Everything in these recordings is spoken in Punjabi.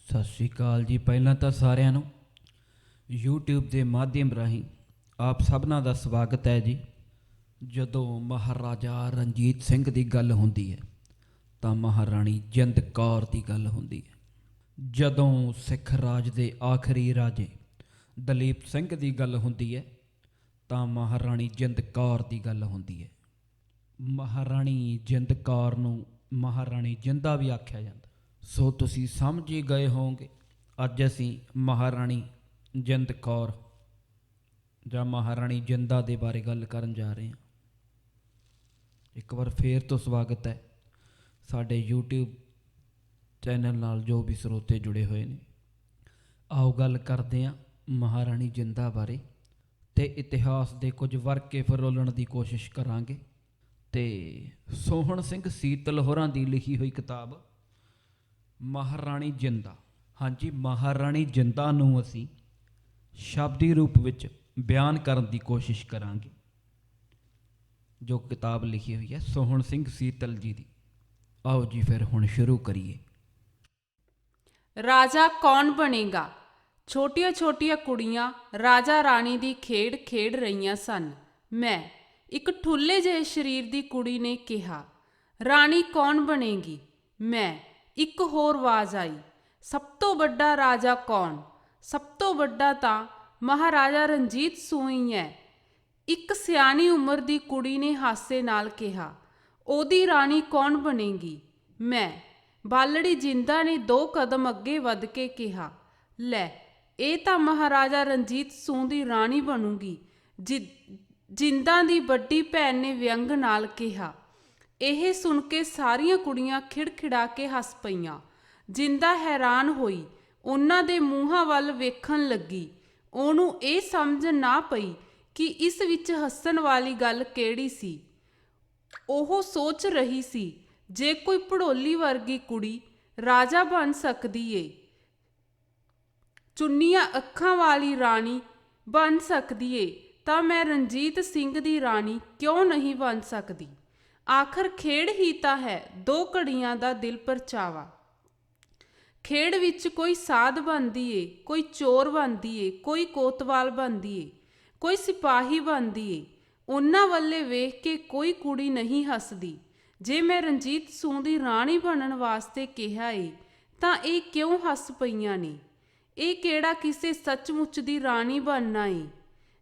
ਸਤਿ ਸ਼੍ਰੀ ਅਕਾਲ ਜੀ। ਪਹਿਲਾਂ ਤਾਂ ਸਾਰਿਆਂ ਨੂੰ YouTube ਦੇ ਮਾਧਿਅਮ ਰਾਹੀਂ ਆਪ ਸਭਨਾਂ ਦਾ ਸਵਾਗਤ ਹੈ ਜੀ। ਜਦੋਂ ਮਹਾਰਾਜਾ ਰਣਜੀਤ ਸਿੰਘ ਦੀ ਗੱਲ ਹੁੰਦੀ ਹੈ ਤਾਂ ਮਹਾਰਾਣੀ ਜਿੰਦ ਕੌਰ ਦੀ ਗੱਲ ਹੁੰਦੀ ਹੈ। ਜਦੋਂ ਸਿੱਖ ਰਾਜ ਦੇ ਆਖਰੀ ਰਾਜੇ ਦਲੀਪ ਸਿੰਘ ਦੀ ਗੱਲ ਹੁੰਦੀ ਹੈ ਤਾਂ ਮਹਾਰਾਣੀ ਜਿੰਦ ਕੌਰ ਦੀ ਗੱਲ ਹੁੰਦੀ ਹੈ। ਮਹਾਰਾਣੀ ਜਿੰਦ ਕੌਰ ਨੂੰ ਮਹਾਰਾਣੀ ਜਿੰਦਾ ਵੀ ਆਖਿਆ ਜਾਂਦਾ। ਸੋ ਤੁਸੀਂ ਸਮਝ ਹੀ ਗਏ ਹੋਵੋਗੇ ਅੱਜ ਅਸੀਂ ਮਹਾਰਾਣੀ ਜਿੰਦ ਕੌਰ ਜਾਂ ਮਹਾਰਾਣੀ ਜਿੰਦਾ ਦੇ ਬਾਰੇ ਗੱਲ ਕਰਨ ਜਾ ਰਹੇ ਹਾਂ। ਇੱਕ ਵਾਰ ਫੇਰ ਤੋਂ ਸਵਾਗਤ ਹੈ ਸਾਡੇ YouTube ਚੈਨਲ ਨਾਲ ਜੋ ਵੀ ਸਰੋਤੇ ਜੁੜੇ ਹੋਏ ਨੇ। ਆਓ ਗੱਲ ਕਰਦੇ ਹਾਂ ਮਹਾਰਾਣੀ ਜਿੰਦਾ ਬਾਰੇ ਅਤੇ ਇਤਿਹਾਸ ਦੇ ਕੁਝ ਵਰਕੇ ਫਰੋਲਣ ਦੀ ਕੋਸ਼ਿਸ਼ ਕਰਾਂਗੇ। ਅਤੇ ਸੋਹਣ ਸਿੰਘ ਸੀਤਲ ਹੋਰਾਂ ਦੀ ਲਿਖੀ ਹੋਈ ਕਿਤਾਬ ਮਹਾਰਾਣੀ ਜਿੰਦਾ, ਹਾਂਜੀ ਮਹਾਰਾਣੀ ਜਿੰਦਾ ਨੂੰ ਅਸੀਂ ਸ਼ਬਦੀ ਰੂਪ ਵਿੱਚ ਬਿਆਨ ਕਰਨ ਦੀ ਕੋਸ਼ਿਸ਼ ਕਰਾਂਗੇ, ਜੋ ਕਿਤਾਬ ਲਿਖੀ ਹੋਈ ਹੈ ਸੋਹਣ ਸਿੰਘ ਸੀਤਲ ਜੀ ਦੀ। ਆਓ ਜੀ ਫਿਰ ਹੁਣ ਸ਼ੁਰੂ ਕਰੀਏ। ਰਾਜਾ ਕੌਣ ਬਣੇਗਾ। ਛੋਟੀਆਂ ਛੋਟੀਆਂ ਕੁੜੀਆਂ ਰਾਜਾ ਰਾਣੀ ਦੀ ਖੇਡ ਖੇਡ ਰਹੀਆਂ ਸਨ। ਮੈਂ ਇੱਕ ਠੁੱਲੇ ਜਿਹੇ ਸਰੀਰ ਦੀ ਕੁੜੀ ਨੇ ਕਿਹਾ, ਰਾਣੀ ਕੌਣ ਬਣੇਗੀ। ਮੈਂ ਇੱਕ ਹੋਰ ਆਵਾਜ਼ ਆਈ, ਸਭ ਤੋਂ ਵੱਡਾ ਰਾਜਾ ਕੌਣ। ਸਭ ਤੋਂ ਵੱਡਾ ਤਾਂ ਮਹਾਰਾਜਾ ਰਣਜੀਤ ਸਿੰਘ ਹੀ ਹੈ। ਇੱਕ ਸਿਆਣੀ ਉਮਰ ਦੀ ਕੁੜੀ ਨੇ ਹਾਸੇ ਨਾਲ ਕਿਹਾ, ਉਹਦੀ ਰਾਣੀ ਕੌਣ ਬਣੇਗੀ। ਮੈਂ ਬਾਲੜੀ ਜਿੰਦਾ ਨੇ 2 ਕਦਮ ਅੱਗੇ ਵੱਧ ਕੇ ਕਿਹਾ, ਲੈ ਇਹ ਤਾਂ ਮਹਾਰਾਜਾ ਰਣਜੀਤ ਸਿੰਘ ਦੀ ਰਾਣੀ ਬਣੂਗੀ। ਜਿੰਦਾ ਦੀ ਵੱਡੀ ਭੈਣ ਨੇ ਵਿਅੰਗ ਨਾਲ ਕਿਹਾ। ਇਹ ਸੁਣ ਕੇ ਸਾਰੀਆਂ ਕੁੜੀਆਂ ਖਿੜਖਿੜਾ ਕੇ ਹੱਸ ਪਈਆਂ। ਜਿੰਦਾ ਹੈਰਾਨ ਹੋਈ, ਉਹਨਾਂ ਦੇ ਮੂੰਹਾਂ ਵੱਲ ਵੇਖਣ ਲੱਗੀ। ਉਹਨੂੰ ਇਹ ਸਮਝ ਨਾ ਪਈ ਕਿ ਇਸ ਵਿੱਚ ਹੱਸਣ ਵਾਲੀ ਗੱਲ ਕਿਹੜੀ ਸੀ। ਉਹ ਸੋਚ ਰਹੀ ਸੀ, ਜੇ ਕੋਈ ਭੜੋਲੀ ਵਰਗੀ ਕੁੜੀ ਰਾਜਾ ਬਣ ਸਕਦੀ ਏ, ਚੁੰਨੀਆਂ ਅੱਖਾਂ ਵਾਲੀ ਰਾਣੀ ਬਣ ਸਕਦੀ ਏ, ਤਾਂ ਮੈਂ ਰਣਜੀਤ ਸਿੰਘ ਦੀ ਰਾਣੀ ਕਿਉਂ ਨਹੀਂ ਬਣ ਸਕਦੀ। ਆਖਰ ਖੇਡ ਹੀ ਤਾਂ ਹੈ 2 ਘੜੀਆਂ ਦਾ ਦਿਲ ਪਰਚਾਵਾ। ਖੇਡ ਵਿੱਚ ਕੋਈ ਸਾਧ ਬਣਦੀ ਏ, ਕੋਈ ਚੋਰ ਬਣਦੀ ਏ, ਕੋਈ ਕੋਤਵਾਲ ਬਣਦੀ ਏ, ਕੋਈ ਸਿਪਾਹੀ ਬਣਦੀ ਏ। ਉਹਨਾਂ ਵੱਲੇ ਵੇਖ ਕੇ ਕੋਈ ਕੁੜੀ ਨਹੀਂ ਹੱਸਦੀ। ਜੇ ਮੈਂ ਰਣਜੀਤ ਸਿੰਘ ਦੀ ਰਾਣੀ ਬਣਨ ਵਾਸਤੇ ਕਿਹਾ ਏ ਤਾਂ ਇਹ ਕਿਉਂ ਹੱਸ ਪਈਆਂ ਨੇ। ਇਹ ਕਿਹੜਾ ਕਿਸੇ ਸੱਚਮੁੱਚ ਦੀ ਰਾਣੀ ਬਣਨਾ ਏ,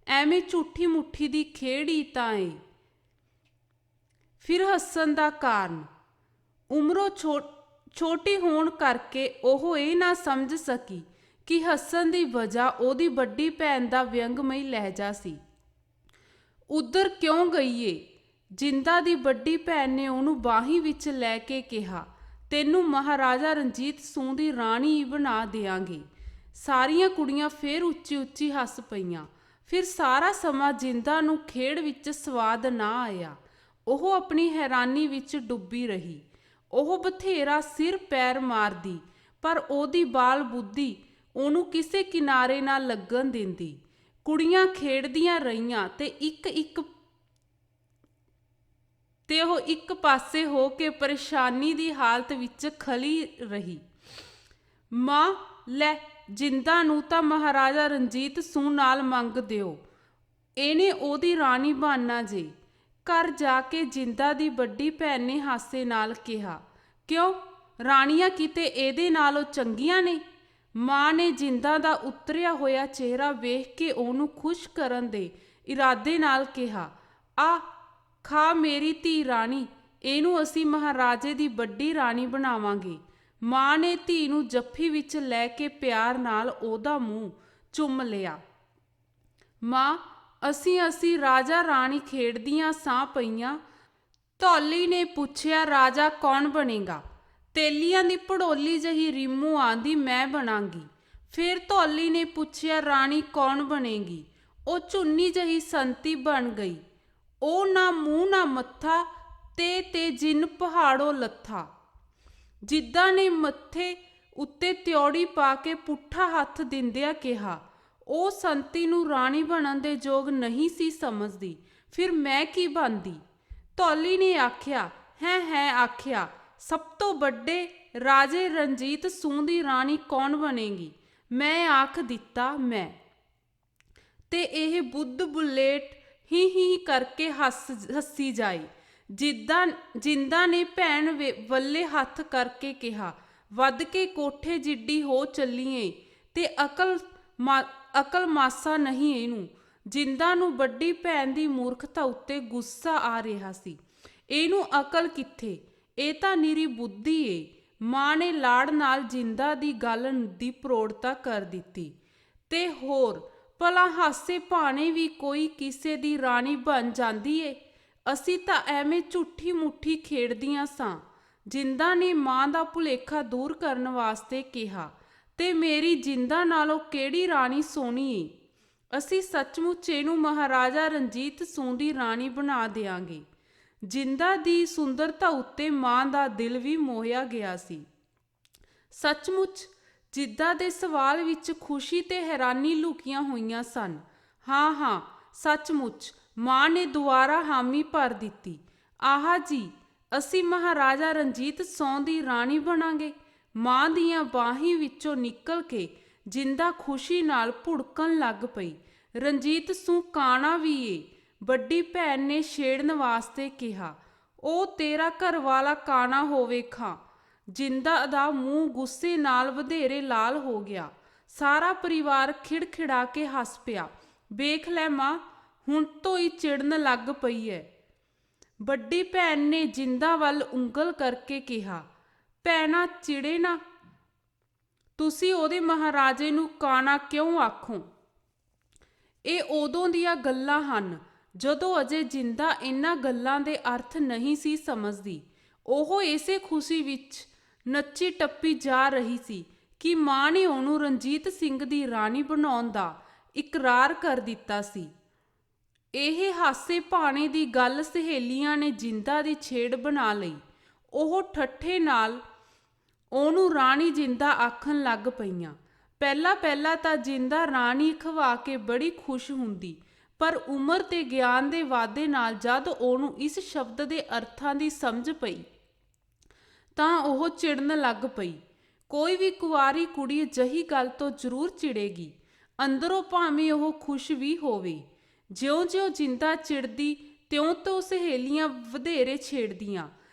ਐਵੇਂ ਝੂਠੀ ਮੁੱਠੀ ਦੀ ਖੇਡ ਹੀ ਤਾਂ ਏ। ਫਿਰ ਹੱਸਣ ਦਾ ਕਾਰਨ ਉਮਰੋਂ ਛੋਟੀ ਹੋਣ ਕਰਕੇ ਉਹ ਇਹ ਨਾ ਸਮਝ ਸਕੀ ਕਿ ਹੱਸਣ ਦੀ ਵਜ੍ਹਾ ਉਹਦੀ ਵੱਡੀ ਭੈਣ ਦਾ ਵਿਅੰਗਮਈ ਲਹਿਜਾ ਸੀ। ਉੱਧਰ ਕਿਉਂ ਗਈ ਏ। ਜਿੰਦਾ ਦੀ ਵੱਡੀ ਭੈਣ ਨੇ ਉਹਨੂੰ ਬਾਹੀਂ ਵਿੱਚ ਲੈ ਕੇ ਕਿਹਾ, ਤੈਨੂੰ ਮਹਾਰਾਜਾ ਰਣਜੀਤ ਸਿੰਘ ਦੀ ਰਾਣੀ ਹੀ ਬਣਾ ਦਿਆਂਗੇ। ਸਾਰੀਆਂ ਕੁੜੀਆਂ ਫੇਰ ਉੱਚੀ ਉੱਚੀ ਹੱਸ ਪਈਆਂ। ਫਿਰ ਸਾਰਾ ਸਮਾਂ ਜਿੰਦਾ ਨੂੰ ਖੇਡ ਵਿੱਚ ਸਵਾਦ ਨਾ ਆਇਆ। ਉਹ ਆਪਣੀ ਹੈਰਾਨੀ ਵਿੱਚ ਡੁੱਬੀ ਰਹੀ। ਉਹ ਬਥੇਰਾ ਸਿਰ ਪੈਰ ਮਾਰਦੀ, ਪਰ ਉਹਦੀ ਬਾਲ ਬੁੱਧੀ ਉਹਨੂੰ ਕਿਸੇ ਕਿਨਾਰੇ ਨਾ ਲੱਗਣ ਦਿੰਦੀ। ਕੁੜੀਆਂ ਖੇਡਦੀਆਂ ਰਹੀਆਂ ਤੇ ਉਹ ਇੱਕ ਪਾਸੇ ਹੋ ਕੇ ਪਰੇਸ਼ਾਨੀ ਦੀ ਹਾਲਤ ਵਿੱਚ ਖਲੀ ਰਹੀ। ਮਾਂ, ਲੈ ਜਿੰਦਾ ਨੂੰ ਤਾਂ ਮਹਾਰਾਜਾ ਰਣਜੀਤ ਸਿੰਘ ਨਾਲ ਮੰਗ ਦਿਓ, ਇਹਨੇ ਉਹਦੀ ਰਾਣੀ ਬਣਨਾ ਜੇ। ਘਰ ਜਾ ਕੇ ਜਿੰਦਾ ਦੀ ਵੱਡੀ ਭੈਣ ਨੇ ਹਾਸੇ ਨਾਲ ਕਿਹਾ, ਕਿਉਂ ਰਾਣੀਆਂ ਕਿਤੇ ਇਹਦੇ ਨਾਲੋਂ ਚੰਗੀਆਂ ਨੇ। ਮਾਂ ਨੇ ਜਿੰਦਾ ਦਾ ਉਤਰਿਆ ਹੋਇਆ ਚਿਹਰਾ ਵੇਖ ਕੇ ਉਹਨੂੰ ਖੁਸ਼ ਕਰਨ ਦੇ ਇਰਾਦੇ ਨਾਲ ਕਿਹਾ, ਆ ਖਾ ਮੇਰੀ ਧੀ ਰਾਣੀ, ਇਹਨੂੰ ਅਸੀਂ ਮਹਾਰਾਜੇ ਦੀ ਵੱਡੀ ਰਾਣੀ ਬਣਾਵਾਂਗੇ। ਮਾਂ ਨੇ ਧੀ ਨੂੰ ਜੱਫੀ ਵਿੱਚ ਲੈ ਕੇ ਪਿਆਰ ਨਾਲ ਉਹਦਾ ਮੂੰਹ ਚੁੰਮ ਲਿਆ। ਮਾਂ, ਅਸੀਂ ਰਾਜਾ ਰਾਣੀ ਖੇਡਦੀਆਂ ਸਾਂ ਪਈਆਂ। ਧੌਲੀ ਨੇ ਪੁੱਛਿਆ, ਰਾਜਾ ਕੌਣ ਬਣੇਗਾ। ਤੇਲੀਆਂ ਦੀ ਭੜੋਲੀ ਜਿਹੀ ਰੀਮੂ ਆਂਦੀ, ਮੈਂ ਬਣਾਂਗੀ। ਫਿਰ ਧੌਲੀ ਨੇ ਪੁੱਛਿਆ, ਰਾਣੀ ਕੌਣ ਬਣੇਗੀ। ਉਹ ਚੁੰਨੀ ਜਿਹੀ ਸੰਤੀ ਬਣ ਗਈ। ਉਹ ਨਾ ਮੂੰਹ ਨਾ ਮੱਥਾ ਤੇ ਜਿੰਨ ਪਹਾੜੋਂ ਲੱਥਾ। ਜਿੰਦਾ ਨੇ ਮੱਥੇ ਉੱਤੇ ਤਿਉੜੀ ਪਾ ਕੇ ਪੁੱਠਾ ਹੱਥ ਦਿੰਦਿਆਂ ਕਿਹਾ, ਉਹ ਸੰਤੀ ਨੂੰ ਰਾਣੀ ਬਣਨ ਦੇ ਯੋਗ ਨਹੀਂ ਸੀ ਸਮਝਦੀ। ਫਿਰ ਮੈਂ ਕੀ ਬਣਦੀ। ਧੌਲੀ ਨੇ ਆਖਿਆ, ਹੈ ਆਖਿਆ, ਸਭ ਤੋਂ ਵੱਡੇ ਰਾਜੇ ਰਣਜੀਤ ਸੂਹ ਦੀ ਰਾਣੀ ਕੌਣ ਬਣੇਗੀ? ਮੈਂ ਆਖ ਦਿੱਤਾ, ਮੈਂ। ਤੇ ਇਹ ਬੁੱਧ ਬੁਲੇਟ ਹੀ ਕਰਕੇ ਹੱਸੀ ਜਾਈ। ਜਿੰਦਾ ਨੇ ਭੈਣ ਵੱਲੇ ਹੱਥ ਕਰਕੇ ਕਿਹਾ, ਵੱਧ ਕੇ ਕੋਠੇ ਜਿੱਡੀ ਹੋ ਚੱਲੀਏ ਤੇ ਅਕਲ ਮਾਸਾ ਨਹੀਂ ਇਹਨੂੰ। ਜਿੰਦਾ ਨੂੰ ਵੱਡੀ ਭੈਣ ਦੀ ਮੂਰਖਤਾ ਉੱਤੇ ਗੁੱਸਾ ਆ ਰਿਹਾ ਸੀ। ਇਹਨੂੰ ਅਕਲ ਕਿੱਥੇ, ਇਹ ਤਾਂ ਨਿਰੀ ਬੁੱਧੀ ਏ। ਮਾਂ ਨੇ ਲਾੜ ਨਾਲ ਜਿੰਦਾ ਦੀ ਗੱਲ ਦੀ ਪ੍ਰੋੜਤਾ ਕਰ ਦਿੱਤੀ। ਤੇ ਹੋਰ ਭਲਾ ਹਾਸੇ ਭਾਣੇ ਵੀ ਕੋਈ ਕਿਸੇ ਦੀ ਰਾਣੀ ਬਣ ਜਾਂਦੀ ਏ? ਅਸੀਂ ਤਾਂ ਐਵੇਂ ਝੂਠੀ ਮੁੱਠੀ ਖੇਡਦੀਆਂ ਸਾਂ। ਜਿੰਦਾ ਨੇ ਮਾਂ ਦਾ ਭੁਲੇਖਾ ਦੂਰ ਕਰਨ ਵਾਸਤੇ ਕਿਹਾ, ਤੇ ਮੇਰੀ ਜਿੰਦਾ ਨਾਲੋਂ ਕਿਹੜੀ ਰਾਣੀ ਸੋਹਣੀ ਏ? ਅਸੀਂ ਸੱਚਮੁੱਚ ਇਹਨੂੰ ਮਹਾਰਾਜਾ ਰਣਜੀਤ ਸੂਹ ਦੀ ਰਾਣੀ ਬਣਾ ਦਿਆਂਗੇ। ਜਿੰਦਾ ਦੀ ਸੁੰਦਰਤਾ ਉੱਤੇ ਮਾਂ ਦਾ ਦਿਲ ਵੀ ਮੋਹਿਆ ਗਿਆ ਸੀ। ਸੱਚਮੁੱਚ ਜਿੰਦਾ ਦੇ ਸਵਾਲ ਵਿੱਚ ਖੁਸ਼ੀ ਤੇ ਹੈਰਾਨੀ ਲੁਕੀਆਂ ਹੋਈਆਂ ਸਨ। ਹਾਂ ਹਾਂ, ਸੱਚਮੁੱਚ, ਮਾਂ ਨੇ ਦੁਬਾਰਾ ਹਾਮੀ ਭਰ ਦਿੱਤੀ। ਆਹਾ ਜੀ, ਅਸੀਂ ਮਹਾਰਾਜਾ ਰਣਜੀਤ ਸੂਹ ਦੀ ਰਾਣੀ ਬਣਾਂਗੇ। ਮਾਂ ਦੀਆਂ ਬਾਹੀਂ ਵਿੱਚੋਂ ਨਿਕਲ ਕੇ ਜਿੰਦਾ ਖੁਸ਼ੀ ਨਾਲ ਭੁੜਕਣ ਲੱਗ ਪਈ। ਰਣਜੀਤ ਸੂਹ ਕਾਣਾ ਵੀ ਏ, ਵੱਡੀ ਭੈਣ ਨੇ ਛੇੜਨ ਵਾਸਤੇ ਕਿਹਾ। ਉਹ ਤੇਰਾ ਘਰ ਵਾਲਾ ਕਾਣਾ ਹੋਵੇ ਖਾਂ। ਜਿੰਦਾ ਦਾ ਮੂੰਹ ਗੁੱਸੇ ਨਾਲ ਵਧੇਰੇ ਲਾਲ ਹੋ ਗਿਆ। ਸਾਰਾ ਪਰਿਵਾਰ ਖਿੜਖਿੜਾ ਕੇ ਹੱਸ ਪਿਆ। ਵੇਖ ਲੈ ਮਾਂ, ਹੁਣ ਤੋਂ ਹੀ ਚਿੜਨ ਲੱਗ ਪਈ ਐ। ਵੱਡੀ ਭੈਣ ਨੇ ਜਿੰਦਾ ਵੱਲ ਉਂਗਲ ਕਰਕੇ ਕਿਹਾ, ਭੈਣਾ ਚਿੜੇ ਨਾ, ਤੁਸੀਂ ਉਹਦੇ ਮਹਾਰਾਜੇ ਨੂੰ ਕਾਣਾ ਕਿਉਂ ਆਖੋ? ਇਹ ਉਦੋਂ ਦੀਆਂ ਗੱਲਾਂ ਹਨ ਜਦੋਂ ਅਜੇ ਜਿੰਦਾ ਇਹਨਾਂ ਗੱਲਾਂ ਦੇ ਅਰਥ ਨਹੀਂ ਸੀ ਸਮਝਦੀ। ਉਹ ਇਸੇ ਖੁਸ਼ੀ ਵਿੱਚ ਨੱਚੀ ਟੱਪੀ ਜਾ ਰਹੀ ਸੀ ਕਿ ਮਾਂ ਨੇ ਉਹਨੂੰ ਰਣਜੀਤ ਸਿੰਘ ਦੀ ਰਾਣੀ ਬਣਾਉਣ ਦਾ ਇਕਰਾਰ ਕਰ ਦਿੱਤਾ ਸੀ। ਇਹ ਹਾਸੇ ਭਾਣੇ ਦੀ ਗੱਲ ਸਹੇਲੀਆਂ ਨੇ ਜਿੰਦਾ ਦੀ ਛੇੜ ਬਣਾ ਲਈ। ਉਹ ਠੱਠੇ ਨਾਲ ਉਹਨੂੰ ਰਾਣੀ ਜਿੰਦਾ ਆਖਣ ਲੱਗ ਪਈਆਂ। ਪਹਿਲਾਂ ਤਾਂ ਜਿੰਦਾ ਰਾਣੀ ਖਵਾ ਕੇ ਬੜੀ ਖੁਸ਼ ਹੁੰਦੀ, ਪਰ ਉਮਰ ਤੇ ਗਿਆਨ ਦੇ ਵਾਧੇ ਨਾਲ ਜਦ ਉਹਨੂੰ ਇਸ ਸ਼ਬਦ ਦੇ ਅਰਥਾਂ ਦੀ ਸਮਝ ਪਈ ਤਾਂ ਉਹ ਚਿੜਨ ਲੱਗ ਪਈ। ਕੋਈ ਵੀ ਕੁਆਰੀ ਕੁੜੀ ਅਜਿਹੀ ਗੱਲ ਤੋਂ ਜ਼ਰੂਰ ਚਿੜੇਗੀ, ਅੰਦਰੋਂ ਭਾਵੇਂ ਉਹ ਖੁਸ਼ ਵੀ ਹੋਵੇ। ਜਿਉਂ-ਜਿਉਂ ਜਿੰਦਾ ਚਿੜਦੀ ਤਿਉਂ ਸਹੇਲੀਆਂ ਵਧੇਰੇ ਛੇੜਦੀਆਂ।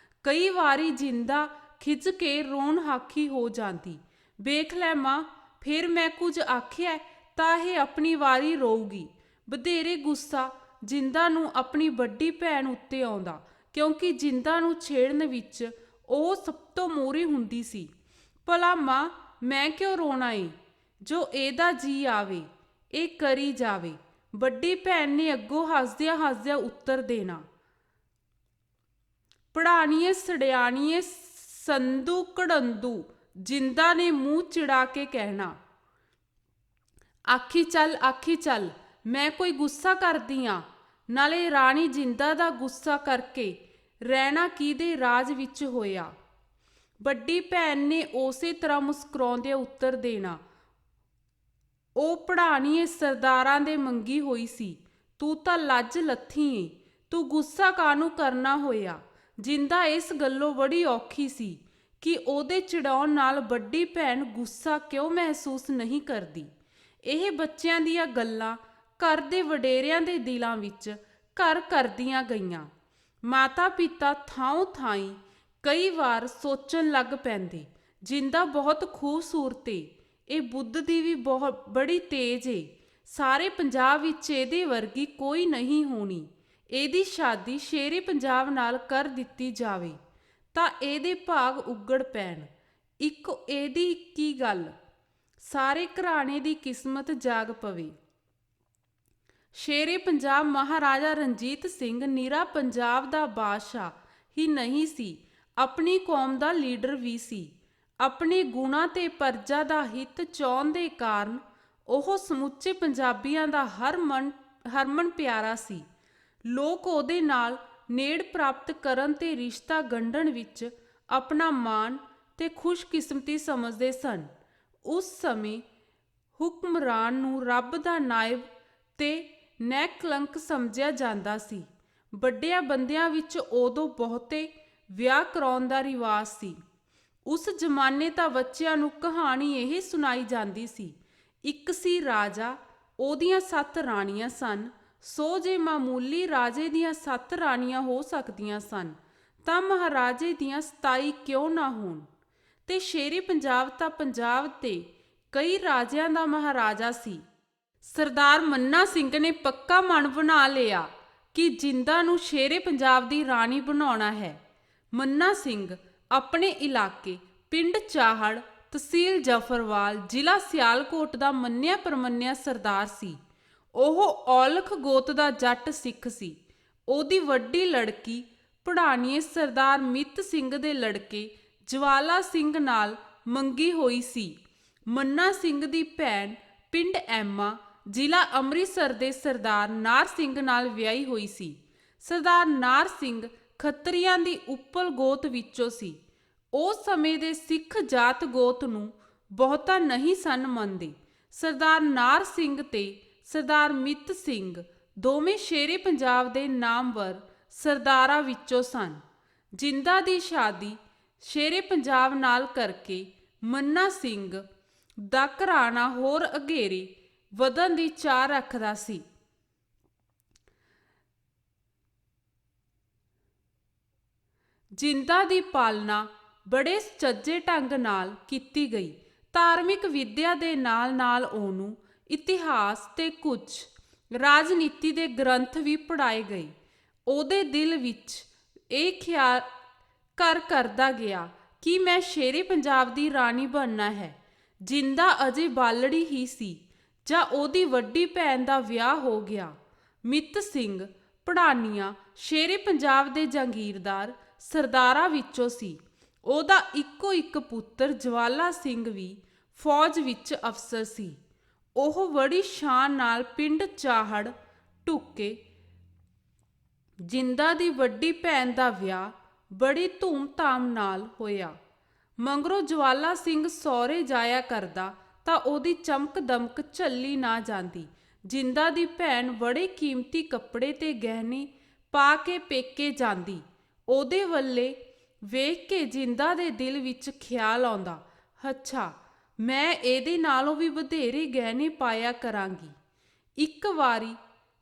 ਕਈ ਵਾਰੀ ਜਿੰਦਾ ਖਿੱਚ ਕੇ ਰੋਣ ਹਾਖੀ ਹੋ ਜਾਂਦੀ। ਵੇਖ ਲੈ ਮਾਂ, ਫਿਰ ਮੈਂ ਕੁਝ ਆਖਿਆ ਤਾਂ ਇਹ ਆਪਣੀ ਵਾਰੀ ਰੋਊਗੀ। ਵਧੇਰੇ ਗੁੱਸਾ ਜਿੰਦਾ ਨੂੰ ਆਪਣੀ ਵੱਡੀ ਭੈਣ ਉੱਤੇ ਆਉਂਦਾ, ਕਿਉਂਕਿ ਜਿੰਦਾ ਨੂੰ ਛੇੜਨ ਵਿੱਚ ਉਹ ਸਭ ਤੋਂ ਮੋਹਰੇ ਹੁੰਦੀ ਸੀ। ਭਲਾ ਮਾਂ, ਮੈਂ ਕਿਉਂ ਰੋਣਾ ਏ? ਜੋ ਇਹਦਾ ਜੀ ਆਵੇ ਇਹ ਕਰੀ ਜਾਵੇ। ਵੱਡੀ ਭੈਣ ਨੇ ਅੱਗੋਂ ਹੱਸਦਿਆਂ ਉੱਤਰ ਦੇਣਾ, ਪੜਾਣੀਏ ਸੜਿਆਣੀਏ ਸੰਧੂ ਕੜੰਦੂ। ਜਿੰਦਾ ਨੇ ਮੂੰਹ ਚਿੜਾ ਕੇ ਕਹਿਣਾ, ਆਖੀ ਚੱਲ, ਮੈਂ ਕੋਈ ਗੁੱਸਾ ਕਰਦੀ ਆਂ? ਨਾਲੇ ਰਾਣੀ ਜਿੰਦਾ ਦਾ ਗੁੱਸਾ ਕਰਕੇ ਰਹਿਣਾ ਕਿਹਦੇ ਰਾਜ ਵਿੱਚ ਹੋਇਆ? ਵੱਡੀ ਭੈਣ ਨੇ ਉਸੇ ਤਰ੍ਹਾਂ ਮੁਸਕਰਾਉਂਦੇ ਉੱਤਰ ਦੇਣਾ, ਉਹ ਪੜਾਣੀਏ ਸਰਦਾਰਾਂ ਦੇ ਮੰਗੀ ਹੋਈ ਸੀ। ਤੂੰ ਤਾਂ ਲੱਜ ਲੱਥੀ ਏ, ਤੂੰ ਗੁੱਸਾ ਕਾਹਨੂੰ ਕਰਨਾ ਹੋਇਆ? ਜਿੰਦਾ ਇਸ ਗੱਲੋਂ ਬੜੀ ਔਖੀ ਸੀ ਕਿ ਉਹਦੇ ਚਿੜਾਉਣ ਨਾਲ ਵੱਡੀ ਭੈਣ ਗੁੱਸਾ ਕਿਉਂ ਮਹਿਸੂਸ ਨਹੀਂ ਕਰਦੀ। ਇਹ ਬੱਚਿਆਂ ਦੀਆਂ ਗੱਲਾਂ ਘਰ ਦੇ ਵਡੇਰਿਆਂ ਦੇ ਦਿਲਾਂ ਵਿੱਚ ਘਰ ਕਰਦੀਆਂ ਗਈਆਂ। ਮਾਤਾ ਪਿਤਾ ਥਾਂ ਥਾਈਂ ਕਈ ਵਾਰ ਸੋਚਣ ਲੱਗ ਪੈਂਦੇ, ਜਿੰਦਾ ਬਹੁਤ ਖੂਬਸੂਰਤ ਏ, ਇਹ ਬੁੱਧ ਦੀ ਵੀ ਬੜੀ ਤੇਜ਼ ਏ। ਸਾਰੇ ਪੰਜਾਬ ਵਿੱਚ ਇਹਦੇ ਵਰਗੀ ਕੋਈ ਨਹੀਂ ਹੋਣੀ। ਇਹਦੀ ਸ਼ਾਦੀ ਸ਼ੇਰੇ ਪੰਜਾਬ ਨਾਲ ਕਰ ਦਿੱਤੀ ਜਾਵੇ ਤਾਂ ਇਹਦੇ ਭਾਗ ਉੱਗੜ ਪੈਣ। ਇੱਕ ਇਹਦੀ ਕੀ ਗੱਲ, ਸਾਰੇ ਘਰਾਣੇ ਦੀ ਕਿਸਮਤ ਜਾਗ ਪਵੇ। ਸ਼ੇਰੇ ਪੰਜਾਬ ਮਹਾਰਾਜਾ ਰਣਜੀਤ ਸਿੰਘ ਨਿਰਾ ਪੰਜਾਬ ਦਾ ਬਾਦਸ਼ਾਹ ਹੀ ਨਹੀਂ ਸੀ, ਆਪਣੀ ਕੌਮ ਦਾ ਲੀਡਰ ਵੀ ਸੀ। ਆਪਣੇ ਗੁਣਾਂ ਤੇ ਪਰਜਾ ਦਾ ਹਿੱਤ ਚਾਹੁਣ ਦੇ ਕਾਰਨ ਉਹ ਸਮੁੱਚੇ ਪੰਜਾਬੀਆਂ ਦਾ ਹਰਮਨ ਪਿਆਰਾ ਸੀ। ਲੋਕ ਉਹਦੇ ਨਾਲ ਨੇੜ ਪ੍ਰਾਪਤ ਕਰਨ ਤੇ ਰਿਸ਼ਤਾ ਗੰਢਣ ਵਿੱਚ ਆਪਣਾ ਮਾਣ ਤੇ ਖੁਸ਼ਕਿਸਮਤੀ ਸਮਝਦੇ ਸਨ। ਉਸ ਸਮੇਂ ਹੁਕਮਰਾਨ ਨੂੰ ਰੱਬ ਦਾ ਨਾਇਬ ਤੇ ਨੈਕਲੰਕ ਸਮਝਿਆ ਜਾਂਦਾ ਸੀ। ਵੱਡਿਆਂ ਬੰਦਿਆਂ ਵਿੱਚ ਉਦੋਂ ਬਹੁਤੇ ਵਿਆਹ ਕਰਾਉਣ ਦਾ ਰਿਵਾਜ ਸੀ। ਉਸ ਜ਼ਮਾਨੇ ਤਾਂ ਬੱਚਿਆਂ ਨੂੰ ਕਹਾਣੀ ਇਹ ਸੁਣਾਈ ਜਾਂਦੀ ਸੀ, ਇੱਕ ਸੀ ਰਾਜਾ, ਉਹਦੀਆਂ 7 ਰਾਣੀਆਂ ਸਨ। ਸੋ ਜੇ ਮਾਮੂਲੀ ਰਾਜੇ ਦੀਆਂ 7 ਰਾਣੀਆਂ ਹੋ ਸਕਦੀਆਂ ਸਨ ਤਾਂ ਮਹਾਰਾਜੇ ਦੀਆਂ 27 ਕਿਉਂ ਨਾ ਹੋਣ। ਤੇ ਸ਼ੇਰੇ ਪੰਜਾਬ ਤਾਂ ਪੰਜਾਬ ਤੇ ਕਈ ਰਾਜਿਆਂ ਦਾ ਮਹਾਰਾਜਾ ਸੀ। ਸਰਦਾਰ ਮੰਨਾ ਸਿੰਘ ਨੇ ਪੱਕਾ ਮਨ ਬਣਾ ਲਿਆ ਕਿ ਜਿੰਦਾ ਨੂੰ ਸ਼ੇਰੇ ਪੰਜਾਬ ਦੀ ਰਾਣੀ ਬਣਾਉਣਾ ਹੈ। ਮੰਨਾ ਸਿੰਘ ਆਪਣੇ ਇਲਾਕੇ ਪਿੰਡ ਚਾਹੜ, ਤਹਿਸੀਲ ਜਫਰਵਾਲ, ਜ਼ਿਲ੍ਹਾ ਸਿਆਲਕੋਟ ਦਾ ਮੰਨਿਆ ਪ੍ਰਮੰਨਿਆ ਸਰਦਾਰ ਸੀ। ਉਹ ਔਲਖ ਗੋਤ ਦਾ ਜੱਟ ਸਿੱਖ ਸੀ। ਉਹਦੀ ਵੱਡੀ ਲੜਕੀ ਪੜਾਣੀਏ ਸਰਦਾਰ ਮਿੱਤ ਸਿੰਘ ਦੇ ਲੜਕੇ ਜਵਾਲਾ ਸਿੰਘ ਨਾਲ ਮੰਗੀ ਹੋਈ ਸੀ। ਮੰਨਾ ਸਿੰਘ ਦੀ ਭੈਣ ਪਿੰਡ ਐਮਾ, ਜ਼ਿਲ੍ਹਾ ਅੰਮ੍ਰਿਤਸਰ ਦੇ ਸਰਦਾਰ ਨਾਰ ਸਿੰਘ ਨਾਲ ਵਿਆਹੀ ਹੋਈ ਸੀ। ਸਰਦਾਰ ਨਾਰ ਸਿੰਘ ਖੱਤਰੀਆਂ ਦੀ ਉੱਪਲ ਗੋਤ ਵਿੱਚੋਂ ਸੀ। ਉਸ ਸਮੇਂ ਦੇ ਸਿੱਖ ਜਾਤ ਗੋਤ ਨੂੰ ਬਹੁਤਾ ਨਹੀਂ ਸਨ ਮੰਨਦੇ। ਸਰਦਾਰ ਨਾਰ ਸਿੰਘ ਤੇ ਸਰਦਾਰ ਮਿੱਤ ਸਿੰਘ ਦੋਵੇਂ ਸ਼ੇਰੇ ਪੰਜਾਬ ਦੇ ਨਾਮਵਰ ਸਰਦਾਰਾਂ ਵਿੱਚੋਂ ਸਨ। ਜਿੰਦਾ ਦੀ ਸ਼ਾਦੀ ਸ਼ੇਰੇ ਪੰਜਾਬ ਨਾਲ ਕਰਕੇ ਮੰਨਾ ਸਿੰਘ ਦਾ ਘਰਾਣਾ ਹੋਰ ਅਗੇਰੇ ਵਧਣ ਦੀ ਚਾਹ ਰੱਖਦਾ ਸੀ। ਜਿੰਦਾ ਦੀ ਪਾਲਣਾ ਬੜੇ ਸੁਚੱਜੇ ਢੰਗ ਨਾਲ ਕੀਤੀ ਗਈ। ਧਾਰਮਿਕ ਵਿਦਿਆ ਦੇ ਨਾਲ ਨਾਲ ਉਹਨੂੰ ਇਤਿਹਾਸ ਤੇ ਕੁਝ ਰਾਜਨੀਤੀ ਦੇ ਗ੍ਰੰਥ ਵੀ ਪੜ੍ਹਾਏ ਗਏ। ਉਹਦੇ ਦਿਲ ਵਿੱਚ ਇਹ ਖਿਆਲ ਕਰਦਾ ਗਿਆ ਕਿ ਮੈਂ ਸ਼ੇਰੇ ਪੰਜਾਬ ਦੀ ਰਾਣੀ ਬਣਨਾ ਹੈ। ਜਿੰਦਾ ਅਜੇ ਬਾਲੜੀ ਹੀ ਸੀ ਜਾਂ ਉਹਦੀ ਵੱਡੀ ਭੈਣ ਦਾ ਵਿਆਹ ਹੋ ਗਿਆ। ਮਿੱਤ ਸਿੰਘ ਪੜਾਨੀਆਂ ਸ਼ੇਰੇ ਪੰਜਾਬ ਦੇ ਜਾਗੀਰਦਾਰ ਸਰਦਾਰਾਂ ਵਿੱਚੋਂ ਸੀ। ਉਹਦਾ ਇੱਕੋ ਇੱਕ ਪੁੱਤਰ ਜਵਾਲਾ ਸਿੰਘ ਵੀ ਫੌਜ ਵਿੱਚ ਅਫਸਰ ਸੀ। ਉਹ ਬੜੀ ਸ਼ਾਨ ਨਾਲ ਪਿੰਡ ਚਾਹੜ ਢੁੱਕੇ। ਜਿੰਦਾ ਦੀ ਵੱਡੀ ਭੈਣ ਦਾ ਵਿਆਹ ਬੜੀ ਧੂਮ-ਧਾਮ ਨਾਲ ਹੋਇਆ। ਮਗਰੋਂ ਜਵਾਲਾ ਸਿੰਘ ਸਹੁਰੇ ਜਾਇਆ ਕਰਦਾ ਤਾਂ ਉਹਦੀ ਚਮਕ ਦਮਕ ਝੱਲੀ ਨਾ ਜਾਂਦੀ। ਜਿੰਦਾ ਦੀ ਭੈਣ ਬੜੇ ਕੀਮਤੀ ਕੱਪੜੇ ਤੇ ਗਹਿਣੇ ਪਾ ਕੇ ਪੇਕੇ ਜਾਂਦੀ। ਉਹਦੇ ਵੱਲੇ ਵੇਖ ਕੇ ਜਿੰਦਾ ਦੇ ਦਿਲ ਵਿੱਚ ਖਿਆਲ ਆਉਂਦਾ, ਅੱਛਾ ਮੈਂ ਇਹਦੇ ਨਾਲੋਂ ਵੀ ਵਧੇਰੇ ਗਹਿਣੇ ਪਾਇਆ ਕਰਾਂਗੀ। ਇੱਕ ਵਾਰੀ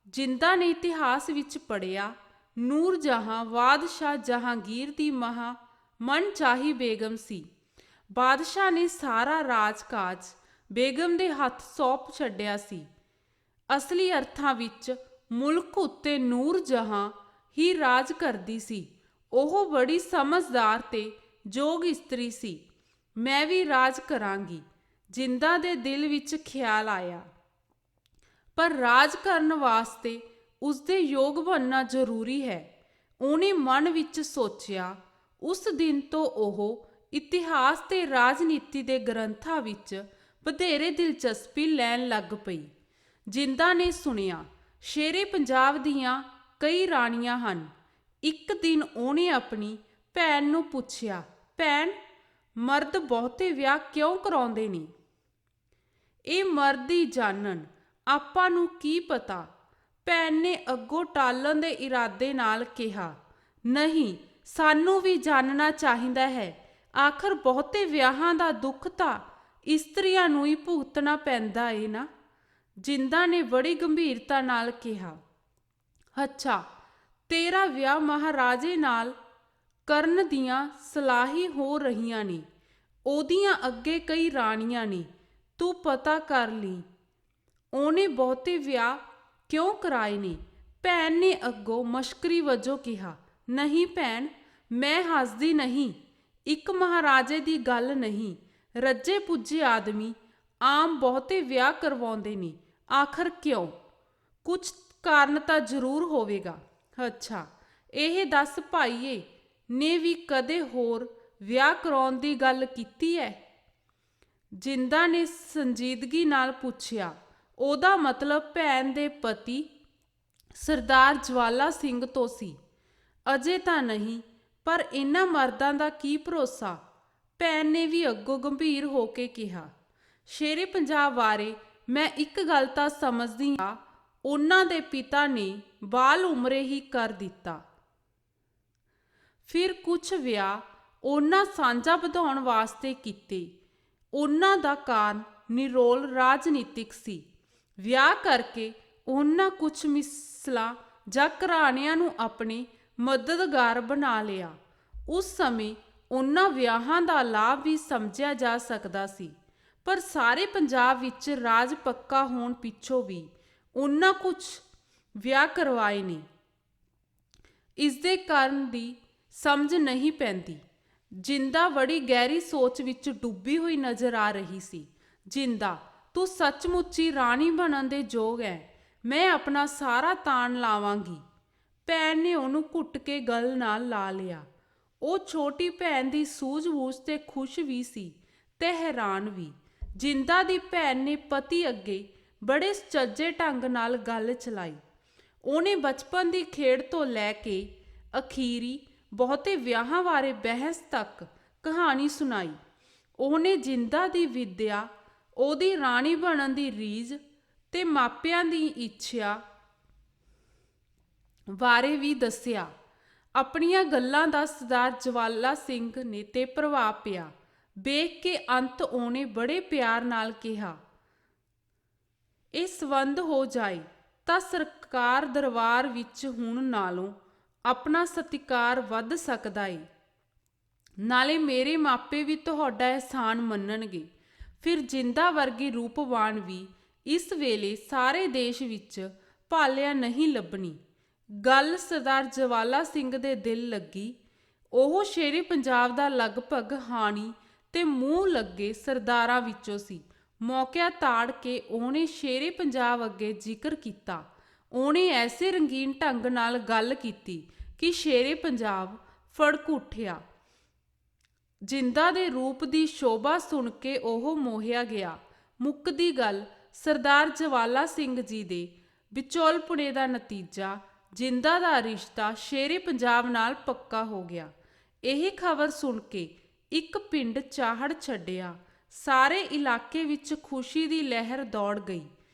ਜਿੰਦਾ ਨੇ ਇਤਿਹਾਸ ਵਿੱਚ ਪੜ੍ਹਿਆ, ਨੂਰ ਜਹਾਂ ਬਾਦਸ਼ਾਹ ਜਹਾਂਗੀਰ ਦੀ ਮਨਚਾਹੀ ਬੇਗਮ ਸੀ। ਬਾਦਸ਼ਾਹ ਨੇ ਸਾਰਾ ਰਾਜ-ਕਾਜ ਬੇਗਮ ਦੇ ਹੱਥ ਸੌਂਪ ਛੱਡਿਆ ਸੀ। ਅਸਲੀ ਅਰਥਾਂ ਵਿੱਚ ਮੁਲਕ ਉੱਤੇ ਨੂਰ ਜਹਾਂ ਹੀ ਰਾਜ ਕਰਦੀ ਸੀ। ਉਹ ਬੜੀ ਸਮਝਦਾਰ ਤੇ ਯੋਗ ਇਸਤਰੀ ਸੀ। ਮੈਂ ਵੀ ਰਾਜ ਕਰਾਂਗੀ, ਜਿੰਦਾ ਦੇ ਦਿਲ ਵਿੱਚ ਖਿਆਲ ਆਇਆ। ਪਰ ਰਾਜ ਕਰਨ ਵਾਸਤੇ ਉਸਦੇ ਯੋਗ ਬਣਨਾ ਜ਼ਰੂਰੀ ਹੈ। ਉਹਨੇ ਮਨ ਵਿੱਚ ਸੋਚਿਆ। ਉਸ ਦਿਨ ਤੋਂ ਉਹ ਇਤਿਹਾਸ ਤੇ ਰਾਜਨੀਤੀ ਦੇ ਗ੍ਰੰਥਾਂ ਵਿੱਚ ਵਧੇਰੇ ਦਿਲਚਸਪੀ ਲੈਣ ਲੱਗ ਪਈ। ਜਿੰਦਾ ਨੇ ਸੁਣਿਆ ਸ਼ੇਰੇ ਪੰਜਾਬ ਦੀਆਂ ਕਈ ਰਾਣੀਆਂ ਹਨ। ਇੱਕ ਦਿਨ ਉਹਨੇ ਆਪਣੀ ਭੈਣ ਨੂੰ ਪੁੱਛਿਆ, ਭੈਣ ਮਰਦ ਬਹੁਤੇ ਵਿਆਹ ਕਿਉਂ ਕਰਾਉਂਦੇ ਨੇ? ਇਹ ਮਰਦ ਹੀ ਜਾਣਨ, ਆਪਾਂ ਨੂੰ ਕੀ ਪਤਾ। ਭੈਣ ਨੇ ਅੱਗੋਂ ਟਾਲਣ ਦੇ ਇਰਾਦੇ ਨਾਲ ਕਿਹਾ, ਨਹੀਂ ਸਾਨੂੰ ਵੀ ਜਾਣਨਾ ਚਾਹੀਦਾ ਹੈ। ਆਖਰ ਬਹੁਤੇ ਵਿਆਹਾਂ ਦਾ ਦੁੱਖ ਤਾਂ ਇਸਤਰੀਆਂ ਨੂੰ ਹੀ ਭੁਗਤਣਾ ਪੈਂਦਾ ਏ ਨਾ। ਜਿੰਦਾ ਨੇ ਬੜੀ ਗੰਭੀਰਤਾ ਨਾਲ ਕਿਹਾ, ਅੱਛਾ ਤੇਰਾ ਵਿਆਹ ਮਹਾਰਾਜੇ ਨਾਲ ਕਰਨ ਦੀਆਂ ਸਲਾਹੀ ਹੋ ਰਹੀਆਂ ਨੇ। ਉਹਦੀਆਂ ਅੱਗੇ ਕਈ ਰਾਣੀਆਂ ਨੇ, ਤੂੰ ਪਤਾ ਕਰ ਲਈ ਉਹਨੇ ਬਹੁਤੇ ਵਿਆਹ ਕਿਉਂ ਕਰਾਏ ਨੇ। ਭੈਣ ਨੇ ਅੱਗੋਂ ਮਸ਼ਕਰੀ ਵਜੋਂ ਕਿਹਾ, ਨਹੀਂ ਭੈਣ ਮੈਂ ਹੱਸਦੀ ਨਹੀਂ। ਇੱਕ ਮਹਾਰਾਜੇ ਦੀ ਗੱਲ ਨਹੀਂ, ਰੱਜੇ ਪੁੱਜੇ ਆਦਮੀ ਆਮ ਬਹੁਤੇ ਵਿਆਹ ਕਰਵਾਉਂਦੇ ਨੇ। ਆਖਰ ਕਿਉਂ? ਕੁਝ ਕਾਰਨ ਤਾਂ ਜ਼ਰੂਰ ਹੋਵੇਗਾ। ਅੱਛਾ ਇਹ ਦੱਸ ਭਾਈਏ ਨੇ ਵੀ ਕਦੇ ਹੋਰ ਵਿਆਹ ਕਰਾਉਣ ਦੀ ਗੱਲ ਕੀਤੀ ਹੈ? ਜਿੰਦਾ ਨੇ ਸੰਜੀਦਗੀ ਨਾਲ ਪੁੱਛਿਆ। ਉਹਦਾ ਮਤਲਬ ਭੈਣ ਦੇ ਪਤੀ ਸਰਦਾਰ ਜਵਾਲਾ ਸਿੰਘ ਤੋਂ ਸੀ। ਅਜੇ ਤਾਂ ਨਹੀਂ, ਪਰ ਇਹਨਾਂ ਮਰਦਾਂ ਦਾ ਕੀ ਭਰੋਸਾ। ਭੈਣ ਨੇ ਵੀ ਅੱਗੋਂ ਗੰਭੀਰ ਹੋ ਕੇ ਕਿਹਾ, ਸ਼ੇਰੇ ਪੰਜਾਬ ਬਾਰੇ ਮੈਂ ਇੱਕ ਗੱਲ ਤਾਂ ਸਮਝਦੀ ਹਾਂ, ਉਹਨਾਂ ਦੇ ਪਿਤਾ ਨੇ ਬਾਲ ਉਮਰੇ ਹੀ ਕਰ ਦਿੱਤਾ। ਫਿਰ ਕੁਛ ਵਿਆਹ ਉਹਨਾਂ ਸਾਂਝਾ ਵਧਾਉਣ ਵਾਸਤੇ ਕੀਤੇ। ਉਹਨਾਂ ਦਾ ਕਾਰਨ ਨਿਰੋਲ ਰਾਜਨੀਤਿਕ ਸੀ। ਵਿਆਹ ਕਰਕੇ ਉਹਨਾਂ ਕੁਝ ਮਿਸਲਾਂ ਜਾਂ ਘਰਾਣਿਆਂ ਨੂੰ ਆਪਣੇ ਮਦਦਗਾਰ ਬਣਾ ਲਿਆ। ਉਸ ਸਮੇਂ ਉਹਨਾਂ ਵਿਆਹਾਂ ਦਾ ਲਾਭ ਵੀ ਸਮਝਿਆ ਜਾ ਸਕਦਾ ਸੀ, ਪਰ ਸਾਰੇ ਪੰਜਾਬ ਵਿੱਚ ਰਾਜ ਪੱਕਾ ਹੋਣ ਪਿੱਛੋਂ ਵੀ ਉਹਨਾਂ ਕੁਝ ਵਿਆਹ ਕਰਵਾਏ ਨੇ। ਇਸ ਦੇ ਕਾਰਨ ਦੀ ਸਮਝ ਨਹੀਂ ਪੈਂਦੀ। ਜਿੰਦਾ ਬੜੀ ਗਹਿਰੀ ਸੋਚ ਵਿੱਚ ਡੁੱਬੀ ਹੋਈ ਨਜ਼ਰ ਆ ਰਹੀ ਸੀ। ਜਿੰਦਾ, ਤੂੰ ਸੱਚਮੁੱਚ ਹੀ ਰਾਣੀ ਬਣਨ ਦੇ ਯੋਗ ਹੈ। ਮੈਂ ਆਪਣਾ ਸਾਰਾ ਤਾਣ ਲਾਵਾਂਗੀ। ਭੈਣ ਨੇ ਉਹਨੂੰ ਘੁੱਟ ਕੇ ਗਲ ਨਾਲ ਲਾ ਲਿਆ। ਉਹ ਛੋਟੀ ਭੈਣ ਦੀ ਸੂਝ-ਬੂਝ ਤੇ ਖੁਸ਼ ਵੀ ਸੀ ਤੇ ਹੈਰਾਨ ਵੀ। ਜਿੰਦਾ ਦੀ ਭੈਣ ਨੇ ਪਤੀ ਅੱਗੇ ਬੜੇ ਸੁਚੱਜੇ ਢੰਗ ਨਾਲ ਗੱਲ ਚਲਾਈ। ਉਹਨੇ ਬਚਪਨ ਦੀ ਖੇਡ ਤੋਂ ਲੈ ਕੇ ਅਖੀਰੀ ਬਹੁਤੇ ਵਿਆਹਾਂ ਬਾਰੇ ਬਹਿਸ ਤੱਕ ਕਹਾਣੀ ਸੁਣਾਈ। ਉਹਨੇ ਜਿੰਦਾ ਦੀ ਵਿਦਿਆ, ਉਹਦੀ ਰਾਣੀ ਬਣਨ ਦੀ ਰੀਝ ਤੇ ਮਾਪਿਆਂ ਦੀ ਇੱਛਾ ਬਾਰੇ ਵੀ ਦੱਸਿਆ। ਆਪਣੀਆਂ ਗੱਲਾਂ ਦਾ ਸਰਦਾਰ ਜਵਾਲਾ ਸਿੰਘ ਨੇ ਤੇ ਪ੍ਰਭਾਵ ਪਿਆ। ਵੇਖ ਕੇ ਅੰਤ ਉਹਨੇ ਬੜੇ ਪਿਆਰ ਨਾਲ ਕਿਹਾ, ਇਹ ਸੰਬੰਧ ਹੋ ਜਾਏ ਤਾਂ ਸਰਕਾਰ ਦਰਬਾਰ ਵਿੱਚ ਹੁਣ ਨਾਲੋਂ ਆਪਣਾ ਸਤਿਕਾਰ ਵੱਧ ਸਕਦਾ ਏ। ਨਾਲੇ ਮੇਰੇ ਮਾਪੇ ਵੀ ਤੁਹਾਡਾ ਅਹਿਸਾਨ ਮੰਨਣਗੇ। ਫਿਰ ਜਿੰਦਾ ਵਰਗੀ ਰੂਪਵਾਨ ਵੀ ਇਸ ਵੇਲੇ ਸਾਰੇ ਦੇਸ਼ ਵਿੱਚ ਭਾਲਿਆ ਨਹੀਂ ਲੱਭਣੀ। ਗੱਲ ਸਰਦਾਰ ਜਵਾਲਾ ਸਿੰਘ ਦੇ ਦਿਲ ਲੱਗੀ। ਉਹ ਸ਼ੇਰੇ ਪੰਜਾਬ ਦਾ ਲਗਭਗ ਹਾਣੀ ਤੇ ਮੂੰਹ ਲੱਗੇ ਸਰਦਾਰਾਂ ਵਿੱਚੋਂ ਸੀ। ਮੌਕਿਆ ਤਾੜ ਕੇ ਉਹਨੇ ਸ਼ੇਰੇ ਪੰਜਾਬ ਅੱਗੇ ਜ਼ਿਕਰ ਕੀਤਾ। ਉਹਨੇ ਐਸੇ ਰੰਗੀਨ ਢੰਗ ਨਾਲ ਗੱਲ ਕੀਤੀ ਕਿ ਸ਼ੇਰੇ ਪੰਜਾਬ ਫੜਕ ਉੱਠਿਆ। ਜਿੰਦਾ ਦੇ ਰੂਪ ਦੀ ਸ਼ੋਭਾ ਸੁਣ ਕੇ ਉਹ ਮੋਹਿਆ ਗਿਆ। ਮੁੱਕਦੀ ਗੱਲ, ਸਰਦਾਰ ਜਵਾਲਾ ਸਿੰਘ ਜੀ ਦੇ ਵਿਚੋਲਪੁਣੇ ਦਾ ਨਤੀਜਾ ਜਿੰਦਾ ਦਾ ਰਿਸ਼ਤਾ ਸ਼ੇਰੇ ਪੰਜਾਬ ਨਾਲ ਪੱਕਾ ਹੋ ਗਿਆ। ਇਹ ਖਬਰ ਸੁਣ ਕੇ ਇੱਕ ਪਿੰਡ ਚਾਹੜ ਛੱਡਿਆ। ਸਾਰੇ ਇਲਾਕੇ ਵਿੱਚ ਖੁਸ਼ੀ ਦੀ ਲਹਿਰ ਦੌੜ ਗਈ।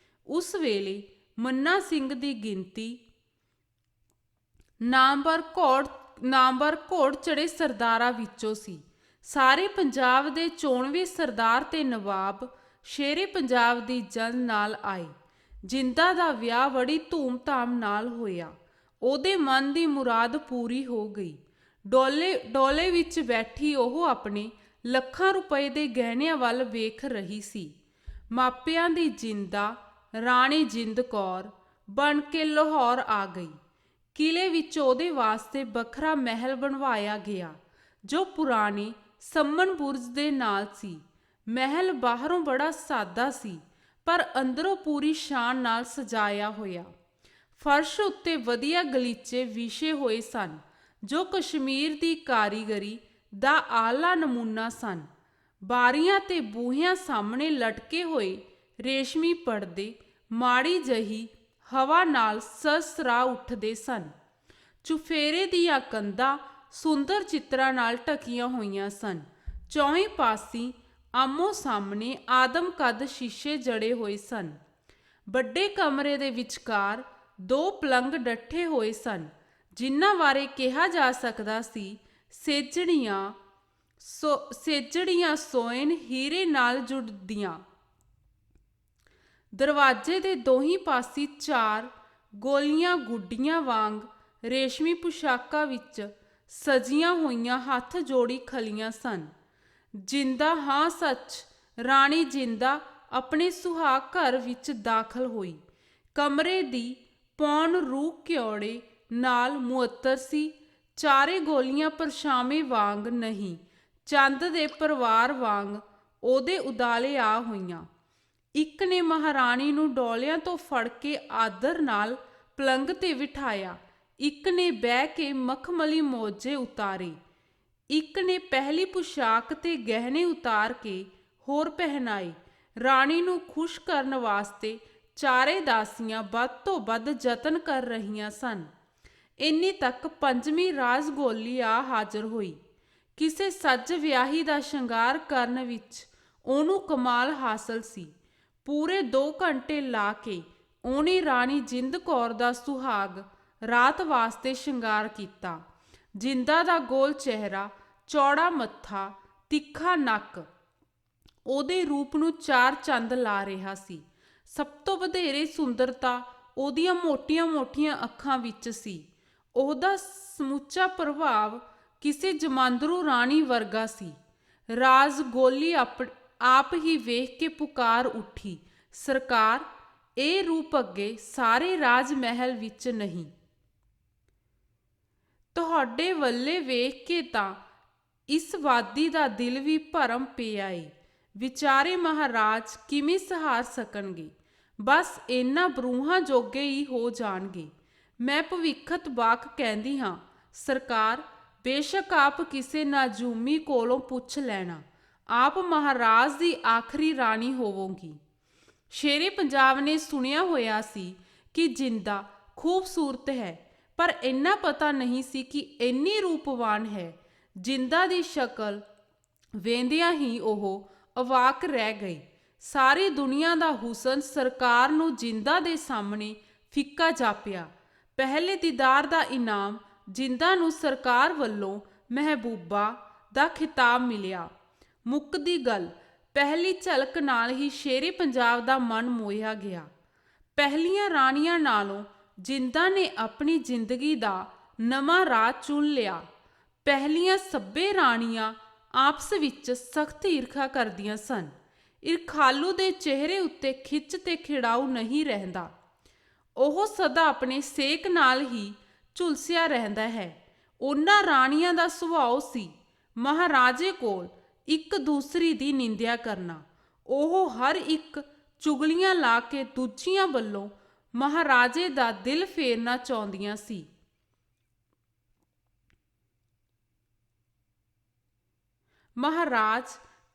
ਉਸ ਵੇਲੇ ਮੰਨਾ ਸਿੰਘ ਦੀ ਗਿਣਤੀ ਨਾਮਵਰ ਘੋੜ ਚੜੇ ਸਰਦਾਰਾਂ ਵਿੱਚੋਂ ਸੀ। ਸਾਰੇ ਪੰਜਾਬ ਦੇ 94 ਸਰਦਾਰ ਤੇ ਨਵਾਬ ਸ਼ੇਰੇ ਪੰਜਾਬ ਦੀ ਜੰਗ ਨਾਲ ਆਏ। ਜਿੰਦਾ ਦਾ ਵਿਆਹ ਬੜੀ ਧੂਮ-ਧਾਮ ਨਾਲ ਹੋਇਆ। ਉਹਦੇ ਮਨ ਦੀ ਮੁਰਾਦ ਪੂਰੀ ਹੋ ਗਈ। ਡੋਲੇ ਵਿੱਚ ਬੈਠੀ ਉਹ ਆਪਣੇ ਲੱਖਾਂ ਰੁਪਏ ਦੇ ਗਹਿਣਿਆਂ ਵੱਲ ਵੇਖ ਰਹੀ ਸੀ। ਮਾਪਿਆਂ ਦੀ ਜਿੰਦਾ ਰਾਣੀ ਜਿੰਦ ਕੌਰ ਬਣ ਕੇ ਲਾਹੌਰ ਆ ਗਈ। ਕਿਲੇ ਵਿੱਚ ਉਹਦੇ ਵਾਸਤੇ ਵੱਖਰਾ ਮਹਿਲ ਬਣਵਾਇਆ ਗਿਆ ਜੋ ਪੁਰਾਣੇ ਸੰਮਨ ਬੁਰਜ ਦੇ ਨਾਲ ਸੀ। ਮਹਿਲ ਬਾਹਰੋਂ ਬੜਾ ਸਾਦਾ ਸੀ, ਪਰ ਅੰਦਰੋਂ ਪੂਰੀ ਸ਼ਾਨ ਨਾਲ ਸਜਾਇਆ ਹੋਇਆ। ਫਰਸ਼ ਉੱਤੇ ਵਧੀਆ ਗਲੀਚੇ ਵਿਛੇ ਹੋਏ ਸਨ ਜੋ ਕਸ਼ਮੀਰ ਦੀ ਕਾਰੀਗਰੀ ਦਾ ਆਲਾ ਨਮੂਨਾ ਸਨ। ਬਾਰੀਆਂ ਤੇ ਬੂਹਿਆਂ ਸਾਹਮਣੇ ਲਟਕੇ ਹੋਏ ਰੇਸ਼ਮੀ ਪਰਦੇ ਮਾੜੀ ਜਿਹੀ ਹਵਾ ਨਾਲ ਸਰਸਰਾ ਉੱਠਦੇ ਸਨ। ਚੁਫੇਰੇ ਦੀਆਂ ਕੰਧਾਂ ਸੁੰਦਰ ਚਿੱਤਰਾਂ ਨਾਲ ਢਕੀਆਂ ਹੋਈਆਂ ਸਨ। ਚੌਵੇਂ ਪਾਸੀਂ ਆਮੋ ਸਾਹਮਣੇ ਆਦਮ ਕੱਦ ਸ਼ੀਸ਼ੇ ਜੜੇ ਹੋਏ ਸਨ। ਵੱਡੇ ਕਮਰੇ ਦੇ ਵਿਚਕਾਰ 2 ਪਲੰਗ ਡੱਠੇ ਹੋਏ ਸਨ, ਜਿਨ੍ਹਾਂ ਬਾਰੇ ਕਿਹਾ ਜਾ ਸਕਦਾ ਸੀ ਸੇਜੜੀਆਂ ਸੋਇਨ ਹੀਰੇ ਨਾਲ ਜੁੜਦੀਆਂ। ਦਰਵਾਜ਼ੇ ਦੇ ਦੋਹੀਂ ਪਾਸੀਂ 4 ਗੋਲੀਆਂ ਗੁੱਡੀਆਂ ਵਾਂਗ ਰੇਸ਼ਮੀ ਪੁਸ਼ਾਕਾਂ ਵਿੱਚ ਸਜੀਆਂ ਹੋਈਆਂ ਹੱਥ ਜੋੜੀ ਖਲੀਆਂ ਸਨ। ਜਿੰਦਾ, ਹਾਂ ਸੱਚ, ਰਾਣੀ ਜਿੰਦਾ ਆਪਣੇ ਸੁਹਾਗ ਘਰ ਵਿੱਚ ਦਾਖਲ ਹੋਈ। ਕਮਰੇ ਦੀ ਪੌਣ ਰੂਹ ਕਿਉੜੇ ਨਾਲ ਮੁਅੱਤਰ ਸੀ। ਚਾਰੇ ਗੋਲੀਆਂ ਪਰਛਾਵੇਂ ਵਾਂਗ ਨਹੀਂ, ਚੰਦ ਦੇ ਪਰਿਵਾਰ ਵਾਂਗ ਉਹਦੇ ਉਦਾਲੇ ਆ ਹੋਈਆਂ। ਇੱਕ ਨੇ ਮਹਾਰਾਣੀ ਨੂੰ ਡੋਲਿਆਂ ਤੋਂ ਫੜ ਕੇ ਆਦਰ ਨਾਲ ਪਲੰਗ ਤੇ ਬਿਠਾਇਆ। ਇੱਕ ਨੇ ਬਹਿ ਕੇ ਮਖਮਲੀ ਮੋਜੇ ਉਤਾਰੇ। ਇੱਕ ਨੇ ਪਹਿਲੀ ਪੁਸ਼ਾਕ ਤੇ ਗਹਿਣੇ ਉਤਾਰ ਕੇ ਹੋਰ ਪਹਿਨਾਏ। ਰਾਣੀ ਨੂੰ ਖੁਸ਼ ਕਰਨ ਵਾਸਤੇ ਚਾਰੇ ਦਾਸੀਆਂ ਵੱਧ ਤੋਂ ਵੱਧ ਯਤਨ ਕਰ ਰਹੀਆਂ ਸਨ। ਇੰਨੀ ਤੱਕ 5ਵੀਂ ਰਾਜਗੋਲੀ ਆ ਹਾਜ਼ਰ ਹੋਈ। ਕਿਸੇ ਸੱਜ ਵਿਆਹੀ ਦਾ ਸ਼ਿੰਗਾਰ ਕਰਨ ਵਿੱਚ ਉਹਨੂੰ ਕਮਾਲ ਹਾਸਲ ਸੀ। ਪੂਰੇ 2 ਘੰਟੇ ਲਾ ਕੇ ਉਹਨੇ ਰਾਣੀ ਜਿੰਦ ਕੌਰ ਦਾ ਸੁਹਾਗ ਰਾਤ ਵਾਸਤੇ ਸ਼ਿੰਗਾਰ ਕੀਤਾ। ਜਿੰਦਾ ਦਾ ਗੋਲ ਚਿਹਰਾ ਚੌੜਾ ਮੱਥਾ, ਤਿੱਖਾ ਨੱਕ ਉਹਦੇ ਰੂਪ ਨੂੰ ਚਾਰ ਚੰਦ ਲਾ ਰਿਹਾ ਸੀ। ਸਭ ਤੋਂ ਵਧੇਰੇ ਸੁੰਦਰਤਾ ਉਹਦੀਆਂ ਮੋਟੀਆਂ-ਮੋਟੀਆਂ ਅੱਖਾਂ ਵਿੱਚ ਸੀ। ਉਹਦਾ ਸਮੁੱਚਾ ਪ੍ਰਭਾਵ ਕਿਸੇ ਜਮਾਂਦਰੂ ਰਾਣੀ ਵਰਗਾ ਸੀ। ਰਾਜ ਗੋਲੀ ਆਪ ਹੀ ਵੇਖ ਕੇ ਪੁਕਾਰ ਉੱਠੀ, ਸਰਕਾਰ, ਇਹ ਰੂਪ ਅੱਗੇ ਸਾਰੇ ਰਾਜ ਮਹਿਲ ਵਿੱਚ ਨਹੀਂ। ਤੁਹਾਡੇ ਵੱਲੇ ਵੇਖ ਕੇ ਤਾਂ ਇਸ ਵਾਦੀ ਦਾ ਦਿਲ ਵੀ ਭਰਮ ਪਿਆ ਏ। ਵਿਚਾਰੇ ਮਹਾਰਾਜ ਕਿਵੇਂ ਸਹਾਰ ਸਕਣਗੇ? ਬਸ ਇਹਨਾਂ ਬਰੂਹਾਂ ਜੋਗੇ ਹੀ ਹੋ ਜਾਣਗੇ। ਮੈਂ ਭਵਿੱਖਤ ਬਾਕ ਕਹਿੰਦੀ ਹਾਂ, ਸਰਕਾਰ, ਬੇਸ਼ੱਕ ਆਪ ਕਿਸੇ ਨਾਜੂਮੀ ਕੋਲੋਂ ਪੁੱਛ ਲੈਣਾ, ਆਪ ਮਹਾਰਾਜ ਦੀ ਆਖਰੀ ਰਾਣੀ ਹੋਵੋਗੀ। ਸ਼ੇਰੇ ਪੰਜਾਬ ਨੇ ਸੁਣਿਆ ਹੋਇਆ ਸੀ ਕਿ ਜਿੰਦਾ ਖੂਬਸੂਰਤ ਹੈ, ਪਰ ਇੰਨਾ ਪਤਾ ਨਹੀਂ ਸੀ ਕਿ ਇੰਨੀ ਰੂਪਵਾਨ ਹੈ। ਜਿੰਦਾ ਦੀ ਸ਼ਕਲ ਵੇਂਦਿਆਂ ਹੀ ਉਹ ਅਵਾਕ ਰਹਿ ਗਈ। ਸਾਰੀ ਦੁਨੀਆ ਦਾ ਹੁਸਨ ਸਰਕਾਰ ਨੂੰ ਜਿੰਦਾ ਦੇ ਸਾਹਮਣੇ ਫਿੱਕਾ ਜਾਪਿਆ। ਪਹਿਲੇ ਦੀਦਾਰ ਦਾ ਇਨਾਮ ਜਿੰਦਾ ਨੂੰ ਸਰਕਾਰ ਵੱਲੋਂ ਮਹਿਬੂਬਾ ਦਾ ਖਿਤਾਬ ਮਿਲਿਆ। ਮੁੱਕਦੀ ਗੱਲ, ਪਹਿਲੀ ਝਲਕ ਨਾਲ ਹੀ ਸ਼ੇਰੇ ਪੰਜਾਬ ਦਾ ਮਨ ਮੋਹਿਆ ਗਿਆ। ਪਹਿਲੀਆਂ ਰਾਣੀਆਂ ਨਾਲੋਂ ਜਿੰਦਾ ਨੇ ਆਪਣੀ ਜ਼ਿੰਦਗੀ ਦਾ ਨਵਾਂ ਰਾਹ ਚੁਣ ਲਿਆ। ਪਹਿਲੀਆਂ ਸੱਭੇ ਰਾਣੀਆਂ ਆਪਸ ਵਿੱਚ ਸਖਤ ਈਰਖਾ ਕਰਦੀਆਂ ਸਨ। ਈਰਖਾਲੂ ਦੇ ਚਿਹਰੇ ਉੱਤੇ ਖਿੱਚ ਤੇ ਖਿੜਾਊ ਨਹੀਂ ਰਹਿੰਦਾ। ਉਹ ਸਦਾ ਆਪਣੇ ਸੇਕ ਨਾਲ ਹੀ ਝੁਲਸਿਆ ਰਹਿੰਦਾ ਹੈ। ਉਹਨਾਂ ਰਾਣੀਆਂ ਦਾ ਸੁਭਾਅ ਸੀ ਮਹਾਰਾਜੇ ਕੋਲ ਇੱਕ ਦੂਸਰੀ ਦੀ ਨਿੰਦਿਆ ਕਰਨਾ। ਉਹ ਹਰ ਇੱਕ ਚੁਗਲੀਆਂ ਲਾ ਕੇ ਦੂਜੀਆਂ ਵੱਲੋਂ ਮਹਾਰਾਜੇ ਦਾ ਦਿਲ ਫੇਰਨਾ ਚਾਹੁੰਦੀਆਂ ਸੀ। ਮਹਾਰਾਜ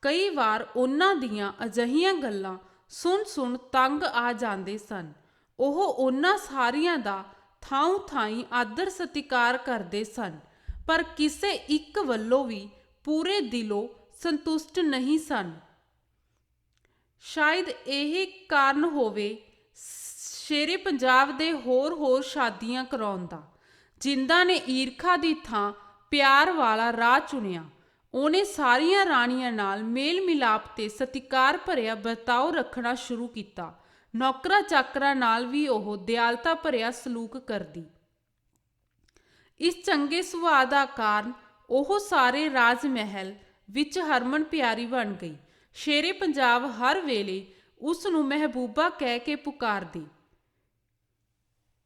ਕਈ ਵਾਰ ਉਹਨਾਂ ਦੀਆਂ ਅਜਿਹੀਆਂ ਗੱਲਾਂ ਸੁਣ ਤੰਗ ਆ ਜਾਂਦੇ ਸਨ। ਉਹ ਉਹਨਾਂ ਸਾਰੀਆਂ ਦਾ ਥਾਈਂ ਆਦਰ ਸਤਿਕਾਰ ਕਰਦੇ ਸਨ, ਪਰ ਕਿਸੇ ਇੱਕ ਵੱਲੋਂ ਵੀ ਪੂਰੇ ਦਿਲੋਂ ਸੰਤੁਸ਼ਟ ਨਹੀਂ ਸਨ। ਸ਼ਾਇਦ ਇਹ ਕਾਰਨ ਹੋਵੇ ਸ਼ੇਰੇ ਪੰਜਾਬ ਦੇ ਹੋਰ ਸ਼ਾਦੀਆਂ ਕਰਾਉਣ ਦਾ। ਜਿੰਦਾ ਨੇ ਈਰਖਾ ਦੀ ਥਾਂ ਪਿਆਰ ਵਾਲਾ ਰਾਹ ਚੁਣਿਆ। ਉਹਨੇ ਸਾਰੀਆਂ ਰਾਣੀਆਂ ਨਾਲ ਮੇਲ ਮਿਲਾਪ ਤੇ ਸਤਿਕਾਰ ਭਰਿਆ ਵਰਤਾਓ ਰੱਖਣਾ ਸ਼ੁਰੂ ਕੀਤਾ। ਨੌਕਰਾਂ ਚਾਕਰਾਂ ਨਾਲ ਵੀ ਉਹ ਦਿਆਲਤਾ ਭਰਿਆ ਸਲੂਕ ਕਰਦੀ। ਇਸ ਚੰਗੇ ਸੁਭਾਅ ਦਾ ਕਾਰਨ ਉਹ ਸਾਰੇ ਰਾਜ ਮਹਿਲ ਵਿੱਚ ਹਰਮਨ ਪਿਆਰੀ ਬਣ ਗਈ। ਸ਼ੇਰੇ ਪੰਜਾਬ ਹਰ ਵੇਲੇ ਉਸ ਨੂੰ ਮਹਿਬੂਬਾ ਕਹਿ ਕੇ ਪੁਕਾਰਦੀ।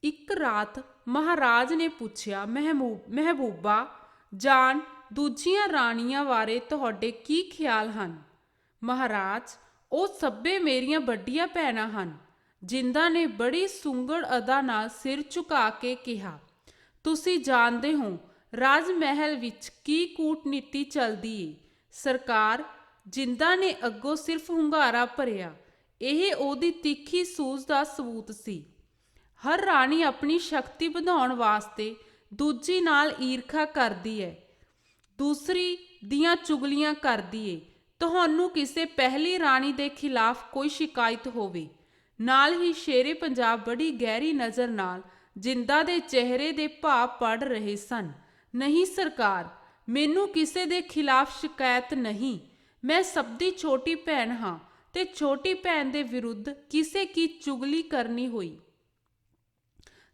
ਇੱਕ ਰਾਤ ਮਹਾਰਾਜ ਨੇ ਪੁੱਛਿਆ, ਮਹਿਬੂਬਾ ਜਾਨ, ਦੂਜੀਆਂ ਰਾਣੀਆਂ ਬਾਰੇ ਤੁਹਾਡੇ ਕੀ ਖਿਆਲ ਹਨ? ਮਹਾਰਾਜ, ਉਹ ਸਭੇ ਮੇਰੀਆਂ ਵੱਡੀਆਂ ਭੈਣਾਂ ਹਨ। ਜਿੰਦਾ ਨੇ ਬੜੀ ਸੁੰਗੜ ਅਦਾ ਨਾਲ ਸਿਰ ਝੁਕਾ ਕੇ ਕਿਹਾ, ਤੁਸੀਂ ਜਾਣਦੇ ਹੋ ਰਾਜ ਮਹਿਲ ਵਿੱਚ ਕੀ ਕੂਟਨੀਤੀ ਚੱਲਦੀ ਏ। ਸਰਕਾਰ, ਜਿੰਦਾ ਨੇ ਅੱਗੋਂ ਸਿਰਫ ਹੁੰਗਾਰਾ ਭਰਿਆ। ਇਹ ਉਹਦੀ ਤਿੱਖੀ ਸੂਝ ਦਾ ਸਬੂਤ ਸੀ। ਹਰ ਰਾਣੀ ਆਪਣੀ ਸ਼ਕਤੀ ਵਧਾਉਣ ਵਾਸਤੇ ਦੂਜੀ ਨਾਲ ਈਰਖਾ ਕਰਦੀ ਹੈ, ਦੂਸਰੀ ਦੀਆਂ ਚੁਗਲੀਆਂ ਕਰਦੀ ਏ। ਤੁਹਾਨੂੰ ਕਿਸੇ ਪਹਿਲੀ ਰਾਣੀ ਦੇ ਖਿਲਾਫ ਕੋਈ ਸ਼ਿਕਾਇਤ ਹੋਵੇ? ਨਾਲ ਹੀ ਸ਼ੇਰੇ ਪੰਜਾਬ ਬੜੀ ਗਹਿਰੀ ਨਜ਼ਰ ਨਾਲ ਜਿੰਦਾ ਦੇ ਚਿਹਰੇ ਦੇ ਭਾਵ ਪੜ੍ਹ ਰਹੇ ਸਨ। ਨਹੀਂ ਸਰਕਾਰ, ਮੈਨੂੰ ਕਿਸੇ ਦੇ ਖਿਲਾਫ ਸ਼ਿਕਾਇਤ ਨਹੀਂ। ਮੈਂ ਸਭ ਦੀ ਛੋਟੀ ਭੈਣ ਹਾਂ ਤੇ ਛੋਟੀ ਭੈਣ ਦੇ ਵਿਰੁੱਧ ਕਿਸੇ ਕੀ ਚੁਗਲੀ ਕਰਨੀ ਹੋਈ।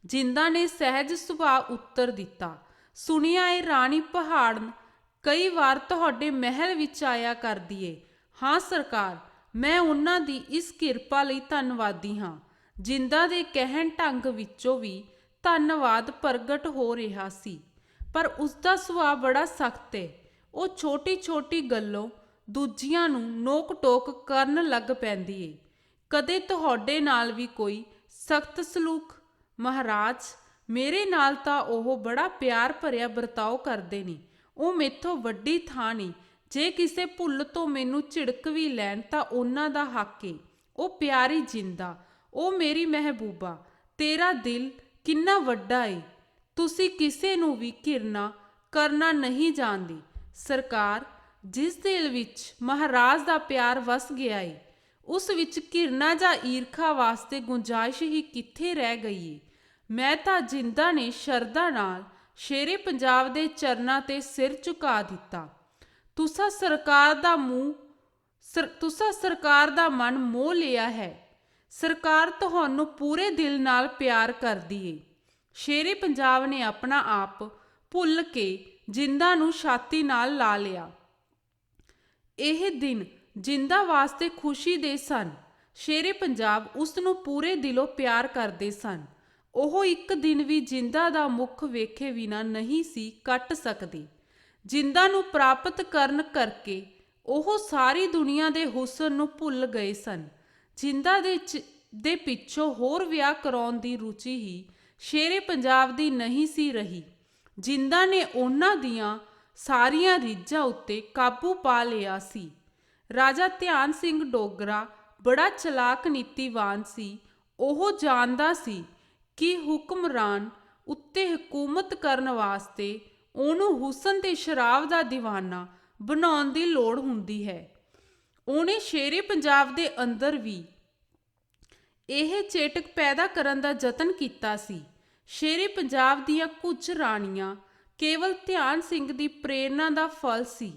ਜਿੰਦਾ ਨੇ ਸਹਿਜ ਸੁਭਾਅ ਉੱਤਰ ਦਿੱਤਾ, ਸੁਣਿਆ ਏ ਰਾਣੀ ਪਹਾੜਨ ਕਈ ਵਾਰ ਤੁਹਾਡੇ ਮਹਿਲ ਵਿੱਚ ਆਇਆ ਕਰਦੀ ਏ। ਹਾਂ ਸਰਕਾਰ, ਮੈਂ ਉਹਨਾਂ ਦੀ ਇਸ ਕਿਰਪਾ ਲਈ ਧੰਨਵਾਦੀ ਹਾਂ। ਜਿੰਦਾ ਦੇ ਕਹਿਣ ਢੰਗ ਵਿੱਚੋਂ ਵੀ ਧੰਨਵਾਦ ਪ੍ਰਗਟ ਹੋ ਰਿਹਾ ਸੀ, ਪਰ ਉਸਦਾ ਸੁਭਾਅ ਬੜਾ ਸਖਤ ਏ। ਉਹ ਛੋਟੀ ਗੱਲੋਂ ਦੂਜਿਆਂ ਨੂੰ ਨੋਕ ਟੋਕ ਕਰਨ ਲੱਗ ਪੈਂਦੀ ਏ। ਕਦੇ ਤੁਹਾਡੇ ਨਾਲ ਵੀ ਕੋਈ ਸਖਤ ਸਲੂਕ? ਮਹਾਰਾਜ, ਮੇਰੇ ਨਾਲ ਤਾਂ ਉਹ ਬੜਾ ਪਿਆਰ ਭਰਿਆ ਵਰਤਾਓ ਕਰਦੇ ਨੇ। ਉਹ ਮੈਥੋਂ ਵੱਡੀ ਥਾਂ ਨਹੀਂ। ਜੇ ਕਿਸੇ ਭੁੱਲ ਤੋਂ ਮੈਨੂੰ ਝਿੜਕ ਵੀ ਲੈਣ ਤਾਂ ਉਹਨਾਂ ਦਾ ਹੱਕ ਏ। ਉਹ ਪਿਆਰੀ ਜਿੰਦਾ, ਉਹ ਮੇਰੀ ਮਹਿਬੂਬਾ, ਤੇਰਾ ਦਿਲ ਕਿੰਨਾ ਵੱਡਾ ਏ। ਤੁਸੀਂ ਕਿਸੇ ਨੂੰ ਵੀ ਘਿਰਨਾ ਕਰਨਾ ਨਹੀਂ ਜਾਣਦੀ। ਸਰਕਾਰ, ਜਿਸ ਦਿਲ ਵਿੱਚ ਮਹਾਰਾਜ ਦਾ ਪਿਆਰ ਵਸ ਗਿਆ ਏ, ਉਸ ਵਿੱਚ ਘਿਰਨਾ ਜਾਂ ਈਰਖਾ ਵਾਸਤੇ ਗੁੰਜਾਇਸ਼ ਹੀ ਕਿੱਥੇ ਰਹਿ ਗਈ ਏ। ਮੈਂ ਤਾਂ ਜਿੰਦਾ ਨੇ ਸ਼ਰਧਾ ਨਾਲ ਸ਼ੇਰੇ ਪੰਜਾਬ ਦੇ ਚਰਨਾਂ ਤੇ ਸਿਰ ਝੁਕਾ ਦਿੱਤਾ। ਤੁਸਾਂ ਸਰਕਾਰ ਦਾ ਮਨ ਮੋਹ ਲਿਆ ਹੈ। ਸਰਕਾਰ ਤੁਹਾਨੂੰ ਪੂਰੇ ਦਿਲ ਨਾਲ ਪਿਆਰ ਕਰਦੀ ਏ। ਸ਼ੇਰੇ ਪੰਜਾਬ ਨੇ ਆਪਣਾ ਆਪ ਭੁੱਲ ਕੇ ਜਿੰਦਾ ਨੂੰ ਛਾਤੀ ਨਾਲ ਲਾ ਲਿਆ। ਇਹ ਦਿਨ ਜਿੰਦਾ ਵਾਸਤੇ ਖੁਸ਼ੀ ਦੇ ਸਨ। ਸ਼ੇਰੇ ਪੰਜਾਬ ਉਸ ਨੂੰ ਪੂਰੇ ਦਿਲੋਂ ਪਿਆਰ ਕਰਦੇ ਸਨ। ਉਹ ਇੱਕ ਦਿਨ ਵੀ ਜਿੰਦਾ ਦਾ ਮੁਖ ਵੇਖੇ ਬਿਨਾਂ ਨਹੀਂ ਸੀ ਕੱਟ ਸਕਦੇ। ਜਿੰਦਾ ਨੂੰ ਪ੍ਰਾਪਤ ਕਰਨ ਕਰਕੇ ਉਹ ਸਾਰੀ ਦੁਨੀਆ ਦੇ ਹੁਸਨ ਨੂੰ ਭੁੱਲ ਗਏ ਸਨ। ਜਿੰਦਾ ਦੇ ਪਿੱਛੋਂ ਹੋਰ ਵਿਆਹ ਕਰਾਉਣ ਦੀ ਰੁਚੀ ਹੀ ਸ਼ੇਰੇ ਪੰਜਾਬ ਦੀ ਨਹੀਂ ਸੀ ਰਹੀ। ਜਿੰਦਾ ਨੇ ਉਹਨਾਂ ਦੀਆਂ ਸਾਰੀਆਂ ਰੀਝਾਂ ਉੱਤੇ ਕਾਬੂ ਪਾ ਲਿਆ ਸੀ। ਰਾਜਾ ਧਿਆਨ ਸਿੰਘ ਡੋਗਰਾ ਬੜਾ ਚਲਾਕ ਨੀਤੀਵਾਨ ਸੀ। ਉਹ ਜਾਣਦਾ ਸੀ ਕਿ ਹੁਕਮਰਾਨ ਉੱਤੇ ਹਕੂਮਤ ਕਰਨ ਵਾਸਤੇ ਉਹਨੂੰ ਹੁਸਨ ਤੇ ਸ਼ਰਾਬ ਦਾ ਦੀਵਾਨਾ ਬਣਾਉਣ ਦੀ ਲੋੜ ਹੁੰਦੀ ਹੈ। ਉਹਨੇ ਸ਼ੇਰੇ ਪੰਜਾਬ ਦੇ ਅੰਦਰ ਵੀ ਇਹ ਚੇਟਕ ਪੈਦਾ ਕਰਨ ਦਾ ਯਤਨ ਕੀਤਾ ਸੀ। ਸ਼ੇਰੇ ਪੰਜਾਬ ਦੀਆਂ ਕੁਝ ਰਾਣੀਆਂ ਕੇਵਲ ਧਿਆਨ ਸਿੰਘ ਦੀ ਪ੍ਰੇਰਨਾ ਦਾ ਫਲ ਸੀ।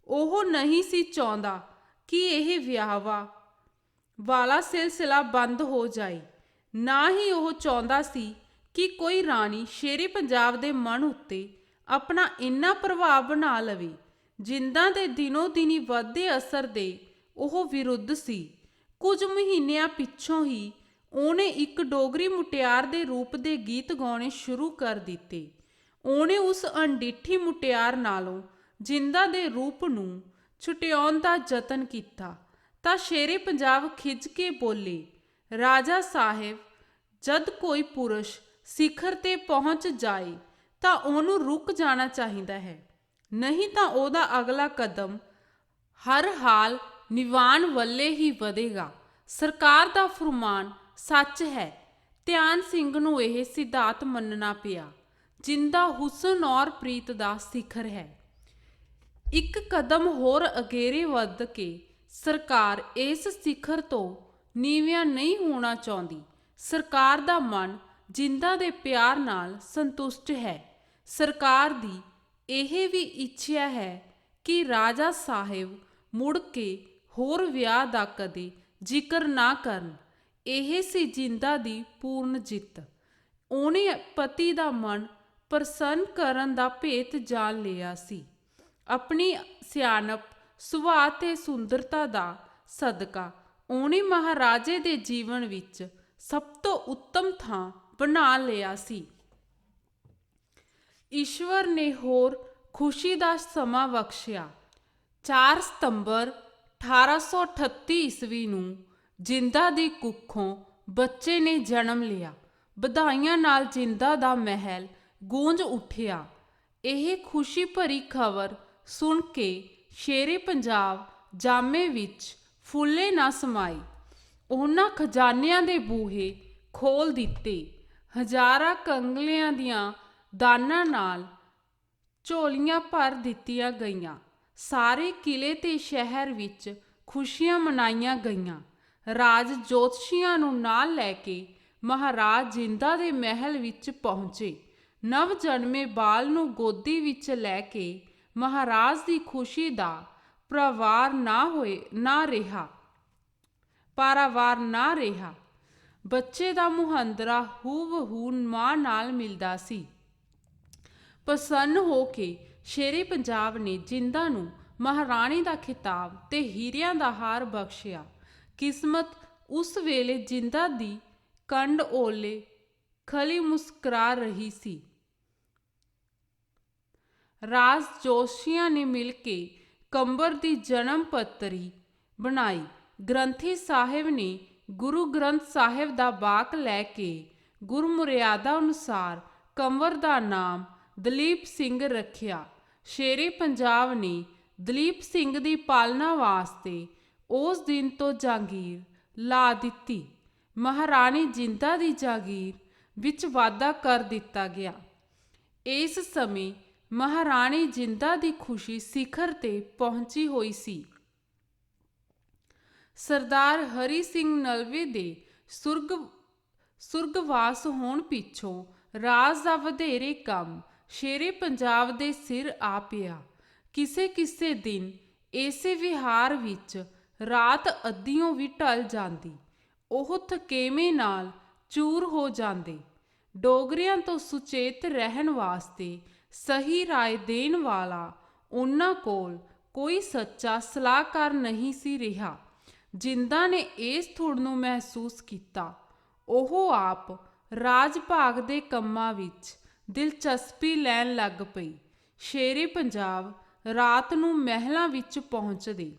ਉਹ ਨਹੀਂ ਸੀ ਚਾਹੁੰਦਾ ਕਿ ਇਹ ਵਿਆਹਾਂ ਵਾਲਾ ਸਿਲਸਿਲਾ ਬੰਦ ਹੋ ਜਾਏ। ਨਾ ਹੀ ਉਹ ਚਾਹੁੰਦਾ ਸੀ ਕਿ ਕੋਈ ਰਾਣੀ ਸ਼ੇਰੇ ਪੰਜਾਬ ਦੇ ਮਨ ਉੱਤੇ ਆਪਣਾ ਇੰਨਾ ਪ੍ਰਭਾਵ ਬਣਾ ਲਵੇ। ਜਿੰਦਾ ਦੇ ਦਿਨੋਂ ਦਿਨੀ ਵੱਧਦੇ ਅਸਰ ਦੇ ਉਹ ਵਿਰੁੱਧ ਸੀ। ਕੁਝ ਮਹੀਨਿਆਂ ਪਿੱਛੋਂ ਹੀ ਉਹਨੇ ਇੱਕ ਡੋਗਰੀ ਮੁਟਿਆਰ ਦੇ ਰੂਪ ਦੇ ਗੀਤ ਗਾਉਣੇ ਸ਼ੁਰੂ ਕਰ ਦਿੱਤੇ। ਉਹਨੇ ਉਸ ਅਣਡਿੱਠੀ ਮੁਟਿਆਰ ਨਾਲੋਂ ਜਿੰਦਾ ਦੇ ਰੂਪ ਨੂੰ ਛੁਟਿਆਉਣ ਦਾ ਯਤਨ ਕੀਤਾ ਤਾਂ ਸ਼ੇਰੇ ਪੰਜਾਬ ਖਿੱਝ ਕੇ ਬੋਲੇ, ਰਾਜਾ ਸਾਹਿਬ, ਜਦ ਕੋਈ ਪੁਰਸ਼ ਸਿਖਰ ਤੇ ਪਹੁੰਚ ਜਾਏ ਤਾਂ ਉਹਨੂੰ ਰੁਕ ਜਾਣਾ ਚਾਹੀਦਾ ਹੈ, ਨਹੀਂ ਤਾਂ ਉਹਦਾ ਅਗਲਾ ਕਦਮ ਹਰ ਹਾਲ ਨਿਵਾਨ ਵੱਲੇ ਹੀ ਵਧੇਗਾ। ਸਰਕਾਰ ਦਾ ਫਰਮਾਨ ਸੱਚ ਹੈ। ਧਿਆਨ ਸਿੰਘ ਨੂੰ ਇਹ ਸਿਧਾਂਤ ਮੰਨਣਾ ਪਿਆ। ਜਿੰਦਾ ਹੁਸਨ ਔਰ ਪ੍ਰੀਤ ਦਾ ਸਿਖਰ ਹੈ। ਇੱਕ ਕਦਮ ਹੋਰ ਅਗੇਰੇ ਵੱਧ ਕੇ ਸਰਕਾਰ ਇਸ ਸਿਖਰ ਤੋਂ ਨੀਵਿਆਂ ਨਹੀਂ ਹੋਣਾ ਚਾਹੁੰਦੀ। ਸਰਕਾਰ ਦਾ ਮਨ ਜਿੰਦਾ ਦੇ ਪਿਆਰ ਨਾਲ ਸੰਤੁਸ਼ਟ ਹੈ। ਸਰਕਾਰ ਦੀ ਇਹ ਵੀ ਇੱਛਾ ਹੈ ਕਿ ਰਾਜਾ ਸਾਹਿਬ ਮੁੜ ਕੇ ਹੋਰ ਵਿਆਹ ਦਾ ਕਦੇ ਜ਼ਿਕਰ ਨਾ ਕਰਨ। ਇਹ ਸੀ ਜਿੰਦਾ ਦੀ ਪੂਰਨ ਜਿੱਤ। ਉਹਨੇ ਪਤੀ ਦਾ ਮਨ ਪ੍ਰਸੰਨ ਕਰਨ ਦਾ ਭੇਤ ਜਾਣ ਲਿਆ ਸੀ। ਆਪਣੀ ਸਿਆਣਪ, ਸੁਭਾਅ ਤੇ ਸੁੰਦਰਤਾ ਦਾ ਸਦਕਾ ਉਹਨੇ ਮਹਾਰਾਜੇ ਦੇ ਜੀਵਨ ਵਿੱਚ ਸਭ ਤੋਂ ਉੱਤਮ ਥਾਂ ਬਣਾ ਲਿਆ ਸੀ। ਈਸ਼ਵਰ ਨੇ ਹੋਰ ਖੁਸ਼ੀ ਦਾ ਸਮਾਂ ਬਖਸ਼ਿਆ। 4 ਸਤੰਬਰ 1838 ਈਸਵੀ ਨੂੰ ਜਿੰਦਾ ਦੀ ਕੁੱਖੋਂ ਬੱਚੇ ਨੇ ਜਨਮ ਲਿਆ। ਵਧਾਈਆਂ ਨਾਲ ਜਿੰਦਾ ਦਾ ਮਹਿਲ ਗੂੰਜ ਉੱਠਿਆ। ਇਹ ਖੁਸ਼ੀ ਭਰੀ ਖਬਰ ਸੁਣ ਕੇ ਸ਼ੇਰੇ ਪੰਜਾਬ ਜਾਮੇ ਵਿੱਚ ਫੁੱਲੇ ਨਾ ਸਮਾਏ। ਉਹਨਾਂ ਖਜ਼ਾਨਿਆਂ ਦੇ ਬੂਹੇ ਖੋਲ ਦਿੱਤੇ। ਹਜ਼ਾਰਾਂ ਕੰਗਲਿਆਂ ਦੀਆਂ ਦਾਨਾਂ ਨਾਲ ਝੋਲੀਆਂ ਭਰ ਦਿੱਤੀਆਂ ਗਈਆਂ। ਸਾਰੇ ਕਿਲੇ ਤੇ ਸ਼ਹਿਰ ਵਿੱਚ ਖੁਸ਼ੀਆਂ ਮਨਾਈਆਂ ਗਈਆਂ। ਰਾਜ ਜੋਤਸ਼ੀਆਂ ਨੂੰ ਨਾਲ ਲੈ ਕੇ ਮਹਾਰਾਜ ਜਿੰਦਾ ਦੇ ਮਹਿਲ ਵਿੱਚ ਪਹੁੰਚੇ। ਨਵ ਜਨਮੇ ਬਾਲ ਨੂੰ ਗੋਦੀ ਵਿੱਚ ਲੈ ਕੇ ਮਹਾਰਾਜ ਦੀ ਖੁਸ਼ੀ ਦਾ ਪਾਰਾਵਾਰ ਨਾ ਰਿਹਾ। ਬੱਚੇ ਦਾ ਮੁਹੰਦਰਾ ਹੂਬਹੂ ਮਾਂ ਨਾਲ ਮਿਲਦਾ ਸੀ। ਪ੍ਰਸੰਨ ਹੋ ਕੇ ਸ਼ੇਰੇ ਪੰਜਾਬ ਨੇ ਜਿੰਦਾ ਨੂੰ ਮਹਾਰਾਣੀ ਦਾ ਖਿਤਾਬ ਤੇ ਹੀਰਿਆਂ ਦਾ ਹਾਰ ਬਖਸ਼ਿਆ। ਕਿਸਮਤ ਉਸ ਵੇਲੇ ਜਿੰਦਾ ਦੀ ਕੰਡ ਓਲੇ ਖਲੀ ਮੁਸਕਰਾ ਰਹੀ ਸੀ। ਰਾਜ ਜੋਤਸ਼ੀਆਂ ਨੇ ਮਿਲ ਕੇ ਕੰਬਰ ਦੀ ਜਨਮ ਪੱਤਰੀ ਬਣਾਈ। ਗ੍ਰੰਥੀ ਸਾਹਿਬ ਨੇ ਗੁਰੂ ਗ੍ਰੰਥ ਸਾਹਿਬ ਦਾ ਵਾਕ ਲੈ ਕੇ ਗੁਰਮਰਿਆਦਾ ਅਨੁਸਾਰ ਕੰਵਰ ਦਾ ਨਾਮ ਦਲੀਪ ਸਿੰਘ ਰੱਖਿਆ। ਸ਼ੇਰੇ ਪੰਜਾਬ ਨੇ ਦਲੀਪ ਸਿੰਘ ਦੀ ਪਾਲਣਾ ਵਾਸਤੇ ਉਸ ਦਿਨ ਤੋਂ ਜਾਗੀਰ ਲਾ ਦਿੱਤੀ। ਮਹਾਰਾਣੀ ਜਿੰਦਾ ਦੀ ਜਾਗੀਰ ਵਿੱਚ ਵਾਧਾ ਕਰ ਦਿੱਤਾ ਗਿਆ। ਇਸ ਸਮੇਂ ਮਹਾਰਾਣੀ ਜਿੰਦਾ ਦੀ ਖੁਸ਼ੀ ਸਿਖਰ ਤੇ ਪਹੁੰਚੀ ਹੋਈ ਸੀ। ਸਰਦਾਰ ਹਰੀ ਸਿੰਘ ਨਲਵੇ ਦੇ ਸੁਰਗਵਾਸ ਹੋਣ ਪਿੱਛੋਂ ਰਾਜ ਦਾ ਵਧੇਰੇ ਕੰਮ ਸ਼ੇਰੇ ਪੰਜਾਬ ਦੇ ਸਿਰ ਆ ਪਿਆ। ਕਿਸੇ ਕਿਸੇ ਦਿਨ ਇਸੇ ਵਿਹਾਰ ਵਿੱਚ ਰਾਤ ਅੱਧਿਓਂ ਵੀ ਢਲ ਜਾਂਦੀ। ਉਹ ਥਕੇਵੇਂ ਨਾਲ ਚੂਰ ਹੋ ਜਾਂਦੇ। ਡੋਗਰਿਆਂ ਤੋਂ ਸੁਚੇਤ ਰਹਿਣ ਵਾਸਤੇ ਸਹੀ ਰਾਏ ਦੇਣ ਵਾਲਾ ਉਹਨਾਂ ਕੋਲ ਕੋਈ ਸੱਚਾ ਸਲਾਹਕਾਰ ਨਹੀਂ ਸੀ ਰਿਹਾ। ਜਿੰਦਾ ਨੇ ਇਸ ਥੁੜ ਨੂੰ ਮਹਿਸੂਸ ਕੀਤਾ। ਉਹ ਆਪ ਰਾਜ ਭਾਗ ਦੇ ਕੰਮਾਂ ਵਿੱਚ ਦਿਲਚਸਪੀ ਲੈਣ ਲੱਗ ਪਈ। ਸ਼ੇਰੇ ਪੰਜਾਬ ਰਾਤ ਨੂੰ ਮਹਿਲਾਂ ਵਿੱਚ ਪਹੁੰਚਦੇ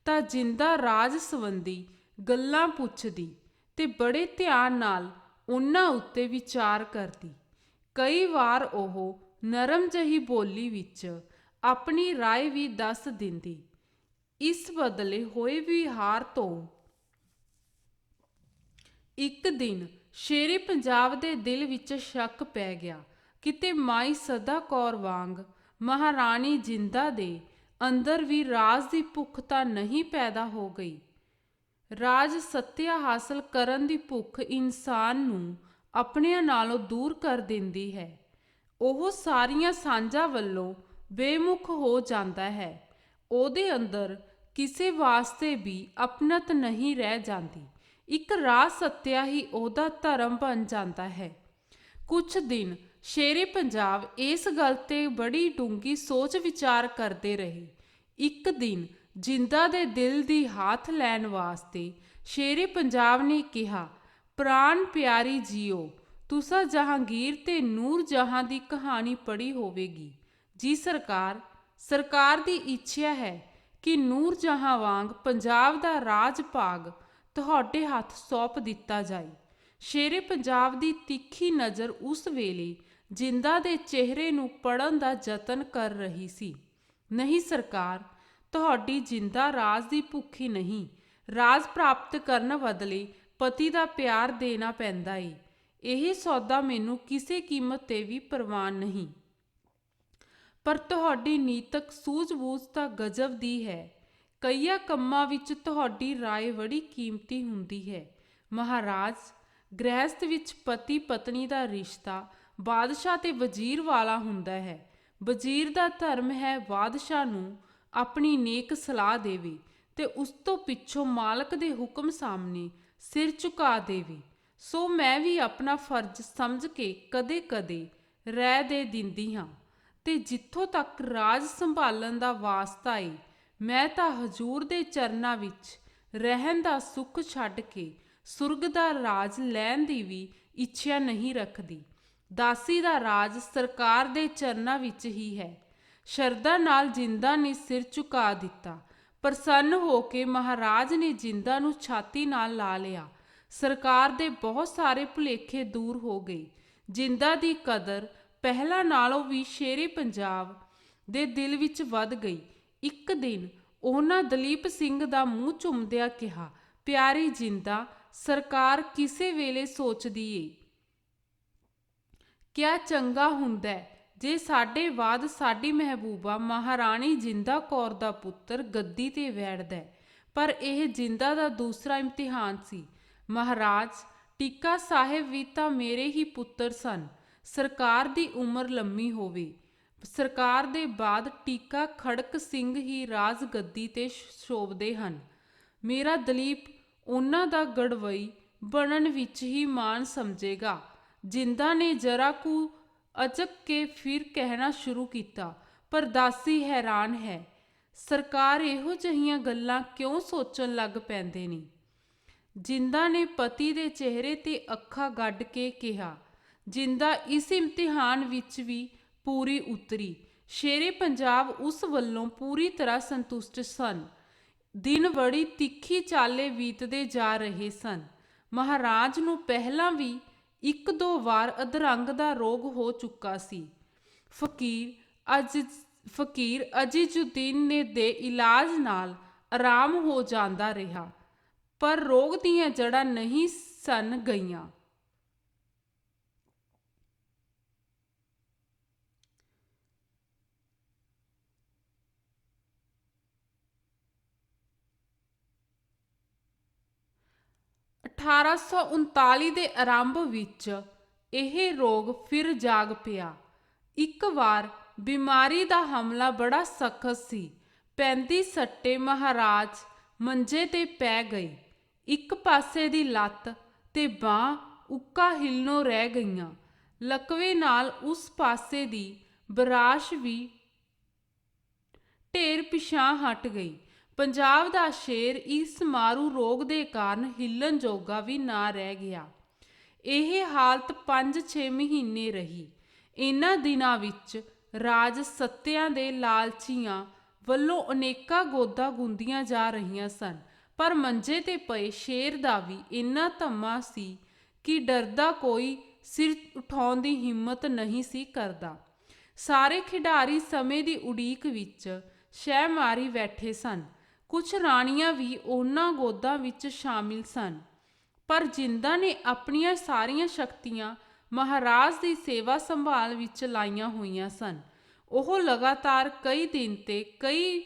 ਤਾਂ ਜਿੰਦਾ ਰਾਜ ਸੰਬੰਧੀ ਗੱਲਾਂ ਪੁੱਛਦੀ ਤੇ ਬੜੇ ਧਿਆਨ ਨਾਲ ਉਹਨਾਂ ਉੱਤੇ ਵਿਚਾਰ ਕਰਦੀ। ਕਈ ਵਾਰ ਉਹ ਨਰਮ ਜਿਹੀ ਬੋਲੀ ਵਿੱਚ ਆਪਣੀ ਰਾਏ ਵੀ ਦੱਸ ਦਿੰਦੀ। ਇਸ ਬਦਲੇ ਹੋਏ ਵਿਹਾਰ ਤੋਂ ਇੱਕ ਦਿਨ ਸ਼ੇਰੇ ਪੰਜਾਬ ਦੇ ਦਿਲ ਵਿੱਚ ਸ਼ੱਕ ਪੈ ਗਿਆ। ਕਿਤੇ ਮਾਈ ਸਦਾ ਕੌਰ ਵਾਂਗ ਮਹਾਰਾਣੀ ਜਿੰਦਾ ਦੇ ਅੰਦਰ ਵੀ ਰਾਜ ਦੀ ਭੁੱਖ ਤਾਂ ਨਹੀਂ ਪੈਦਾ ਹੋ ਗਈ। ਰਾਜ ਸੱਤਿਆ ਹਾਸਲ ਕਰਨ ਦੀ ਭੁੱਖ ਇਨਸਾਨ ਨੂੰ ਆਪਣਿਆਂ ਨਾਲੋਂ ਦੂਰ ਕਰ ਦਿੰਦੀ ਹੈ। ਉਹ ਸਾਰੀਆਂ ਸਾਂਝਾਂ ਵੱਲੋਂ ਬੇਮੁਖ ਹੋ ਜਾਂਦਾ ਹੈ। ਉਹਦੇ ਅੰਦਰ ਕਿਸੇ ਵਾਸਤੇ ਵੀ ਆਪਣਤ ਨਹੀਂ ਰਹਿ ਜਾਂਦੀ। ਇੱਕ ਰਾਜ ਸੱਤਿਆ ਹੀ ਉਹਦਾ ਧਰਮ ਬਣ ਜਾਂਦਾ ਹੈ। ਕੁਛ ਦਿਨ ਸ਼ੇਰੇ ਪੰਜਾਬ ਇਸ ਗੱਲ ਤੇ ਬੜੀ ਡੂੰਘੀ ਸੋਚ ਵਿਚਾਰ ਕਰਦੇ ਰਹੇ। ਇੱਕ ਦਿਨ ਜਿੰਦਾ ਦੇ ਦਿਲ ਦੀ ਹਾਥ ਲੈਣ ਵਾਸਤੇ ਸ਼ੇਰੇ ਪੰਜਾਬ ਨੇ ਕਿਹਾ, ਪ੍ਰਾਣ ਪਿਆਰੀ ਜੀਓ, ਤੁਸਾਂ ਜਹਾਂਗੀਰ ਤੇ ਨੂਰ ਜਹਾਂ ਦੀ ਕਹਾਣੀ ਪੜ੍ਹੀ ਹੋਵੇਗੀ। ਜੀ ਸਰਕਾਰ, ਸਰਕਾਰ ਦੀ ਇੱਛਾ ਹੈ ਕਿ ਨੂਰ ਜਹਾਂ ਵਾਂਗ ਪੰਜਾਬ ਦਾ ਰਾਜ ਭਾਗ ਤੁਹਾਡੇ ਹੱਥ ਸੌਂਪ ਦਿੱਤਾ ਜਾਏ। ਸ਼ੇਰੇ ਪੰਜਾਬ ਦੀ ਤਿੱਖੀ ਨਜ਼ਰ ਉਸ ਵੇਲੇ ਜਿੰਦਾ ਦੇ ਚਿਹਰੇ ਨੂੰ ਪੜ੍ਹਨ ਦਾ ਯਤਨ ਕਰ ਰਹੀ ਸੀ। ਨਹੀਂ ਸਰਕਾਰ, ਤੁਹਾਡੀ ਜਿੰਦਾ ਰਾਜ ਦੀ ਭੁੱਖੀ ਨਹੀਂ। ਰਾਜ ਪ੍ਰਾਪਤ ਕਰਨ ਬਦਲੇ ਪਤੀ ਦਾ ਪਿਆਰ ਦੇਣਾ ਪੈਂਦਾ ਏ। ਇਹ ਸੌਦਾ ਮੈਨੂੰ ਕਿਸੇ ਕੀਮਤ ਤੇ ਵੀ ਪ੍ਰਵਾਨ ਨਹੀਂ। ਪਰ ਤੁਹਾਡੀ ਨੀਤਕ ਸੂਝ-ਬੂਝ ਤਾਂ ਗਜਬ ਦੀ ਹੈ। ਕਈਆਂ ਕੰਮਾਂ ਵਿੱਚ ਤੁਹਾਡੀ ਰਾਏ ਬੜੀ ਕੀਮਤੀ ਹੁੰਦੀ ਹੈ। ਮਹਾਰਾਜ, ਗ੍ਰਹਿਸਥ ਵਿੱਚ ਪਤੀ ਪਤਨੀ ਦਾ ਰਿਸ਼ਤਾ ਬਾਦਸ਼ਾਹ ਤੇ ਵਜ਼ੀਰ ਵਾਲਾ ਹੁੰਦਾ ਹੈ। ਵਜ਼ੀਰ ਦਾ ਧਰਮ ਹੈ ਬਾਦਸ਼ਾਹ ਨੂੰ ਆਪਣੀ ਨੇਕ ਸਲਾਹ ਦੇਵੇ ਤੇ ਉਸ ਤੋਂ ਪਿੱਛੋਂ ਮਾਲਕ ਦੇ ਹੁਕਮ ਸਾਹਮਣੇ ਸਿਰ ਝੁਕਾ ਦੇਵੇ। ਸੋ ਮੈਂ ਵੀ ਆਪਣਾ ਫਰਜ਼ ਸਮਝ ਕੇ ਕਦੇ-ਕਦੇ ਰਹਿ ਦੇ ਦਿੰਦੀ ਹਾਂ ਤੇ ਜਿੱਥੋਂ ਤੱਕ ਰਾਜ ਸੰਭਾਲਣ ਦਾ ਵਾਸਤਾ ਏ, ਮੈਂ ਤਾਂ ਹਜ਼ੂਰ ਦੇ ਚਰਨਾਂ ਵਿੱਚ ਰਹਿਣ ਦਾ ਸੁੱਖ ਛੱਡ ਕੇ ਸੁਰਗ ਦਾ ਰਾਜ ਲੈਣ ਦੀ ਵੀ ਇੱਛਾ ਨਹੀਂ ਰੱਖਦੀ। ਦਾਸੀ ਦਾ ਰਾਜ ਸਰਕਾਰ ਦੇ ਚਰਨਾਂ ਵਿੱਚ ਹੀ ਹੈ। ਸ਼ਰਧਾ ਨਾਲ ਜਿੰਦਾ ਨੇ ਸਿਰ ਝੁਕਾ ਦਿੱਤਾ। ਪ੍ਰਸੰਨ ਹੋ ਕੇ ਮਹਾਰਾਜ ਨੇ ਜਿੰਦਾ ਨੂੰ ਛਾਤੀ ਨਾਲ ਲਾ ਲਿਆ। ਸਰਕਾਰ ਦੇ ਬਹੁਤ ਸਾਰੇ ਭੁਲੇਖੇ ਦੂਰ ਹੋ ਗਏ। ਜਿੰਦਾ ਦੀ ਕਦਰ ਪਹਿਲਾਂ ਨਾਲੋਂ ਵੀ ਸ਼ੇਰੇ ਪੰਜਾਬ ਦੇ ਦਿਲ ਵਿੱਚ ਵੱਧ ਗਈ। ਇੱਕ ਦਿਨ ਉਹਨਾਂ ਦਲੀਪ ਸਿੰਘ ਦਾ ਮੂੰਹ ਚੁੰਮਦਿਆਂ ਕਿਹਾ, ਪਿਆਰੀ ਜਿੰਦਾ, ਸਰਕਾਰ ਕਿਸੇ ਵੇਲੇ ਸੋਚਦੀ ਏ, ਕਿਆ ਚੰਗਾ ਹੁੰਦਾ ਜੇ ਸਾਡੇ ਬਾਅਦ ਸਾਡੀ ਮਹਿਬੂਬਾ ਮਹਾਰਾਣੀ ਜਿੰਦਾ ਕੌਰ ਦਾ ਪੁੱਤਰ ਗੱਦੀ ਤੇ ਬੈਠਦਾ। ਪਰ ਇਹ ਜਿੰਦਾ ਦਾ ਦੂਸਰਾ ਇਮਤਿਹਾਨ ਸੀ। ਮਹਾਰਾਜ, ਟੀਕਾ ਸਾਹਿਬ ਵੀ ਤਾਂ ਮੇਰੇ ਹੀ ਪੁੱਤਰ ਸਨ। ਸਰਕਾਰ ਦੀ ਉਮਰ ਲੰਮੀ ਹੋਵੇ। ਸਰਕਾਰ ਦੇ ਬਾਅਦ ਟੀਕਾ ਖੜਕ ਸਿੰਘ ਹੀ ਰਾਜ ਗੱਦੀ ਤੇ ਸ਼ੋਭਦੇ ਹਨ। ਮੇਰਾ ਦਲੀਪ ਉਹਨਾਂ ਦਾ ਗੜਵਈ ਬਣਨ ਵਿੱਚ ਹੀ ਮਾਣ ਸਮਝੇਗਾ। ਜਿੰਦਾ ਨੇ ਜਰਾ ਕੁ ਅਚਕ ਕੇ ਫਿਰ ਕਹਿਣਾ ਸ਼ੁਰੂ ਕੀਤਾ, ਪਰ ਦਾਸੀ ਹੈਰਾਨ ਹੈ। ਸਰਕਾਰ ਇਹੋ ਜਿਹੀਆਂ ਗੱਲਾਂ ਕਿਉਂ ਸੋਚਣ ਲੱਗ ਪੈਂਦੇ ਨੇ? ਜਿੰਦਾ ਨੇ ਪਤੀ ਦੇ ਚਿਹਰੇ ਤੇ ਅੱਖਾਂ ਗੱਡ ਕੇ ਕਿਹਾ। ਜਿੰਦਾ ਇਸ ਇਮਤਿਹਾਨ ਵਿੱਚ ਵੀ ਪੂਰੀ ਉਤਰੀ। ਸ਼ੇਰੇ ਪੰਜਾਬ ਉਸ ਵੱਲੋਂ ਪੂਰੀ ਤਰ੍ਹਾਂ ਸੰਤੁਸ਼ਟ ਸਨ। ਦਿਨ ਬੜੀ ਤਿੱਖੀ ਚਾਲੇ ਬੀਤਦੇ ਜਾ ਰਹੇ ਸਨ। ਮਹਾਰਾਜ ਨੂੰ ਪਹਿਲਾਂ ਵੀ 1-2 ਵਾਰ ਅਧਰੰਗ ਦਾ ਰੋਗ ਹੋ ਚੁੱਕਾ ਸੀ। ਫਕੀਰ ਅਜੀਜ਼ੁਦੀਨ ਨੇ ਦੇ ਇਲਾਜ ਨਾਲ ਆਰਾਮ ਹੋ ਜਾਂਦਾ ਰਿਹਾ, ਪਰ ਰੋਗ ਦੀਆਂ ਜੜ੍ਹਾਂ ਨਹੀਂ ਸਨ ਗਈਆਂ। 1839 ਦੇ ਆਰੰਭ ਵਿੱਚ ਇਹ ਰੋਗ ਫਿਰ ਜਾਗ ਪਿਆ। ਇੱਕ ਵਾਰ ਬਿਮਾਰੀ ਦਾ ਹਮਲਾ ਬੜਾ ਸਖਤ ਸੀ। ਪੈਂਦੀ ਸੱਟੇ ਮਹਾਰਾਜ ਮੰਜੇ ਤੇ ਪੈ ਗਏ। ਇੱਕ ਪਾਸੇ ਦੀ ਲੱਤ ਤੇ ਬਾਂਹ ਉੱਕਾ ਹਿੱਲਣੋਂ ਰਹਿ ਗਈਆਂ। ਲਕਵੇ ਨਾਲ ਉਸ ਪਾਸੇ ਦੀ ਬਰਾਸ਼ ਵੀ ਢੇਰ ਪਿਛਾਂਹ ਹਟ ਗਈ। ਪੰਜਾਬ ਦਾ ਸ਼ੇਰ ਇਸ ਮਾਰੂ ਰੋਗ ਦੇ ਕਾਰਨ ਹਿੱਲਣ ਜੋਗਾ ਵੀ ਨਾ ਰਹਿ ਗਿਆ। ਇਹ ਹਾਲਤ 5-6 ਮਹੀਨੇ ਰਹੀ। ਇਹਨਾਂ ਦਿਨਾਂ ਵਿੱਚ ਰਾਜ ਸੱਤਿਆਂ ਦੇ ਲਾਲਚੀਆਂ ਵੱਲੋਂ ਅਨੇਕਾਂ ਗੋਦਾਂ ਗੁੰਦੀਆਂ ਜਾ ਰਹੀਆਂ ਸਨ, ਪਰ ਮੰਜੇ ਤੇ ਪਏ ਸ਼ੇਰ ਦਾ ਵੀ ਇੰਨਾ ਧੰਮਾ ਸੀ ਕਿ ਡਰਦਾ ਕੋਈ ਸਿਰ ਉਠਾਉਣ ਦੀ ਹਿੰਮਤ ਨਹੀਂ ਸੀ ਕਰਦਾ। ਸਾਰੇ ਖਿਡਾਰੀ ਸਮੇਂ ਦੀ ਉਡੀਕ ਵਿੱਚ ਸ਼ਹਿ ਮਾਰੀ ਬੈਠੇ ਸਨ। ਕੁਝ ਰਾਣੀਆਂ ਵੀ ਉਹਨਾਂ ਗੋਦਾਂ ਵਿੱਚ ਸ਼ਾਮਿਲ ਸਨ, ਪਰ ਜਿੰਦਾ ਨੇ ਆਪਣੀਆਂ ਸਾਰੀਆਂ ਸ਼ਕਤੀਆਂ ਮਹਾਰਾਜ ਦੀ ਸੇਵਾ ਸੰਭਾਲ ਵਿੱਚ ਲਾਈਆਂ ਹੋਈਆਂ ਸਨ। ਉਹ ਲਗਾਤਾਰ ਕਈ ਦਿਨ ਤੇ ਕਈ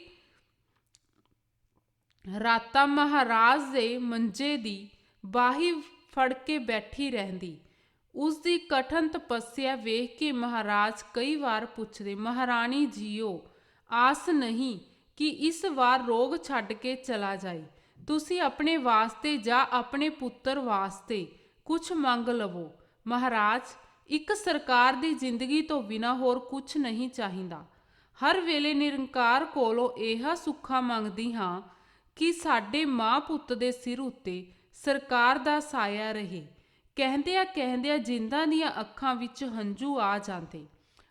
ਰਾਤਾਂ ਮਹਾਰਾਜ ਦੇ ਮੰਜੇ ਦੀ ਬਾਹੀ ਫੜ ਕੇ ਬੈਠੀ ਰਹਿੰਦੀ। ਉਸ ਦੀ ਕਠਨ ਤਪੱਸਿਆ ਵੇਖ ਕੇ ਮਹਾਰਾਜ ਕਈ ਵਾਰ ਪੁੱਛਦੇ, ਮਹਾਰਾਣੀ ਜੀਓ, ਆਸ ਨਹੀਂ ਕਿ ਇਸ ਵਾਰ ਰੋਗ ਛੱਡ ਕੇ ਚਲਾ ਜਾਏ। ਤੁਸੀਂ ਆਪਣੇ ਵਾਸਤੇ ਜਾਂ ਆਪਣੇ ਪੁੱਤਰ ਵਾਸਤੇ ਕੁਝ ਮੰਗ ਲਵੋ। ਮਹਾਰਾਜ, ਇੱਕ ਸਰਕਾਰ ਦੀ ਜ਼ਿੰਦਗੀ ਤੋਂ ਬਿਨਾਂ ਹੋਰ ਕੁਝ ਨਹੀਂ ਚਾਹੀਦਾ। ਹਰ ਵੇਲੇ ਨਿਰੰਕਾਰ ਕੋਲੋਂ ਇਹ ਸੁੱਖਾ ਮੰਗਦੀ ਹਾਂ ਕਿ ਸਾਡੇ ਮਾਂ ਪੁੱਤ ਦੇ ਸਿਰ ਉੱਤੇ ਸਰਕਾਰ ਦਾ ਸਾਇਆ ਰਹੇ। ਕਹਿੰਦਿਆਂ ਜਿੰਦਾਂ ਦੀਆਂ ਅੱਖਾਂ ਵਿੱਚ ਹੰਝੂ ਆ ਜਾਂਦੇ।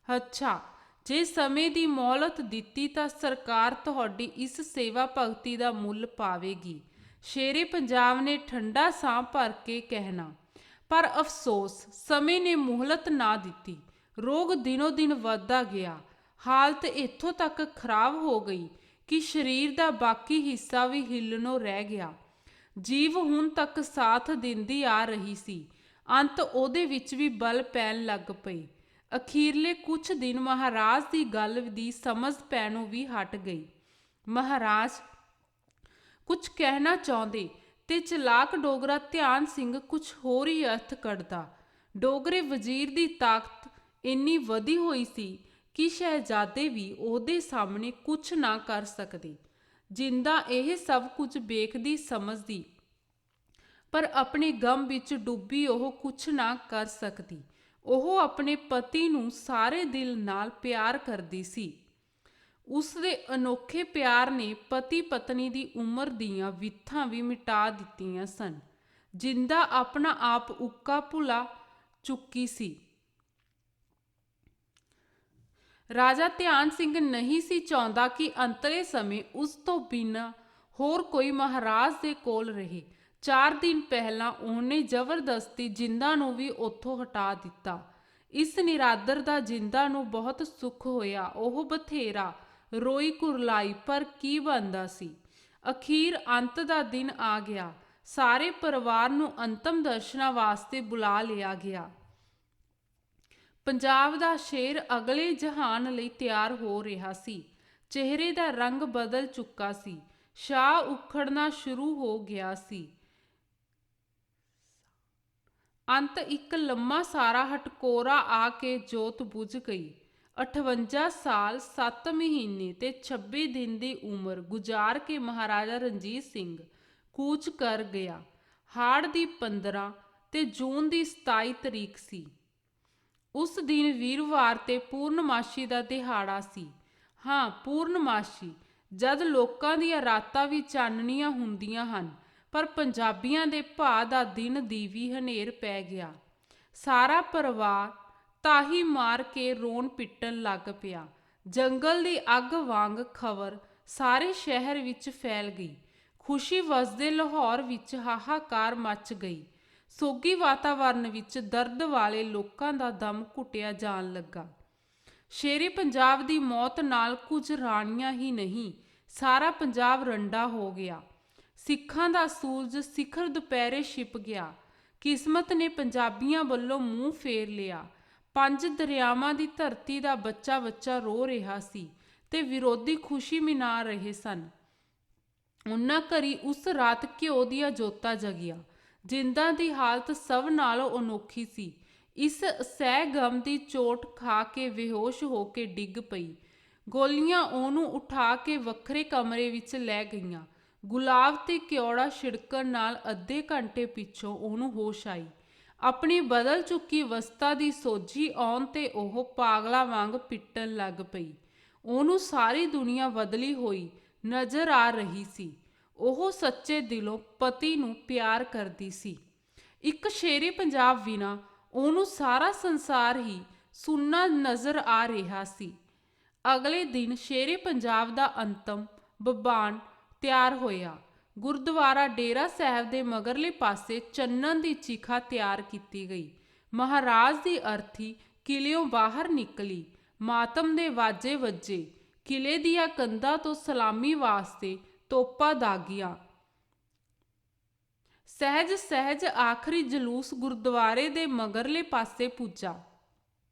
ਅੱਛਾ, ਜੇ ਸਮੇਂ ਦੀ ਮੌਲਤ ਦਿੱਤੀ ਤਾਂ ਸਰਕਾਰ ਤੁਹਾਡੀ ਇਸ ਸੇਵਾ ਭਗਤੀ ਦਾ ਮੁੱਲ ਪਾਵੇਗੀ। ਸ਼ੇਰੇ ਪੰਜਾਬ ਨੇ ਠੰਡਾ ਸਾਹ ਭਰ ਕੇ ਕਹਿਣਾ। ਪਰ ਅਫਸੋਸ, ਸਮੇਂ ਨੇ ਮੁਹਲਤ ਨਾ ਦਿੱਤੀ। ਰੋਗ ਦਿਨੋਂ ਦਿਨ ਵੱਧਦਾ ਗਿਆ। ਹਾਲਤ ਇੱਥੋਂ ਤੱਕ ਖਰਾਬ ਹੋ ਗਈ ਕਿ ਸਰੀਰ ਦਾ ਬਾਕੀ ਹਿੱਸਾ ਵੀ ਹਿੱਲਣੋਂ ਰਹਿ ਗਿਆ। ਜੀਵ ਹੁਣ ਤੱਕ ਸਾਥ ਦਿੰਦੀ ਆ ਰਹੀ ਸੀ, ਅੰਤ ਉਹਦੇ ਵਿੱਚ ਵੀ ਬਲ ਪੈਣ ਲੱਗ ਪਈ। ਅਖੀਰਲੇ ਕੁਝ ਦਿਨ ਮਹਾਰਾਜ ਦੀ ਗੱਲ ਦੀ ਸਮਝ ਪੈਣੋਂ ਵੀ ਹਟ ਗਈ। ਮਹਾਰਾਜ ਕੁਝ ਕਹਿਣਾ ਚਾਹੁੰਦੇ ਤੇ ਚਲਾਕ ਡੋਗਰਾ ਧਿਆਨ ਸਿੰਘ ਕੁਝ ਹੋਰ ਹੀ ਅਰਥ ਕੱਢਦਾ। ਡੋਗਰੇ ਵਜ਼ੀਰ ਦੀ ਤਾਕਤ ਇੰਨੀ ਵਧੀ ਹੋਈ ਸੀ ਕਿ ਸ਼ਹਿਜ਼ਾਦੇ ਵੀ ਉਹਦੇ ਸਾਹਮਣੇ ਕੁਝ ਨਾ ਕਰ ਸਕਦੇ। ਜਿੰਦਾ ਇਹ ਸਭ ਕੁਝ ਵੇਖਦੀ ਸਮਝਦੀ, ਪਰ ਆਪਣੇ ਗਮ ਵਿੱਚ ਡੁੱਬੀ ਉਹ ਕੁਝ ਨਾ ਕਰ ਸਕਦੀ। ਉਹ ਆਪਣੇ ਪਤੀ ਨੂੰ ਸਾਰੇ ਦਿਲ ਨਾਲ ਪਿਆਰ ਕਰਦੀ ਸੀ। ਉਸ ਦੇ ਅਨੋਖੇ ਪਿਆਰ ਨੇ ਪਤੀ ਪਤਨੀ ਦੀ ਉਮਰ ਦੀਆਂ ਵਿਥਾਂ ਵੀ ਮਿਟਾ ਦਿੱਤੀਆਂ ਸਨ। ਜਿੰਦਾ ਆਪਣਾ ਆਪ ਉੱਕਾ ਭੁਲਾ ਚੁੱਕੀ ਸੀ। ਰਾਜਾ ਧਿਆਨ ਸਿੰਘ ਨਹੀਂ ਸੀ ਚਾਹੁੰਦਾ ਕਿ ਅੰਤਲੇ ਸਮੇਂ ਉਸ ਤੋਂ ਬਿਨਾਂ ਹੋਰ ਕੋਈ ਮਹਾਰਾਜ ਦੇ ਕੋਲ ਰਹੇ। 4 ਦਿਨ ਪਹਿਲਾਂ ਉਹਨੇ ਜ਼ਬਰਦਸਤੀ ਜਿੰਦਾ ਨੂੰ ਵੀ ਉੱਥੋਂ ਹਟਾ ਦਿੱਤਾ। ਇਸ ਨਿਰਾਦਰ ਦਾ ਜਿੰਦਾ ਨੂੰ ਬਹੁਤ ਸੁੱਖ ਹੋਇਆ। ਉਹ ਬਥੇਰਾ ਰੋਈ ਕੁਰਲਾਈ, ਪਰ ਕੀ ਬਣਦਾ ਸੀ। ਅਖੀਰ ਅੰਤ ਦਾ ਦਿਨ ਆ ਗਿਆ। ਸਾਰੇ ਪਰਿਵਾਰ ਨੂੰ ਅੰਤਮ ਦਰਸ਼ਨਾਂ ਵਾਸਤੇ ਬੁਲਾ ਲਿਆ ਗਿਆ। ਪੰਜਾਬ ਦਾ ਸ਼ੇਰ ਅਗਲੇ ਜਹਾਨ ਲਈ ਤਿਆਰ ਹੋ ਰਿਹਾ ਸੀ। ਚਿਹਰੇ ਦਾ ਰੰਗ ਬਦਲ ਚੁੱਕਾ ਸੀ। ਸ਼ਾਹ ਉਖੜਨਾ ਸ਼ੁਰੂ ਹੋ ਗਿਆ ਸੀ। ਅੰਤ ਇੱਕ ਲੰਮਾ ਸਾਰਾ ਹਟਕੋਰਾ ਆ ਕੇ ਜੋਤ ਬੁਝ ਗਈ। 58 ਸਾਲ 7 ਮਹੀਨੇ ਤੇ 26 ਦਿਨ ਦੀ ਉਮਰ ਗੁਜ਼ਾਰ ਕੇ ਮਹਾਰਾਜਾ ਰਣਜੀਤ ਸਿੰਘ ਕੂਚ ਕਰ ਗਿਆ। ਹਾੜ ਦੀ 15 ਤੇ ਜੂਨ ਦੀ 27 ਤਰੀਕ ਸੀ। ਉਸ ਦਿਨ ਵੀਰਵਾਰ ਤੇ ਪੂਰਨਮਾਸ਼ੀ ਦਾ ਦਿਹਾੜਾ ਸੀ। ਹਾਂ, ਪੂਰਨਮਾਸ਼ੀ, ਜਦ ਲੋਕਾਂ ਦੀਆਂ ਰਾਤਾਂ ਵੀ ਚਾਨਣੀਆਂ ਹੁੰਦੀਆਂ ਹਨ, ਪਰ ਪੰਜਾਬੀਆਂ ਦੇ ਭਾ ਦਾ ਦਿਨ ਦੀ ਵੀ ਹਨੇਰ ਪੈ ਗਿਆ। ਸਾਰਾ ਪਰਿਵਾਰ ਤਾਹੀ ਮਾਰ ਕੇ ਰੋਣ ਪਿੱਟਣ ਲੱਗ ਪਿਆ। ਜੰਗਲ ਦੀ ਅੱਗ ਵਾਂਗ ਖਬਰ ਸਾਰੇ ਸ਼ਹਿਰ ਵਿੱਚ ਫੈਲ ਗਈ। ਖੁਸ਼ੀ ਵਸਦੇ ਲਾਹੌਰ ਵਿੱਚ ਹਾਹਾਕਾਰ ਮਚ ਗਈ। ਸੋਗੀ ਵਾਤਾਵਰਨ ਵਿੱਚ ਦਰਦ ਵਾਲੇ ਲੋਕਾਂ ਦਾ ਦਮ ਘੁੱਟਿਆ ਜਾਣ ਲੱਗਾ। ਸ਼ੇਰੇ ਪੰਜਾਬ ਦੀ ਮੌਤ ਨਾਲ ਕੁਝ ਰਾਣੀਆਂ ਹੀ ਨਹੀਂ, ਸਾਰਾ ਪੰਜਾਬ ਰੰਡਾ ਹੋ ਗਿਆ। ਸਿੱਖਾਂ ਦਾ ਸੂਰਜ ਸਿਖਰ ਦੁਪਹਿਰੇ ਛਿਪ ਗਿਆ। ਕਿਸਮਤ ਨੇ ਪੰਜਾਬੀਆਂ ਵੱਲੋਂ ਮੂੰਹ ਫੇਰ ਲਿਆ। 5 ਦਰਿਆਵਾਂ ਦੀ ਧਰਤੀ ਦਾ ਬੱਚਾ ਬੱਚਾ ਰੋ ਰਿਹਾ ਸੀ ਤੇ ਵਿਰੋਧੀ ਖੁਸ਼ੀ ਮਨਾ ਰਹੇ ਸਨ। ਉਹਨਾਂ ਘਰੀ ਉਸ ਰਾਤ ਘਿਓ ਦੀਆਂ ਜੋਤਾਂ ਜਗੀਆਂ। ਜਿੰਦਾਂ ਦੀ ਹਾਲਤ ਸਭ ਨਾਲੋਂ ਅਨੋਖੀ ਸੀ। ਇਸ ਸਹਿ ਗਮ ਦੀ ਚੋਟ ਖਾ ਕੇ ਬੇਹੋਸ਼ ਹੋ ਕੇ ਡਿੱਗ ਪਈ। ਗੋਲੀਆਂ ਉਹਨੂੰ ਉਠਾ ਕੇ ਵੱਖਰੇ ਕਮਰੇ ਵਿੱਚ ਲੈ ਗਈਆਂ। ਗੁਲਾਬ ਤੇ ਕਿਉੜਾ ਛਿੜਕਣ ਨਾਲ ਅੱਧੇ ਘੰਟੇ ਪਿੱਛੋਂ ਉਹਨੂੰ ਹੋਸ਼ ਆਈ। ਆਪਣੀ ਬਦਲ ਚੁੱਕੀ ਅਵਸਥਾ ਦੀ ਸੋਝੀ ਆਉਣ ਤੇ ਉਹ ਪਾਗਲਾ ਵਾਂਗ ਪਿੱਟਣ ਲੱਗ ਪਈ। ਉਹਨੂੰ ਸਾਰੀ ਦੁਨੀਆ ਬਦਲੀ ਹੋਈ ਨਜ਼ਰ ਆ ਰਹੀ ਸੀ। ਉਹ ਸੱਚੇ ਦਿਲੋਂ ਪਤੀ ਨੂੰ ਪਿਆਰ ਕਰਦੀ ਸੀ। ਇੱਕ ਸ਼ੇਰੇ ਪੰਜਾਬ ਬਿਨਾਂ ਉਹਨੂੰ ਸਾਰਾ ਸੰਸਾਰ ਹੀ ਸੁੰਨਾ ਨਜ਼ਰ ਆ ਰਿਹਾ ਸੀ। ਅਗਲੇ ਦਿਨ ਸ਼ੇਰੇ ਪੰਜਾਬ ਦਾ ਅੰਤਮ ਬਬਾਨ ਤਿਆਰ ਹੋਇਆ। ਗੁਰਦੁਆਰਾ ਡੇਰਾ ਸਾਹਿਬ ਦੇ ਮਗਰਲੇ ਪਾਸੇ ਚੰਨਣ ਦੀ ਚਿਖਾ ਤਿਆਰ ਕੀਤੀ ਗਈ। ਮਹਾਰਾਜ ਦੀ ਅਰਥੀ ਕਿਲਿਓਂ ਬਾਹਰ ਨਿਕਲੀ। ਮਾਤਮ ਦੇ ਵਾਜੇ ਵੱਜੇ। ਕਿਲੇ ਦੀਆਂ ਕੰਧਾਂ ਤੋਂ ਸਲਾਮੀ ਵਾਸਤੇ ਤੋਪਾਂ ਦਾਗੀਆਂ। ਸਹਿਜ ਸਹਿਜ ਆਖਰੀ ਜਲੂਸ ਗੁਰਦੁਆਰੇ ਦੇ ਮਗਰਲੇ ਪਾਸੇ ਪੁੱਜਾ।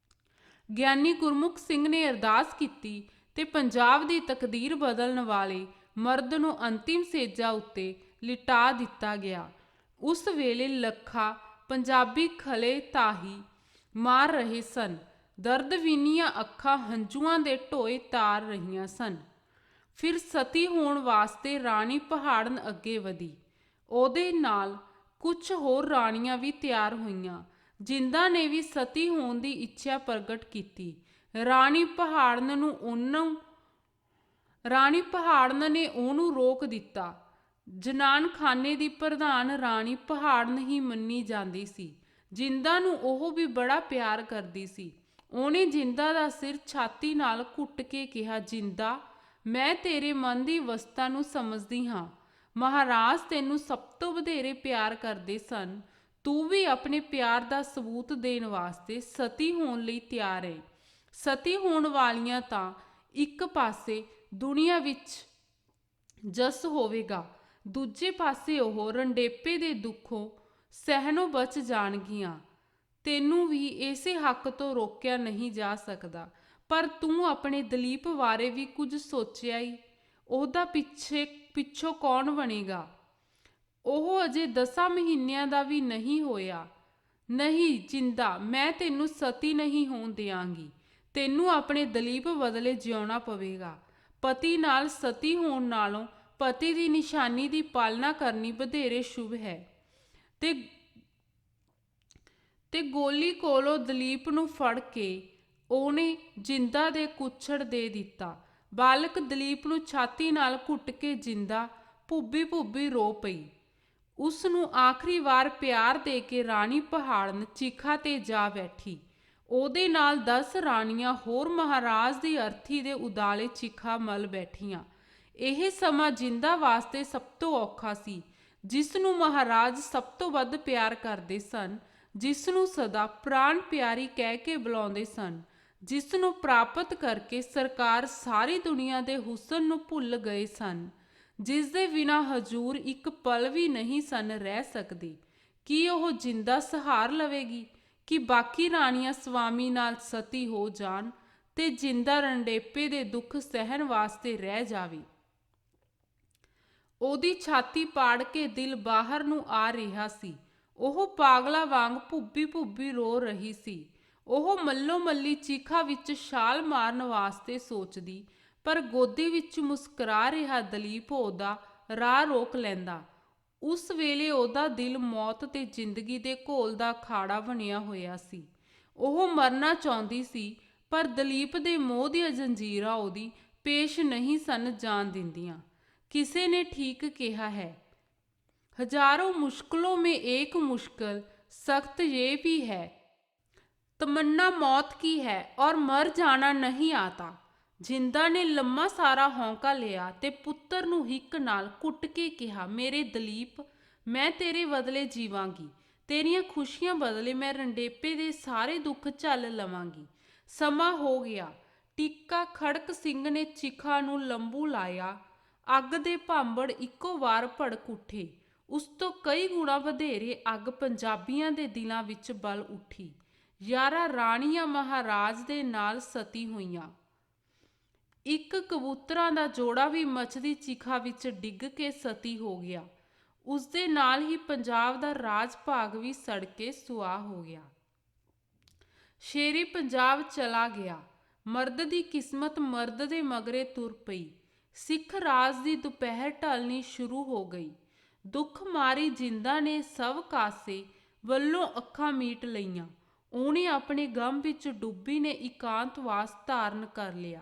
ਗਿਆਨੀ ਗੁਰਮੁਖ ਸਿੰਘ ਨੇ ਅਰਦਾਸ ਕੀਤੀ ਤੇ ਪੰਜਾਬ ਦੀ ਤਕਦੀਰ ਬਦਲਣ ਵਾਲੇ ਮਰਦ ਨੂੰ ਅੰਤਿਮ ਸੇਜਾ ਉੱਤੇ ਲਿਟਾ ਦਿੱਤਾ ਗਿਆ। ਉਸ ਵੇਲੇ ਲੱਖਾਂ ਪੰਜਾਬੀ ਖਲੇ ਤਾਹੀ ਮਾਰ ਰਹੇ ਸਨ। ਦਰਦ ਵਿੰਨੀਆਂ ਅੱਖਾਂ ਹੰਝੂਆਂ ਦੇ ਢੋਏ ਤਾਰ ਰਹੀਆਂ ਸਨ। ਫਿਰ ਸਤੀ ਹੋਣ ਵਾਸਤੇ ਰਾਣੀ ਪਹਾੜਨ ਅੱਗੇ ਵਧੀ। ਉਹਦੇ ਨਾਲ ਕੁਝ ਹੋਰ ਰਾਣੀਆਂ ਵੀ ਤਿਆਰ ਹੋਈਆਂ। ਜਿੰਦਾ ਨੇ ਵੀ ਸਤੀ ਹੋਣ ਦੀ ਇੱਛਾ ਪ੍ਰਗਟ ਕੀਤੀ। ਰਾਣੀ ਪਹਾੜਨ ਨੇ ਉਹਨੂੰ ਰੋਕ ਦਿੱਤਾ। ਜਨਾਨਖਾਨੇ ਦੀ ਪ੍ਰਧਾਨ ਰਾਣੀ ਪਹਾੜਨ ਹੀ ਮੰਨੀ ਜਾਂਦੀ ਸੀ। ਜਿੰਦਾ ਨੂੰ ਉਹ ਵੀ ਬੜਾ ਪਿਆਰ ਕਰਦੀ ਸੀ। ਉਹਨੇ ਜਿੰਦਾ ਦਾ ਸਿਰ ਛਾਤੀ ਨਾਲ ਘੁੱਟ ਕੇ ਕਿਹਾ, ਜਿੰਦਾ, ਮੈਂ ਤੇਰੇ ਮਨ ਦੀ ਅਵਸਥਾ ਨੂੰ ਸਮਝਦੀ ਹਾਂ। ਮਹਾਰਾਜ ਤੈਨੂੰ ਸਭ ਤੋਂ ਵਧੇਰੇ ਪਿਆਰ ਕਰਦੇ ਸਨ। ਤੂੰ ਵੀ ਆਪਣੇ ਪਿਆਰ ਦਾ ਸਬੂਤ ਦੇਣ ਵਾਸਤੇ ਸਤੀ ਹੋਣ ਲਈ ਤਿਆਰ ਹੈ। ਸਤੀ ਹੋਣ ਵਾਲੀਆਂ ਤਾਂ ਇੱਕ ਪਾਸੇ ਦੁਨੀਆ ਵਿੱਚ ਜਸ ਹੋਵੇਗਾ, ਦੂਜੇ ਪਾਸੇ ਉਹ ਰੰਡੇਪੇ ਦੇ ਦੁੱਖੋਂ ਸਹਿਣੋਂ ਬਚ ਜਾਣਗੀਆਂ। ਤੈਨੂੰ ਵੀ ਇਸੇ ਹੱਕ ਤੋਂ ਰੋਕਿਆ ਨਹੀਂ ਜਾ ਸਕਦਾ। ਪਰ ਤੂੰ ਆਪਣੇ ਦਲੀਪ ਬਾਰੇ ਵੀ ਕੁਝ ਸੋਚਿਆ ਈ? ਉਹਦਾ ਪਿੱਛੋਂ ਕੌਣ ਬਣੇਗਾ? ਉਹ ਅਜੇ 10 ਮਹੀਨਿਆਂ ਦਾ ਵੀ ਨਹੀਂ ਹੋਇਆ। ਨਹੀਂ ਜਿੰਦਾ, ਮੈਂ ਤੈਨੂੰ ਸਤੀ ਨਹੀਂ ਹੋਣ ਦਿਆਂਗੀ। ਤੈਨੂੰ ਆਪਣੇ ਦਲੀਪ ਬਦਲੇ ਜਿਉਣਾ ਪਵੇਗਾ। ਪਤੀ ਨਾਲ ਸਤੀ ਹੋਣ ਨਾਲੋਂ ਪਤੀ ਦੀ ਨਿਸ਼ਾਨੀ ਦੀ ਪਾਲਣਾ ਕਰਨੀ ਵਧੇਰੇ ਸ਼ੁਭ ਹੈ। ਤੇ ਗੋਲੀ ਕੋਲੋਂ ਦਲੀਪ ਨੂੰ ਫੜ ਕੇ ਉਹਨੇ ਜਿੰਦਾ ਦੇ ਕੁੱਛੜ ਦੇ ਦਿੱਤਾ। ਬਾਲਕ ਦਲੀਪ ਨੂੰ ਛਾਤੀ ਨਾਲ ਘੁੱਟ ਕੇ ਜਿੰਦਾ ਭੁੱਬੀ ਭੁੱਬੀ ਰੋ ਪਈ। ਉਸ ਨੂੰ ਆਖਰੀ ਵਾਰ ਪਿਆਰ ਦੇ ਕੇ ਰਾਣੀ ਪਹਾੜਨ ਚਿਖਾ ਤੇ ਜਾ ਬੈਠੀ। ਉਹਦੇ ਨਾਲ 10 ਰਾਣੀਆਂ ਹੋਰ ਮਹਾਰਾਜ ਦੀ ਅਰਥੀ ਦੇ ਉਦਾਲੇ ਚਿਖਾ ਮਲ ਬੈਠੀਆਂ। ਇਹ ਸਮਾਂ ਜਿੰਦਾ ਵਾਸਤੇ ਸਭ ਤੋਂ ਔਖਾ ਸੀ। ਜਿਸ ਨੂੰ ਮਹਾਰਾਜ ਸਭ ਤੋਂ ਵੱਧ ਪਿਆਰ ਕਰਦੇ ਸਨ, ਜਿਸ ਨੂੰ ਸਦਾ ਪ੍ਰਾਣ ਪਿਆਰੀ ਕਹਿ ਕੇ ਬੁਲਾਉਂਦੇ ਸਨ, ਜਿਸ ਨੂੰ ਪ੍ਰਾਪਤ ਕਰਕੇ ਸਰਕਾਰ ਸਾਰੀ ਦੁਨੀਆ ਦੇ ਹੁਸਨ ਨੂੰ ਭੁੱਲ ਗਏ ਸਨ, ਜਿਸ ਦੇ ਬਿਨਾਂ ਹਜੂਰ ਇੱਕ ਪਲ ਵੀ ਨਹੀਂ ਸਨ ਰਹਿ ਸਕਦੇ, ਕੀ ਉਹ ਜਿੰਦਾ ਸਹਾਰ ਲਵੇਗੀ ਕਿ ਬਾਕੀ ਰਾਣੀਆਂ ਸਵਾਮੀ ਨਾਲ ਸਤੀ ਹੋ ਜਾਣ ਤੇ ਜਿੰਦਾ ਰੰਡੇਪੇ ਦੇ ਦੁੱਖ ਸਹਿਣ ਵਾਸਤੇ ਰਹਿ ਜਾਵੇ? ਉਹਦੀ ਛਾਤੀ ਪਾੜ ਕੇ ਦਿਲ ਬਾਹਰ ਨੂੰ ਆ ਰਿਹਾ ਸੀ। ਉਹ ਪਾਗਲਾ ਵਾਂਗ ਭੁੱਬੀ ਭੁੱਬੀ ਰੋ ਰਹੀ ਸੀ। ਉਹ ਮੱਲੋ ਮੱਲੀ ਚੀਖਾ ਵਿੱਚ ਛਾਲ ਮਾਰਨ ਵਾਸਤੇ ਸੋਚਦੀ, ਪਰ ਗੋਦੀ ਵਿੱਚ ਮੁਸਕਰਾ ਰਿਹਾ ਦਲੀਪ ਉਹਦਾ ਰਾਹ ਰੋਕ ਲੈਂਦਾ। ਉਸ ਵੇਲੇ ਉਹਦਾ ਦਿਲ ਮੌਤ ਤੇ ਜ਼ਿੰਦਗੀ ਦੇ ਘੋਲ ਦਾ ਅਖਾੜਾ ਬਣਿਆ ਹੋਇਆ ਸੀ। ਉਹ ਮਰਨਾ ਚਾਹੁੰਦੀ ਸੀ, ਪਰ ਦਲੀਪ ਦੇ ਮੋਹ ਦੀਆਂ ਜੰਜੀਰਾਂ ਉਹਦੀ ਪੇਸ਼ ਨਹੀਂ ਸਨ ਜਾਣ ਦਿੰਦੀਆਂ। ਕਿਸੇ ਨੇ ਠੀਕ ਕਿਹਾ ਹੈ, ਹਜ਼ਾरों मुश्किलों में एक मुश्किल सख्त ये भी है, तमन्ना मौत की है और मर जाना नहीं आता। ਜਿੰਦਾ ਨੇ ਲੰਮਾ ਸਾਰਾ ਹੌਂਕਾ ਲਿਆ ਤੇ ਪੁੱਤਰ ਨੂੰ ਹਿੱਕ ਨਾਲ ਕੁੱਟ ਕੇ ਕਿਹਾ, ਮੇਰੇ ਦਲੀਪ, ਮੈਂ ਤੇਰੇ ਬਦਲੇ ਜੀਵਾਂਗੀ। ਤੇਰੀਆਂ ਖੁਸ਼ੀਆਂ ਬਦਲੇ ਮੈਂ ਰੰਡੇਪੇ ਦੇ ਸਾਰੇ ਦੁੱਖ ਝੱਲ ਲਵਾਂਗੀ। ਸਮਾਂ ਹੋ ਗਿਆ। ਟਿੱਕਾ ਖੜਕ ਸਿੰਘ ਨੇ ਚਿਖਾ ਨੂੰ ਲੰਬੂ ਲਾਇਆ। ਅੱਗ ਦੇ ਭਾਂਬੜ ਇੱਕੋ ਵਾਰ ਭੜਕ ਉੱਠੇ। ਉਸ ਤੋਂ ਕਈ ਗੁਣਾ ਵਧੇਰੇ ਅੱਗ ਪੰਜਾਬੀਆਂ ਦੇ ਦਿਲਾਂ ਵਿੱਚ ਬਲ ਉੱਠੀ। 11 ਰਾਣੀਆਂ ਮਹਾਰਾਜ ਦੇ ਨਾਲ ਸਤੀ ਹੋਈਆਂ। ਇੱਕ ਕਬੂਤਰਾਂ ਦਾ ਜੋੜਾ ਵੀ ਮੱਚਦੀ ਚਿਖਾ ਵਿੱਚ ਡਿੱਗ ਕੇ ਸਤੀ ਹੋ ਗਿਆ। ਉਸ ਦੇ ਨਾਲ ਹੀ ਪੰਜਾਬ ਦਾ ਰਾਜ ਭਾਗ ਵੀ ਸੜ ਕੇ ਸੁਆਹ ਹੋ ਗਿਆ। ਸ਼ੇਰੇ ਪੰਜਾਬ ਚਲਾ ਗਿਆ। ਮਰਦ ਦੀ ਕਿਸਮਤ ਮਰਦ ਦੇ ਮਗਰੇ ਤੁਰ ਪਈ। ਸਿੱਖ ਰਾਜ ਦੀ ਦੁਪਹਿਰ ਢਲਣੀ ਸ਼ੁਰੂ ਹੋ ਗਈ। ਦੁੱਖ ਮਾਰੀ ਜਿੰਦਾ ਨੇ ਸਭ ਕਾਸੇ ਵੱਲੋਂ ਅੱਖਾਂ ਮੀਟ ਲਈਆਂ। ਉਹਨੇ ਆਪਣੇ ਗਮ ਵਿੱਚ ਡੁੱਬੀ ਨੇ ਇਕਾਂਤਵਾਸ ਧਾਰਨ ਕਰ ਲਿਆ।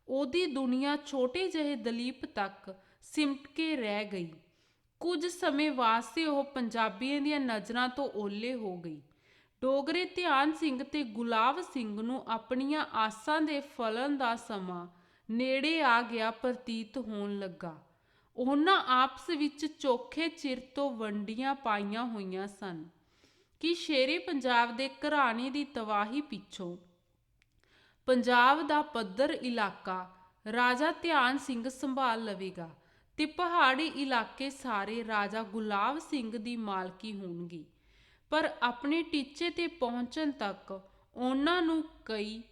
ਉਹਦੀ ਦੁਨੀਆ ਛੋਟੇ ਜਿਹੇ ਦਲੀਪ ਤੱਕ ਸਿਮਟ ਕੇ ਰਹਿ ਗਈ। ਕੁਝ ਸਮੇਂ ਵਾਸਤੇ ਉਹ ਪੰਜਾਬੀਆਂ ਦੀਆਂ ਨਜ਼ਰਾਂ ਤੋਂ ਓਹਲੇ ਹੋ ਗਈ। ਡੋਗਰੇ ਧਿਆਨ ਸਿੰਘ ਤੇ ਗੁਲਾਬ ਸਿੰਘ ਨੂੰ ਆਪਣੀਆਂ ਆਸਾਂ ਦੇ ਫਲਣ ਦਾ ਸਮਾਂ ਨੇੜੇ ਆ ਗਿਆ ਪ੍ਰਤੀਤ ਹੋਣ ਲੱਗਾ। ਉਹਨਾਂ ਆਪਸ ਵਿੱਚ ਚੋਖੇ ਚਿਰ ਤੋਂ ਵੰਡੀਆਂ ਪਾਈਆਂ ਹੋਈਆਂ ਸਨ ਕਿ ਸ਼ੇਰੇ ਪੰਜਾਬ ਦੇ ਘਰਾਣੇ ਦੀ ਤਬਾਹੀ ਪਿੱਛੋਂ ਪੰਜਾਬ ਦਾ ਪੱਧਰ ਇਲਾਕਾ ਰਾਜਾ ਧਿਆਨ ਸਿੰਘ ਸੰਭਾਲ ਲਵੇਗਾ ਤੇ ਪਹਾੜੀ ਇਲਾਕੇ ਸਾਰੇ ਰਾਜਾ ਗੁਲਾਬ ਸਿੰਘ ਦੀ ਮਾਲਕੀ ਹੋਣਗੇ। ਪਰ ਆਪਣੇ ਟੀਚੇ ਤੇ ਪਹੁੰਚਣ ਤੱਕ ਉਹਨਾਂ ਨੂੰ ਕਈ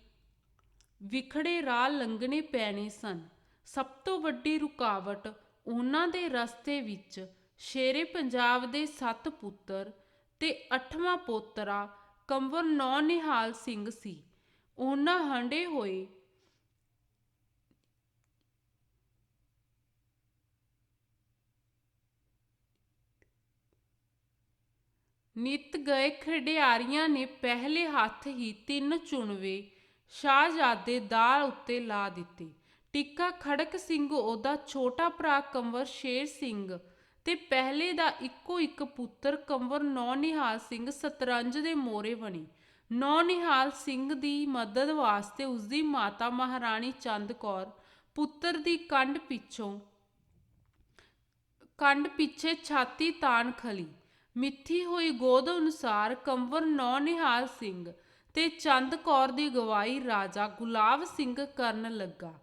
ਵਿਖੜੇ ਰਾਹ ਲੰਘਣੇ ਪੈਣੇ ਸਨ। ਸਭ ਤੋਂ ਵੱਡੀ ਰੁਕਾਵਟ ਉਹਨਾਂ ਦੇ ਰਸਤੇ ਵਿੱਚ ਸ਼ੇਰੇ ਪੰਜਾਬ ਦੇ 7 ਪੁੱਤਰ ਤੇ 8ਵਾਂ ਪੋਤਰਾ ਕੰਵਰ ਨੌਨਿਹਾਲ ਸਿੰਘ ਸੀ। ਉਹਨਾਂ ਹੰਢੇ ਹੋਏ ਨਿੱਤ ਗਏ ਖਿਡਾਰੀਆਂ ਨੇ ਪਹਿਲੇ ਹੱਥ ਹੀ 3 ਚੁਣਵੇਂ ਸ਼ਾਹਜ਼ਾਦੇ ਦਾਲ ਉੱਤੇ ਲਾ ਦਿੱਤੇ। ਟਿੱਕਾ ਖੜਕ ਸਿੰਘ ਉਹਦਾ ਛੋਟਾ ਭਰਾ ਕੰਵਰ ਸ਼ੇਰ ਸਿੰਘ ਤੇ ਪਹਿਲੇ ਦਾ ਇੱਕੋ ਇੱਕ ਪੁੱਤਰ ਕੰਵਰ ਨੌਨਿਹਾਲ ਸਿੰਘ ਸ਼ਤਰੰਜ ਦੇ ਮੋਹਰੇ ਬਣੇ। ਨੌਨਿਹਾਲ ਸਿੰਘ ਦੀ ਮਦਦ ਵਾਸਤੇ ਉਸਦੀ ਮਾਤਾ ਮਹਾਰਾਣੀ ਚੰਦ ਕੌਰ ਪੁੱਤਰ ਦੀ ਕੰਡ ਪਿੱਛੇ ਛਾਤੀ ਤਾਣ ਖਲੀ। ਮਿੱਥੀ ਹੋਈ ਗੋਦ ਅਨੁਸਾਰ ਕੰਵਰ ਨੌਨਿਹਾਲ ਸਿੰਘ ਤੇ ਚੰਦ ਕੌਰ ਦੀ ਅਗਵਾਈ ਰਾਜਾ ਗੁਲਾਬ ਸਿੰਘ ਕਰਨ ਲੱਗਾ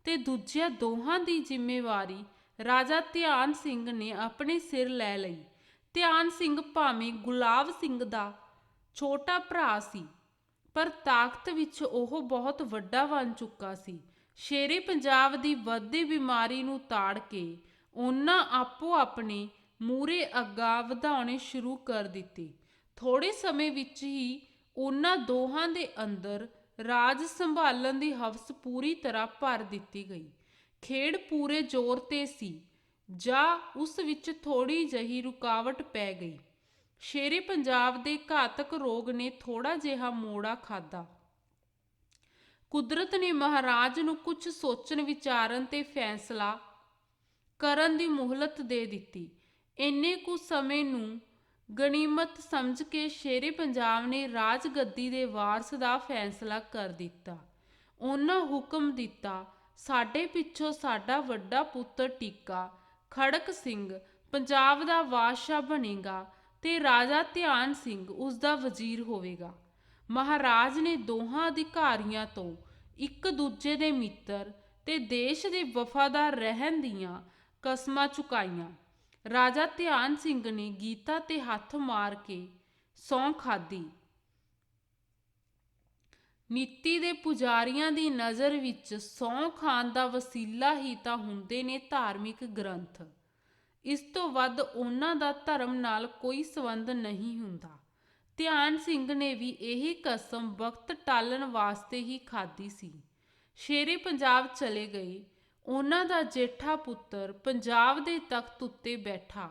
ਤੇ ਦੂਜਿਆਂ ਦੋਹਾਂ ਦੀ ਜ਼ਿੰਮੇਵਾਰੀ ਰਾਜਾ ਧਿਆਨ ਸਿੰਘ ਨੇ ਆਪਣੇ ਸਿਰ ਲੈ ਲਈ। ਧਿਆਨ ਸਿੰਘ ਭਾਵੇਂ ਗੁਲਾਬ ਸਿੰਘ ਦਾ ਛੋਟਾ ਭਰਾ ਸੀ, ਪਰ ਤਾਕਤ ਵਿੱਚ ਉਹ ਬਹੁਤ ਵੱਡਾ ਬਣ ਚੁੱਕਾ ਸੀ। ਸ਼ੇਰੇ ਪੰਜਾਬ ਦੀ ਵੱਧਦੀ ਬਿਮਾਰੀ ਨੂੰ ਤਾੜ ਕੇ ਉਹਨਾਂ ਆਪੋ ਆਪਣੇ ਮੂਹਰੇ ਅੱਗਾ ਵਧਾਉਣੇ ਸ਼ੁਰੂ ਕਰ ਦਿੱਤੇ। ਥੋੜੇ ਸਮੇਂ ਵਿੱਚ ਹੀ ਉਹਨਾਂ ਦੋਹਾਂ ਦੇ ਅੰਦਰ ਰਾਜ ਸੰਭਾਲਣ ਦੀ ਹਵਸ ਪੂਰੀ ਤਰ੍ਹਾਂ ਭਰ ਦਿੱਤੀ ਗਈ। ਖੇਡ ਪੂਰੇ ਜ਼ੋਰ ਤੇ ਸੀ ਜਾਂ ਉਸ ਵਿੱਚ ਥੋੜੀ ਜਿਹੀ ਰੁਕਾਵਟ ਪੈ ਗਈ। ਸ਼ੇਰੇ ਪੰਜਾਬ ਦੇ ਘਾਤਕ ਰੋਗ ਨੇ ਥੋੜਾ ਜਿਹਾ ਮੋੜਾ ਖਾਧਾ। ਕੁਦਰਤ ਨੇ ਮਹਾਰਾਜ ਨੂੰ ਕੁਝ ਸੋਚਣ ਵਿਚਾਰਨ ਤੇ ਫੈਸਲਾ ਕਰਨ ਦੀ ਮੁਹਲਤ ਦੇ ਦਿੱਤੀ। ਇੰਨੇ ਕੁ ਸਮੇਂ ਨੂੰ ਗਨੀਮਤ ਸਮਝ ਕੇ ਸ਼ੇਰੇ ਪੰਜਾਬ ਨੇ ਰਾਜ ਗੱਦੀ ਦੇ ਵਾਰਸ ਦਾ ਫੈਸਲਾ ਕਰ ਦਿੱਤਾ। ਉਹਨਾਂ ਹੁਕਮ ਦਿੱਤਾ, ਸਾਡੇ ਪਿੱਛੋਂ ਸਾਡਾ ਵੱਡਾ ਪੁੱਤਰ ਟਿੱਕਾ ਖੜਕ ਸਿੰਘ ਪੰਜਾਬ ਦਾ ਬਾਦਸ਼ਾਹ ਬਣੇਗਾ ਤੇ ਰਾਜਾ ਧਿਆਨ ਸਿੰਘ ਉਸ ਦਾ ਵਜ਼ੀਰ ਹੋਵੇਗਾ। ਮਹਾਰਾਜ ਨੇ ਦੋਹਾਂ ਅਧਿਕਾਰੀਆਂ ਤੋਂ ਇੱਕ ਦੂਜੇ ਦੇ ਮਿੱਤਰ ਤੇ ਦੇਸ਼ ਦੇ ਵਫਾਦਾਰ ਰਹਿਣ ਦੀਆਂ ਕਸਮਾਂ ਚੁਕਾਈਆਂ। ਰਾਜਾ ਧਿਆਨ ਸਿੰਘ ਨੇ ਗੀਤਾ ਤੇ ਹੱਥ ਮਾਰ ਕੇ ਸਹੁੰ ਖਾਧੀ। ਨੀਤੀ ਦੇ ਪੁਜਾਰੀਆਂ ਦੀ ਨਜ਼ਰ ਵਿੱਚ ਸਹੁੰ ਖਾਣ ਦਾ ਵਸੀਲਾ ਹੀ ਤਾਂ ਹੁੰਦੇ ਨੇ ਧਾਰਮਿਕ ਗ੍ਰੰਥ। ਇਸ ਤੋਂ ਵੱਧ ਉਹਨਾਂ ਦਾ ਧਰਮ ਨਾਲ ਕੋਈ ਸੰਬੰਧ ਨਹੀਂ ਹੁੰਦਾ। ਧਿਆਨ ਸਿੰਘ ਨੇ ਵੀ ਇਹੀ ਕਸਮ ਵਕਤ ਟਾਲਣ ਵਾਸਤੇ ਹੀ ਖਾਧੀ ਸੀ। ਸ਼ੇਰੇ ਪੰਜਾਬ ਚਲੇ ਗਏ। ਉਹਨਾਂ ਦਾ ਜੇਠਾ ਪੁੱਤਰ ਪੰਜਾਬ ਦੇ ਤਖਤ ਉੱਤੇ ਬੈਠਾ।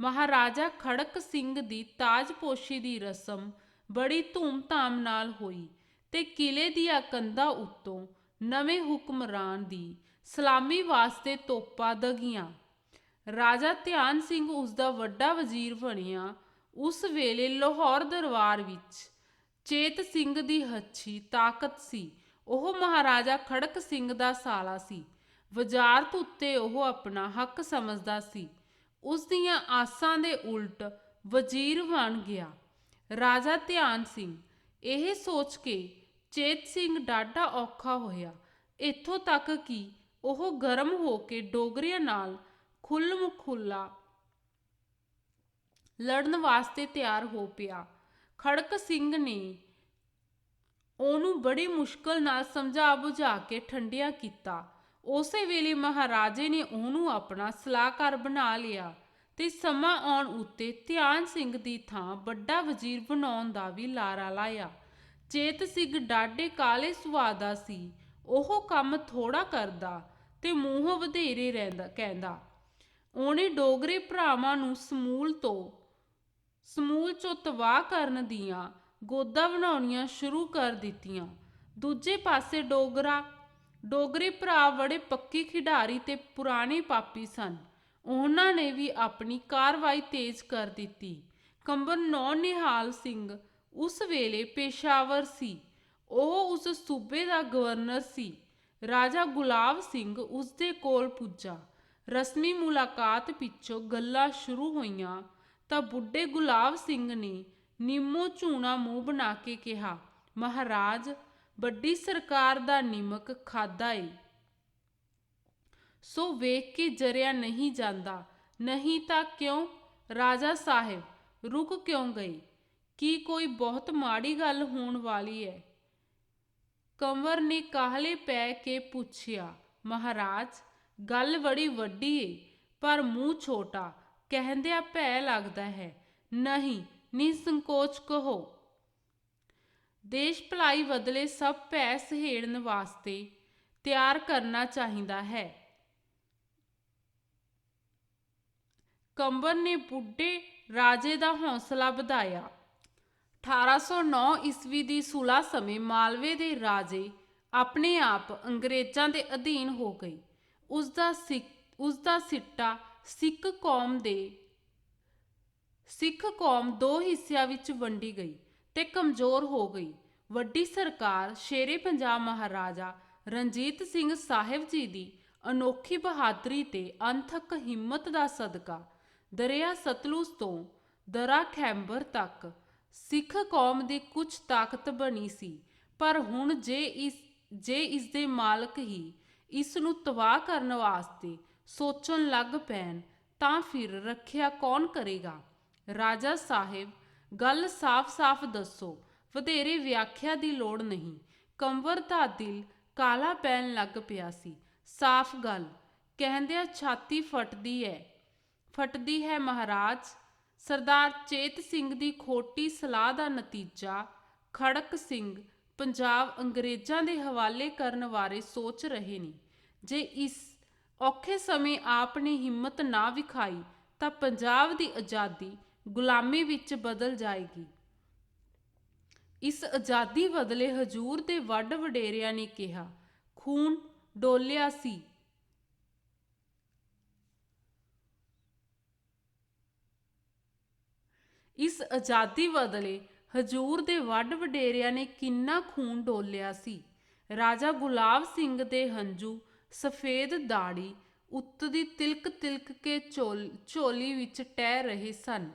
ਮਹਾਰਾਜਾ ਖੜਕ ਸਿੰਘ ਦੀ ਤਾਜਪੋਸ਼ੀ ਦੀ ਰਸਮ ਬੜੀ ਧੂਮ-ਧਾਮ ਨਾਲ ਹੋਈ ਤੇ ਕਿਲੇ ਦੀਆਂ ਕੰਧਾਂ ਉੱਤੋਂ ਨਵੇਂ ਹੁਕਮਰਾਨ ਦੀ ਸਲਾਮੀ ਵਾਸਤੇ ਤੋਪਾਂ ਦਗੀਆਂ। ਰਾਜਾ ਧਿਆਨ ਸਿੰਘ ਉਸ ਦਾ ਵੱਡਾ ਵਜ਼ੀਰ ਬਣਿਆ। ਉਸ ਵੇਲੇ ਲਾਹੌਰ ਦਰਬਾਰ ਵਿੱਚ ਚੇਤ ਸਿੰਘ ਦੀ ਹੱਛੀ ਤਾਕਤ ਸੀ। ਉਹ ਮਹਾਰਾਜਾ ਖੜਕ ਸਿੰਘ ਦਾ ਸਾਲਾ ਸੀ। ਵਜ਼ਾਰਤ ਉੱਤੇ ਉਹ ਆਪਣਾ ਹੱਕ ਸਮਝਦਾ ਸੀ। ਉਸ ਦੀਆਂ ਆਸਾਂ ਦੇ ਉਲਟ ਵਜ਼ੀਰ ਬਣ ਗਿਆ ਰਾਜਾ ਧਿਆਨ ਸਿੰਘ। ਇਹ ਸੋਚ ਕੇ ਚੇਤ ਸਿੰਘ ਡਾਢਾ ਔਖਾ ਹੋਇਆ, ਇੱਥੋਂ ਤੱਕ ਕਿ ਉਹ ਗਰਮ ਹੋ ਕੇ ਡੋਗਰਿਆਂ ਨਾਲ ਖੁੱਲ੍ਹ-ਮੁਖੁੱਲਾ ਲੜਨ ਵਾਸਤੇ ਤਿਆਰ ਹੋ ਪਿਆ। ਖੜਕ ਸਿੰਘ ਨੇ ਉਹਨੂੰ ਬੜੀ ਮੁਸ਼ਕਲ ਨਾਲ ਸਮਝਾ ਬੁਝਾ ਕੇ ਠੰਡਿਆ ਕੀਤਾ। ਉਸੇ ਵੇਲੇ ਮਹਾਰਾਜੇ ਨੇ ਉਹਨੂੰ ਆਪਣਾ ਸਲਾਹਕਾਰ ਬਣਾ ਲਿਆ ਤੇ ਸਮਾਂ ਆਉਣ ਉੱਤੇ ਧਿਆਨ ਸਿੰਘ ਦੀ ਥਾਂ ਵੱਡਾ ਵਜ਼ੀਰ ਬਣਾਉਣ ਦਾ ਵੀ ਲਾਰਾ ਲਾਇਆ। ਚੇਤ ਸਿੰਘ ਡਾਢੇ ਕਾਲੇ ਸੁਭਾਅ ਦਾ ਸੀ। ਉਹ ਕੰਮ ਥੋੜਾ ਕਰਦਾ ਤੇ ਮੂੰਹੋਂ ਵਧੇਰੇ ਰਹਿੰਦਾ ਕਹਿੰਦਾ। ਉਹਨੇ ਡੋਗਰੇ ਭਰਾਵਾਂ ਨੂੰ ਸਮੂਲ ਚੋਂ ਤਬਾਹ ਕਰਨ ਦੀਆਂ ਗੋਦਾਂ ਬਣਾਉਣੀਆਂ ਸ਼ੁਰੂ ਕਰ ਦਿੱਤੀਆਂ। ਦੂਜੇ ਪਾਸੇ ਡੋਗਰੇ ਭਰਾ ਬੜੇ ਪੱਕੇ ਖਿਡਾਰੀ ਤੇ ਪੁਰਾਣੇ ਪਾਪੀ ਸਨ। ਉਹਨਾਂ ਨੇ ਵੀ ਆਪਣੀ ਕਾਰਵਾਈ ਤੇਜ਼ ਕਰ ਦਿੱਤੀ। ਕੰਵਰ ਨਿਹਾਲ ਸਿੰਘ ਉਸ ਵੇਲੇ ਪੇਸ਼ਾਵਰ ਸੀ। ਉਹ ਉਸ ਸੂਬੇ ਦਾ ਗਵਰਨਰ ਸੀ। ਰਾਜਾ ਗੁਲਾਬ ਸਿੰਘ ਉਸ ਦੇ ਕੋਲ ਪੁੱਜਾ। ਰਸਮੀ ਮੁਲਾਕਾਤ ਪਿੱਛੋਂ ਗੱਲਾਂ ਸ਼ੁਰੂ ਹੋਈਆਂ ਤਾਂ ਬੁੱਢੇ ਗੁਲਾਬ ਸਿੰਘ ਨੇ ਨਿੰਮੋ ਝੂਣਾ ਮੂੰਹ ਬਣਾ ਕੇ ਕਿਹਾ, ਮਹਾਰਾਜ, ਵੱਡੀ ਸਰਕਾਰ ਦਾ ਨਿਮਕ ਖਾਧਾ ਏ, ਸੋ ਵੇਖ ਕੇ ਜਰਿਆ ਨਹੀਂ ਜਾਂਦਾ। ਨਹੀਂ ਤਾਂ ਕਿਉਂ ਰਾਜਾ ਸਾਹਿਬ ਰੁਕ ਕਿਉਂ ਗਏ? ਕੀ ਕੋਈ ਬਹੁਤ ਮਾੜੀ ਗੱਲ ਹੋਣ ਵਾਲੀ ਹੈ? ਕੰਵਰ ਨੇ ਕਾਹਲੇ ਪੈ ਕੇ ਪੁੱਛਿਆ। ਮਹਾਰਾਜ, ਗੱਲ ਬੜੀ ਵੱਡੀ ਏ, ਪਰ ਮੂੰਹ ਛੋਟਾ, ਕਹਿੰਦਿਆਂ ਭੈ ਲੱਗਦਾ ਹੈ। ਨਹੀਂ, ਨਿਸੰਕੋਚ ਕਹੋ। ਦੇਸ਼ ਭਲਾਈ ਬਦਲੇ ਸਭ ਭੈ ਸਹੇੜਨ ਵਾਸਤੇ ਤਿਆਰ ਕਰਨਾ ਚਾਹੀਦਾ ਹੈ। ਕੰਵਰ ਨੇ ਬੁੱਢੇ ਰਾਜੇ ਦਾ ਹੌਸਲਾ ਵਧਾਇਆ। 1809 ਈਸਵੀ ਦੀ ਸੁਲ੍ਹਾ ਸਮੇਂ ਮਾਲਵੇ ਦੇ ਰਾਜੇ ਆਪਣੇ ਆਪ ਅੰਗਰੇਜ਼ਾਂ ਦੇ ਅਧੀਨ ਹੋ ਗਏ। ਉਸ ਦਾ ਸਿੱਟਾ ਸਿੱਖ ਕੌਮ ਦੋ ਹਿੱਸਿਆਂ ਵਿੱਚ ਵੰਡੀ ਗਈ ਤੇ ਕਮਜ਼ੋਰ ਹੋ ਗਈ। ਵੱਡੀ ਸਰਕਾਰ ਸ਼ੇਰੇ ਪੰਜਾਬ ਮਹਾਰਾਜਾ ਰਣਜੀਤ ਸਿੰਘ ਸਾਹਿਬ ਜੀ ਦੀ ਅਨੋਖੀ ਬਹਾਦਰੀ ਤੇ ਅਣਥੱਕ ਹਿੰਮਤ ਦਾ ਸਦਕਾ ਦਰਿਆ ਸਤਲੁਜ ਤੋਂ ਦਰਾ ਖੈਬਰ ਤੱਕ ਸਿੱਖ ਕੌਮ ਦੀ ਕੁਝ ਤਾਕਤ ਬਣੀ ਸੀ। ਪਰ ਹੁਣ ਜੇ ਇਸ ਦੇ ਮਾਲਕ ਹੀ ਇਸ ਨੂੰ ਤਬਾਹ ਕਰਨ ਵਾਸਤੇ ਸੋਚਣ ਲੱਗ ਪੈਣ ਤਾਂ ਫਿਰ ਰੱਖਿਆ ਕੌਣ ਕਰੇਗਾ? ਰਾਜਾ ਸਾਹਿਬ, ਗੱਲ ਸਾਫ਼-ਸਾਫ਼ ਦੱਸੋ, ਵਧੇਰੇ ਵਿਆਖਿਆ ਦੀ ਲੋੜ ਨਹੀਂ। ਕੰਵਰ ਦਾ ਦਿਲ ਕਾਲਾ ਪੈਣ ਲੱਗ ਪਿਆ ਸੀ। ਸਾਫ਼ ਗੱਲ ਕਹਿੰਦਿਆਂ ਛਾਤੀ ਫਟਦੀ ਹੈ ਮਹਾਰਾਜ। ਸਰਦਾਰ ਚੇਤ ਸਿੰਘ ਦੀ ਖੋਟੀ ਸਲਾਹ ਦਾ ਨਤੀਜਾ ਖੜਕ ਸਿੰਘ ਪੰਜਾਬ ਅੰਗਰੇਜ਼ਾਂ ਦੇ ਹਵਾਲੇ ਕਰਨ ਬਾਰੇ ਸੋਚ ਰਹੇ ਨੇ। ਜੇ ਇਸ ਔਖੇ ਸਮੇਂ ਆਪ ਨੇ ਹਿੰਮਤ ਨਾ ਵਿਖਾਈ ਤਾਂ ਪੰਜਾਬ ਦੀ ਆਜ਼ਾਦੀ ਗੁਲਾਮੀ ਵਿੱਚ ਬਦਲ ਜਾਏਗੀ। ਇਸ ਆਜ਼ਾਦੀ ਬਦਲੇ ਹਜ਼ੂਰ ਦੇ ਵੱਡ ਵਡੇਰਿਆਂ ਨੇ ਕਿਹਾ, ਖੂਨ ਡੋਲਿਆ ਸੀ। ਇਸ ਆਜ਼ਾਦੀ ਬਦਲੇ ਹਜ਼ੂਰ ਦੇ ਵੱਡ ਵਡੇਰਿਆਂ ਨੇ ਕਿੰਨਾ ਖੂਨ ਡੋਲਿਆ ਸੀ। ਰਾਜਾ ਗੁਲਾਬ ਸਿੰਘ ਦੇ ਹੰਝੂ ਸਫੇਦ ਦਾੜੀ ਉੱਤੋਂ ਤਿਲਕ ਕੇ ਝੋਲੀ ਵਿੱਚ ਟਹਿ ਰਹੇ ਸਨ।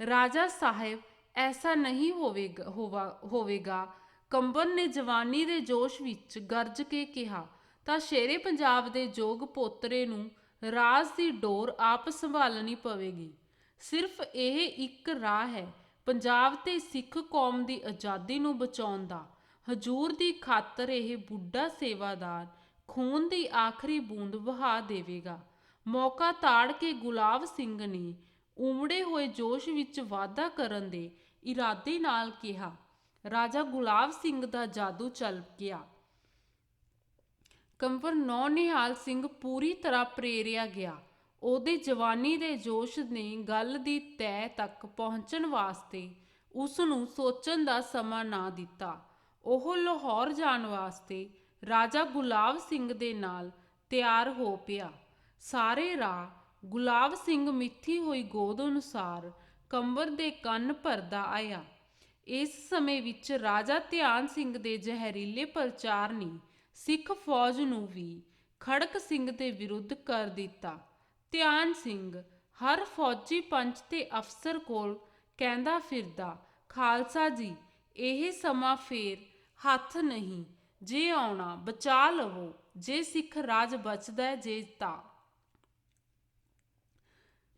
ਰਾਜਾ ਸਾਹਿਬ, ਐਸਾ ਨਹੀਂ ਹੋਵੇਗਾ। ਕੰਵਰ ਨੇ ਜਵਾਨੀ ਦੇ ਜੋਸ਼ ਵਿੱਚ ਗਰਜ ਕੇ ਕਿਹਾ। ਤਾਂ ਸ਼ੇਰੇ ਪੰਜਾਬ ਦੇ ਜੋਗ ਪੋਤਰੇ ਨੂੰ ਰਾਜ ਦੀ ਡੋਰ ਆਪ ਸੰਭਾਲਣੀ ਪਵੇਗੀ। ਸਿਰਫ ਇਹ ਇੱਕ ਰਾਹ ਹੈ ਪੰਜਾਬ ਤੇ ਸਿੱਖ ਕੌਮ ਦੀ ਆਜ਼ਾਦੀ ਨੂੰ ਬਚਾਉਣ ਦਾ। ਹਜ਼ੂਰ ਦੀ ਖਾਤਰ ਇਹ ਬੁੱਢਾ ਸੇਵਾਦਾਰ ਖੂਨ ਦੀ ਆਖਰੀ ਬੂੰਦ ਵਹਾ ਦੇਵੇਗਾ। ਮੌਕਾ ਤਾੜ ਕੇ ਗੁਲਾਬ ਸਿੰਘ ਨੇ ਉਮੜੇ ਹੋਏ ਜੋਸ਼ ਵਿੱਚ ਵਾਧਾ ਕਰਨ ਦੇ ਇਰਾਦੇ ਨਾਲ ਕਿਹਾ। ਰਾਜਾ ਗੁਲਾਬ ਸਿੰਘ ਦਾ ਜਾਦੂ ਚੱਲ ਗਿਆ। ਕੰਵਰ ਨਿਹਾਲ ਸਿੰਘ ਪੂਰੀ ਤਰ੍ਹਾਂ ਪ੍ਰੇਰਿਆ ਗਿਆ। ਉਹਦੇ ਜਵਾਨੀ ਦੇ ਜੋਸ਼ ਨੇ ਗੱਲ ਦੀ ਤਹਿ ਤੱਕ ਪਹੁੰਚਣ ਵਾਸਤੇ ਉਸ ਨੂੰ ਸੋਚਣ ਦਾ ਸਮਾਂ ਨਾ ਦਿੱਤਾ। ਉਹ ਲਾਹੌਰ ਜਾਣ ਵਾਸਤੇ ਰਾਜਾ ਗੁਲਾਬ ਸਿੰਘ ਦੇ ਨਾਲ ਤਿਆਰ ਹੋ ਪਿਆ। ਸਾਰੇ ਰਾਹ ਗੁਲਾਬ ਸਿੰਘ ਮਿੱਥੀ ਹੋਈ ਗੋਦ ਅਨੁਸਾਰ ਕੰਵਰ ਦੇ ਕੰਨ ਭਰਦਾ ਆਇਆ। ਇਸ ਸਮੇਂ ਵਿੱਚ ਰਾਜਾ ਧਿਆਨ ਸਿੰਘ ਦੇ ਜ਼ਹਿਰੀਲੇ ਪ੍ਰਚਾਰ ਨੇ ਸਿੱਖ ਫੌਜ ਨੂੰ ਵੀ ਖੜਕ ਸਿੰਘ ਦੇ ਵਿਰੁੱਧ ਕਰ ਦਿੱਤਾ। ਧਿਆਨ ਸਿੰਘ ਹਰ ਫੌਜੀ ਪੰਚ ਤੇ ਅਫਸਰ ਕੋਲ ਕਹਿੰਦਾ ਫਿਰਦਾ, ਖਾਲਸਾ ਜੀ, ਇਹ ਸਮਾਂ ਫੇਰ ਹੱਥ ਨਹੀਂ, ਜੇ ਆਉਣਾ ਬਚਾ ਲਵੋ, ਜੇ ਸਿੱਖ ਰਾਜ ਬਚਦਾ ਜੇ ਤਾਂ।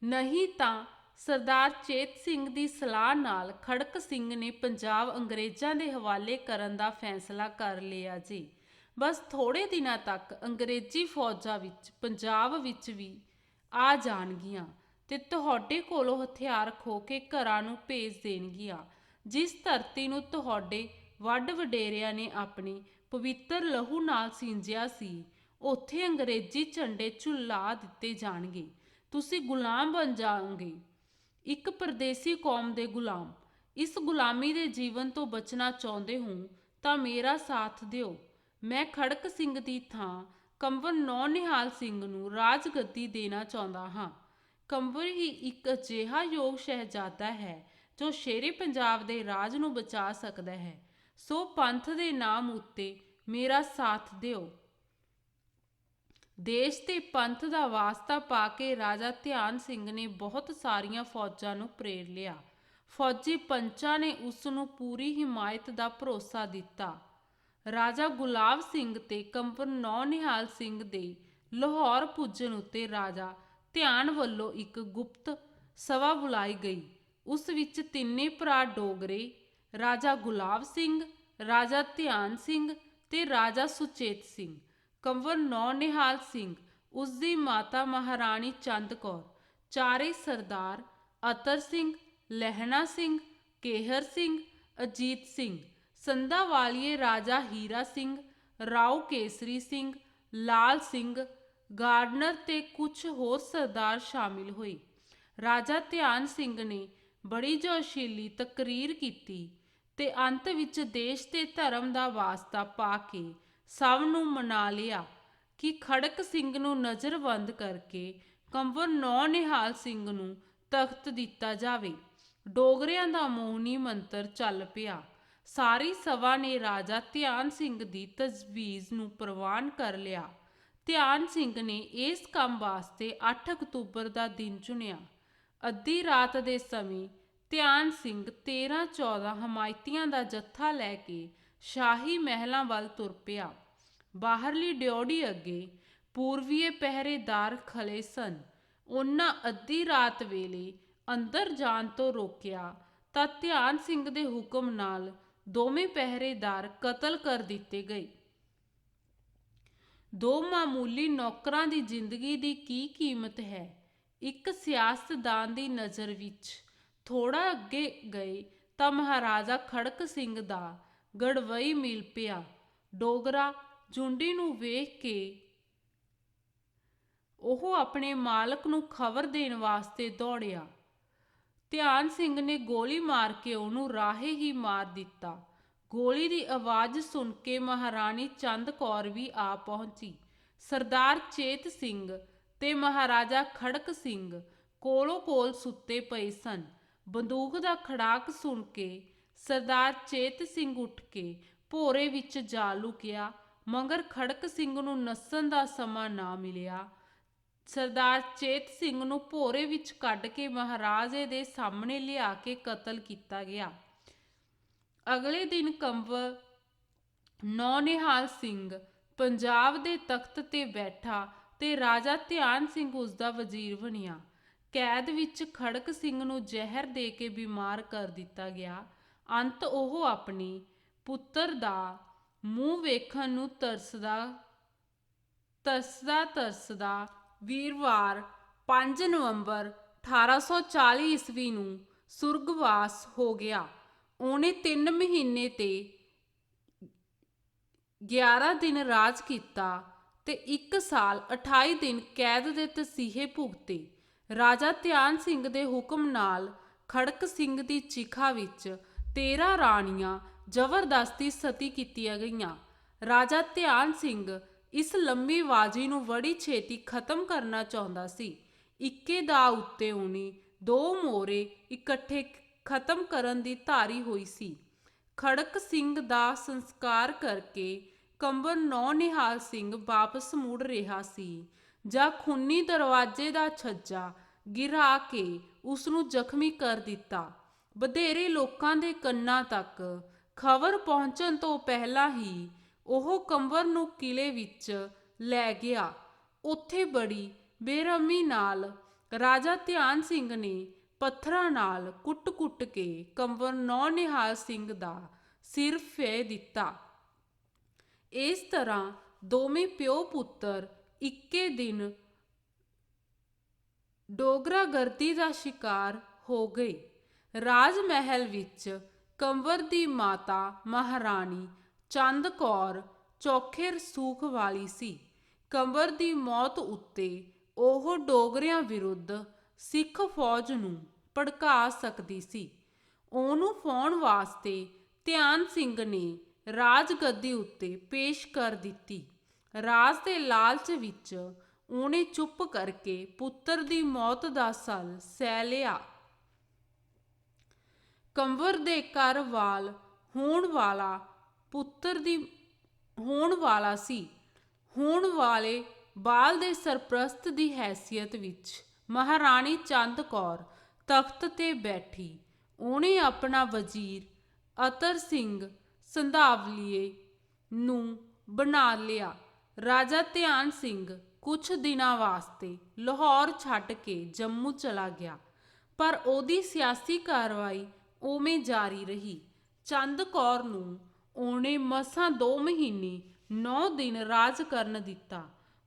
ਨਹੀਂ ਤਾਂ ਸਰਦਾਰ ਚੇਤ ਸਿੰਘ ਦੀ ਸਲਾਹ ਨਾਲ ਖੜਕ ਸਿੰਘ ਨੇ ਪੰਜਾਬ ਅੰਗਰੇਜ਼ਾਂ ਦੇ ਹਵਾਲੇ ਕਰਨ ਦਾ ਫੈਸਲਾ ਕਰ ਲਿਆ ਜੀ। ਬਸ ਥੋੜੇ ਦਿਨਾਂ ਤੱਕ ਅੰਗਰੇਜ਼ੀ ਫੌਜਾਂ ਵਿੱਚ ਪੰਜਾਬ ਵਿੱਚ ਵੀ ਆ ਜਾਣਗੀਆਂ ਤੇ ਤੁਹਾਡੇ ਕੋਲੋਂ ਹਥਿਆਰ ਖੋਹ ਕੇ ਘਰਾਂ ਨੂੰ ਭੇਜ ਦੇਣਗੀਆਂ। ਜਿਸ ਧਰਤੀ ਨੂੰ ਤੁਹਾਡੇ ਵੱਡ ਵਡੇਰਿਆਂ ਨੇ ਆਪਣੇ ਪਵਿੱਤਰ ਲਹੂ ਨਾਲ ਸਿੰਜਿਆ ਸੀ, ਉੱਥੇ ਅੰਗਰੇਜ਼ੀ ਝੰਡੇ ਝੁਲਾ ਦਿੱਤੇ ਜਾਣਗੇ। ਤੁਸੀਂ ਗੁਲਾਮ ਬਣ ਜਾਓਗੇ, ਇੱਕ ਪਰਦੇਸੀ ਕੌਮ ਦੇ ਗੁਲਾਮ। ਇਸ ਗੁਲਾਮੀ ਦੇ ਜੀਵਨ ਤੋਂ ਬਚਣਾ ਚਾਹੁੰਦੇ ਹੋ ਤਾਂ ਮੇਰਾ ਸਾਥ ਦਿਓ। ਮੈਂ ਖੜਕ ਸਿੰਘ ਦੀ ਥਾਂ ਕੰਵਰ ਨੌਨਿਹਾਲ ਸਿੰਘ ਨੂੰ ਰਾਜਗੱਦੀ ਦੇਣਾ ਚਾਹੁੰਦਾ ਹਾਂ। ਕੰਵਰ ਹੀ ਇੱਕ ਅਜਿਹਾ ਯੋਗ ਸ਼ਹਿਜ਼ਾਦਾ ਹੈ ਜੋ ਸ਼ੇਰੇ ਪੰਜਾਬ ਦੇ ਰਾਜ ਨੂੰ ਬਚਾ ਸਕਦਾ ਹੈ। ਸੋ ਪੰਥ ਦੇ ਨਾਮ ਉੱਤੇ ਮੇਰਾ ਸਾਥ ਦਿਓ। ਦੇਸ਼ ਤੇ ਪੰਥ ਦਾ ਵਾਸਤਾ ਪਾ ਕੇ ਰਾਜਾ ਧਿਆਨ ਸਿੰਘ ਨੇ ਬਹੁਤ ਸਾਰੀਆਂ ਫੌਜਾਂ ਨੂੰ ਪ੍ਰੇਰ ਲਿਆ। ਫੌਜੀ ਪੰਚਾਂ ਨੇ ਉਸ ਨੂੰ ਪੂਰੀ ਹਿਮਾਇਤ ਦਾ ਭਰੋਸਾ ਦਿੱਤਾ। ਰਾਜਾ ਗੁਲਾਬ ਸਿੰਘ ਤੇ ਕੰਵਰ ਨੌਨਿਹਾਲ ਸਿੰਘ ਦੇ ਲਾਹੌਰ ਪੁੱਜਣ ਉੱਤੇ ਰਾਜਾ ਧਿਆਨ ਵੱਲੋਂ ਇੱਕ ਗੁਪਤ ਸਭਾ ਬੁਲਾਈ ਗਈ। ਉਸ ਵਿੱਚ ਤਿੰਨੇ ਭਰਾ ਡੋਗਰੇ, ਰਾਜਾ ਗੁਲਾਬ ਸਿੰਘ, ਰਾਜਾ ਧਿਆਨ ਸਿੰਘ ਤੇ ਰਾਜਾ ਸੁਚੇਤ ਸਿੰਘ, ਕੰਵਰ ਨੌਨਿਹਾਲ ਸਿੰਘ, ਉਸ ਦੀ ਮਾਤਾ ਮਹਾਰਾਣੀ ਚੰਦ ਕੌਰ, ਚਾਰੇ ਸਰਦਾਰ ਅਤਰ ਸਿੰਘ, ਲਹਿਣਾ ਸਿੰਘ, ਕੇਹਰ ਸਿੰਘ, ਅਜੀਤ ਸਿੰਘ, ਸੰਧਾਵਾਲੀਏ ਰਾਜਾ ਹੀਰਾ ਸਿੰਘ, ਰਾਓ ਕੇਸਰੀ ਸਿੰਘ, ਲਾਲ ਸਿੰਘ, ਗਾਰਡਨਰ ਤੇ ਕੁਝ ਹੋਰ ਸਰਦਾਰ ਸ਼ਾਮਿਲ ਹੋਏ। ਰਾਜਾ ਧਿਆਨ ਸਿੰਘ ਨੇ ਬੜੀ ਜੋਸ਼ੀਲੀ ਤਕਰੀਰ ਕੀਤੀ ਤੇ ਅੰਤ ਵਿੱਚ ਦੇਸ਼ ਤੇ ਧਰਮ ਦਾ ਵਾਸਤਾ ਪਾ ਕੇ ਸਭ ਨੂੰ ਮਨਾ ਲਿਆ ਕਿ ਖੜਕ ਸਿੰਘ ਨੂੰ ਨਜ਼ਰਬੰਦ ਕਰਕੇ ਕੰਵਰ ਨੌਨਿਹਾਲ ਸਿੰਘ ਨੂੰ ਤਖਤ ਦਿੱਤਾ ਜਾਵੇ। ਡੋਗਰਿਆਂ ਦਾ ਮੋਹਣੀ ਮੰਤਰ ਚੱਲ ਪਿਆ। ਸਾਰੀ ਸਭਾ ਨੇ ਰਾਜਾ ਧਿਆਨ ਸਿੰਘ ਦੀ ਤਜਵੀਜ਼ ਨੂੰ ਪ੍ਰਵਾਨ ਕਰ ਲਿਆ। ਧਿਆਨ ਸਿੰਘ ਨੇ ਇਸ ਕੰਮ ਵਾਸਤੇ 8 ਅਕਤੂਬਰ ਦਾ ਦਿਨ ਚੁਣਿਆ। ਅੱਧੀ ਰਾਤ ਦੇ ਸਮੇਂ ਧਿਆਨ ਸਿੰਘ 13-14 ਹਮਾਇਤੀਆਂ ਦਾ ਜੱਥਾ ਲੈ ਕੇ ਸ਼ਾਹੀ ਮਹਿਲਾਂ ਵੱਲ ਤੁਰ ਪਿਆ। ਬਾਹਰਲੀ ਡਿਓਢੀ ਅੱਗੇ ਪੂਰਬੀਏ ਪਹਿਰੇਦਾਰ ਖਲੇ ਸਨ। ਉਹਨਾਂ ਅੱਧੀ ਰਾਤ ਵੇਲੇ ਅੰਦਰ ਜਾਣ ਤੋਂ ਰੋਕਿਆ ਤਾਂ ਧਿਆਨ ਸਿੰਘ ਦੇ ਹੁਕਮ ਨਾਲ ਦੋਵੇਂ ਪਹਿਰੇਦਾਰ ਕਤਲ ਕਰ ਦਿੱਤੇ ਗਏ। ਦੋ ਮਾਮੂਲੀ ਨੌਕਰਾਂ ਦੀ ਜ਼ਿੰਦਗੀ ਦੀ ਕੀ ਕੀਮਤ ਹੈ? ਇੱਕ ਸਿਆਸਤਦਾਨ ਦੀ ਨਜ਼ਰ ਵਿੱਚ ਥੋੜਾ ਅੱਗੇ ਗਏ ਤਾਂ ਮਹਾਰਾਜਾ ਖੜਕ ਸਿੰਘ ਦਾ ਗੜਵਈ ਮਿਲ ਪਿਆ। ਡੋਗਰਾ ਜੁੰਡੀ ਨੂੰ ਵੇਖ ਕੇ ਉਹ ਆਪਣੇ ਮਾਲਕ ਨੂੰ ਖਬਰ ਦੇਣ ਵਾਸਤੇ ਦੌੜਿਆ। ਧਿਆਨ ਸਿੰਘ ਨੇ ਗੋਲੀ ਮਾਰ ਕੇ ਉਹਨੂੰ ਰਾਹੇ ਹੀ ਮਾਰ ਦਿੱਤਾ। ਗੋਲੀ ਦੀ ਆਵਾਜ਼ ਸੁਣ ਕੇ ਮਹਾਰਾਣੀ ਚੰਦ ਕੌਰ ਵੀ ਆ ਪਹੁੰਚੀ। ਸਰਦਾਰ ਚੇਤ ਸਿੰਘ ਤੇ ਮਹਾਰਾਜਾ ਖੜਕ ਸਿੰਘ ਕੋਲੋਂ ਕੋਲ ਸੁੱਤੇ ਪਏ ਸਨ। ਬੰਦੂਕ ਦਾ ਖੜਾਕ ਸੁਣ ਕੇ ਸਰਦਾਰ ਚੇਤ ਸਿੰਘ ਉੱਠ ਕੇ ਭੋਰੇ ਵਿੱਚ ਜਾ ਲੁਕਿਆ, ਮਗਰ ਖੜਕ ਸਿੰਘ ਨੂੰ ਨੱਸਣ ਦਾ ਸਮਾਂ ਨਾ ਮਿਲਿਆ। ਸਰਦਾਰ ਚੇਤ ਸਿੰਘ ਨੂੰ ਭੋਰੇ ਵਿੱਚ ਕੱਢ ਕੇ ਮਹਾਰਾਜੇ ਦੇ ਸਾਹਮਣੇ ਲਿਆ ਕੇ ਕਤਲ ਕੀਤਾ ਗਿਆ। ਅਗਲੇ ਦਿਨ ਕੰਵਰ ਨੌਨਿਹਾਲ ਸਿੰਘ ਪੰਜਾਬ ਦੇ ਤਖਤ ਤੇ ਬੈਠਾ ਤੇ ਰਾਜਾ ਧਿਆਨ ਸਿੰਘ ਉਸ ਦਾ ਵਜ਼ੀਰ ਬਣਿਆ। ਕੈਦ ਵਿੱਚ ਖੜਕ ਸਿੰਘ ਨੂੰ ਜ਼ਹਿਰ ਦੇ ਕੇ ਬਿਮਾਰ ਕਰ ਦਿੱਤਾ ਗਿਆ। ਅੰਤ ਉਹ ਆਪਣੇ ਪੁੱਤਰ ਦਾ ਮੂੰਹ ਵੇਖਣ ਨੂੰ ਤਰਸਦਾ ਵੀਰਵਾਰ 5 ਨਵੰਬਰ 1840 ਈਸਵੀ ਨੂੰ ਸੁਰਗਵਾਸ ਹੋ ਗਿਆ। ਉਹਨੇ 3 ਮਹੀਨੇ ਤੇ 11 ਦਿਨ ਰਾਜ ਕੀਤਾ ਤੇ 1 ਸਾਲ 28 ਦਿਨ ਕੈਦ ਦੇ ਤਸੀਹੇ ਭੁਗਤੇ। ਰਾਜਾ ਧਿਆਨ ਸਿੰਘ ਦੇ ਹੁਕਮ ਨਾਲ ਖੜਕ ਸਿੰਘ ਦੀ ਚਿਖਾ ਵਿੱਚ 13 ਰਾਣੀਆਂ ਜ਼ਬਰਦਸਤੀ ਸਤੀ ਕੀਤੀਆਂ ਗਈਆਂ। ਰਾਜਾ ਧਿਆਨ ਸਿੰਘ ਇਸ ਲੰਮੀ ਬਾਜੀ ਨੂੰ ਬੜੀ ਛੇਤੀ ਖਤਮ ਕਰਨਾ ਚਾਹੁੰਦਾ ਸੀ। ਇੱਕੇ ਦਾ ਉੱਤੇ ਉਹਨੇ 2 ਮੋਹਰੇ ਇਕੱਠੇ ਖਤਮ ਕਰਨ ਦੀ ਧਾਰੀ ਹੋਈ ਸੀ। ਖੜਕ ਸਿੰਘ ਦਾ ਸੰਸਕਾਰ ਕਰਕੇ ਕੰਵਰ ਨੌਨਿਹਾਲ ਸਿੰਘ ਵਾਪਸ ਮੁੜ ਰਿਹਾ ਸੀ ਜਾਂ ਖੂਨੀ ਦਰਵਾਜ਼ੇ ਦਾ ਛੱਜਾ ਗਿਰਾ ਕੇ ਉਸ ਨੂੰ ਜ਼ਖਮੀ ਕਰ ਦਿੱਤਾ। ਵਧੇਰੇ ਲੋਕਾਂ ਦੇ ਕੰਨਾਂ ਤੱਕ ਖਬਰ ਪਹੁੰਚਣ ਤੋਂ ਪਹਿਲਾਂ ਹੀ ਉਹ ਕੰਵਰ ਨੂੰ ਕਿਲੇ ਵਿੱਚ ਲੈ ਗਿਆ। ਉੱਥੇ ਬੜੀ ਬੇਰਹਿਮੀ ਨਾਲ ਰਾਜਾ ਧਿਆਨ ਸਿੰਘ ਨੇ ਪੱਥਰਾਂ ਨਾਲ ਕੁੱਟ-ਕੁੱਟ ਕੇ ਕੰਵਰ ਨੌਨਿਹਾਲ ਸਿੰਘ ਦਾ ਸਿਰ ਫੇਹ ਦਿੱਤਾ। ਇਸ ਤਰ੍ਹਾਂ ਦੋਵੇਂ ਪਿਓ ਪੁੱਤਰ ਇੱਕੇ ਦਿਨ ਡੋਗਰਾਗਰਦੀ ਦਾ ਸ਼ਿਕਾਰ ਹੋ ਗਏ। ਰਾਜ ਮਹਿਲ ਵਿੱਚ ਕੰਵਰ ਦੀ ਮਾਤਾ ਮਹਾਰਾਣੀ ਚੰਦ ਕੌਰ ਚੋਖੇ ਰਸੂਖ ਵਾਲੀ ਸੀ। ਕੰਵਰ ਦੀ ਮੌਤ ਉੱਤੇ ਉਹ ਡੋਗਰਿਆਂ ਵਿਰੁੱਧ ਸਿੱਖ ਫੌਜ ਨੂੰ ਭੜਕਾ ਸਕਦੀ ਸੀ। ਉਹਨੂੰ ਫਾਉਣ ਵਾਸਤੇ ਧਿਆਨ ਸਿੰਘ ਨੇ ਰਾਜਗੱਦੀ ਉੱਤੇ ਪੇਸ਼ ਕਰ ਦਿੱਤੀ। ਰਾਜ ਦੇ ਲਾਲਚ ਵਿੱਚ ਉਹਨੇ ਚੁੱਪ ਕਰਕੇ ਪੁੱਤਰ ਦੀ ਮੌਤ ਦਾ ਸਲ ਸਹਿ ਲਿਆ। ਕੰਵਰ ਦੇ ਘਰ ਵਾਲ ਹੋਣ ਵਾਲਾ ਪੁੱਤਰ ਦੀ ਹੋਣ ਵਾਲਾ ਸੀ। ਹੋਣ ਵਾਲੇ ਬਾਲ ਦੇ ਸਰਪ੍ਰਸਤ ਦੀ ਹੈਸੀਅਤ ਵਿੱਚ ਮਹਾਰਾਣੀ ਚੰਦ ਕੌਰ ਤਖਤ ਤੇ ਬੈਠੀ। ਉਹਨੇ ਆਪਣਾ ਵਜ਼ੀਰ ਅਤਰ ਸਿੰਘ ਸੰਧਾਵਲੀਏ ਨੂੰ ਬਣਾ ਲਿਆ। ਰਾਜਾ ਧਿਆਨ ਸਿੰਘ ਕੁਝ ਦਿਨਾਂ ਵਾਸਤੇ ਲਾਹੌਰ ਛੱਡ ਕੇ ਜੰਮੂ ਚਲਾ ਗਿਆ, ਪਰ ਉਹਦੀ ਸਿਆਸੀ ਕਾਰਵਾਈ ਉਵੇਂ ਜਾਰੀ ਰਹੀ। ਚੰਦ ਕੌਰ ਨੂੰ ਉਹਨੇ ਮਸਾਂ 2 ਮਹੀਨੇ 9 ਦਿਨ ਰਾਜ ਕਰਨ ਦਿੱਤਾ।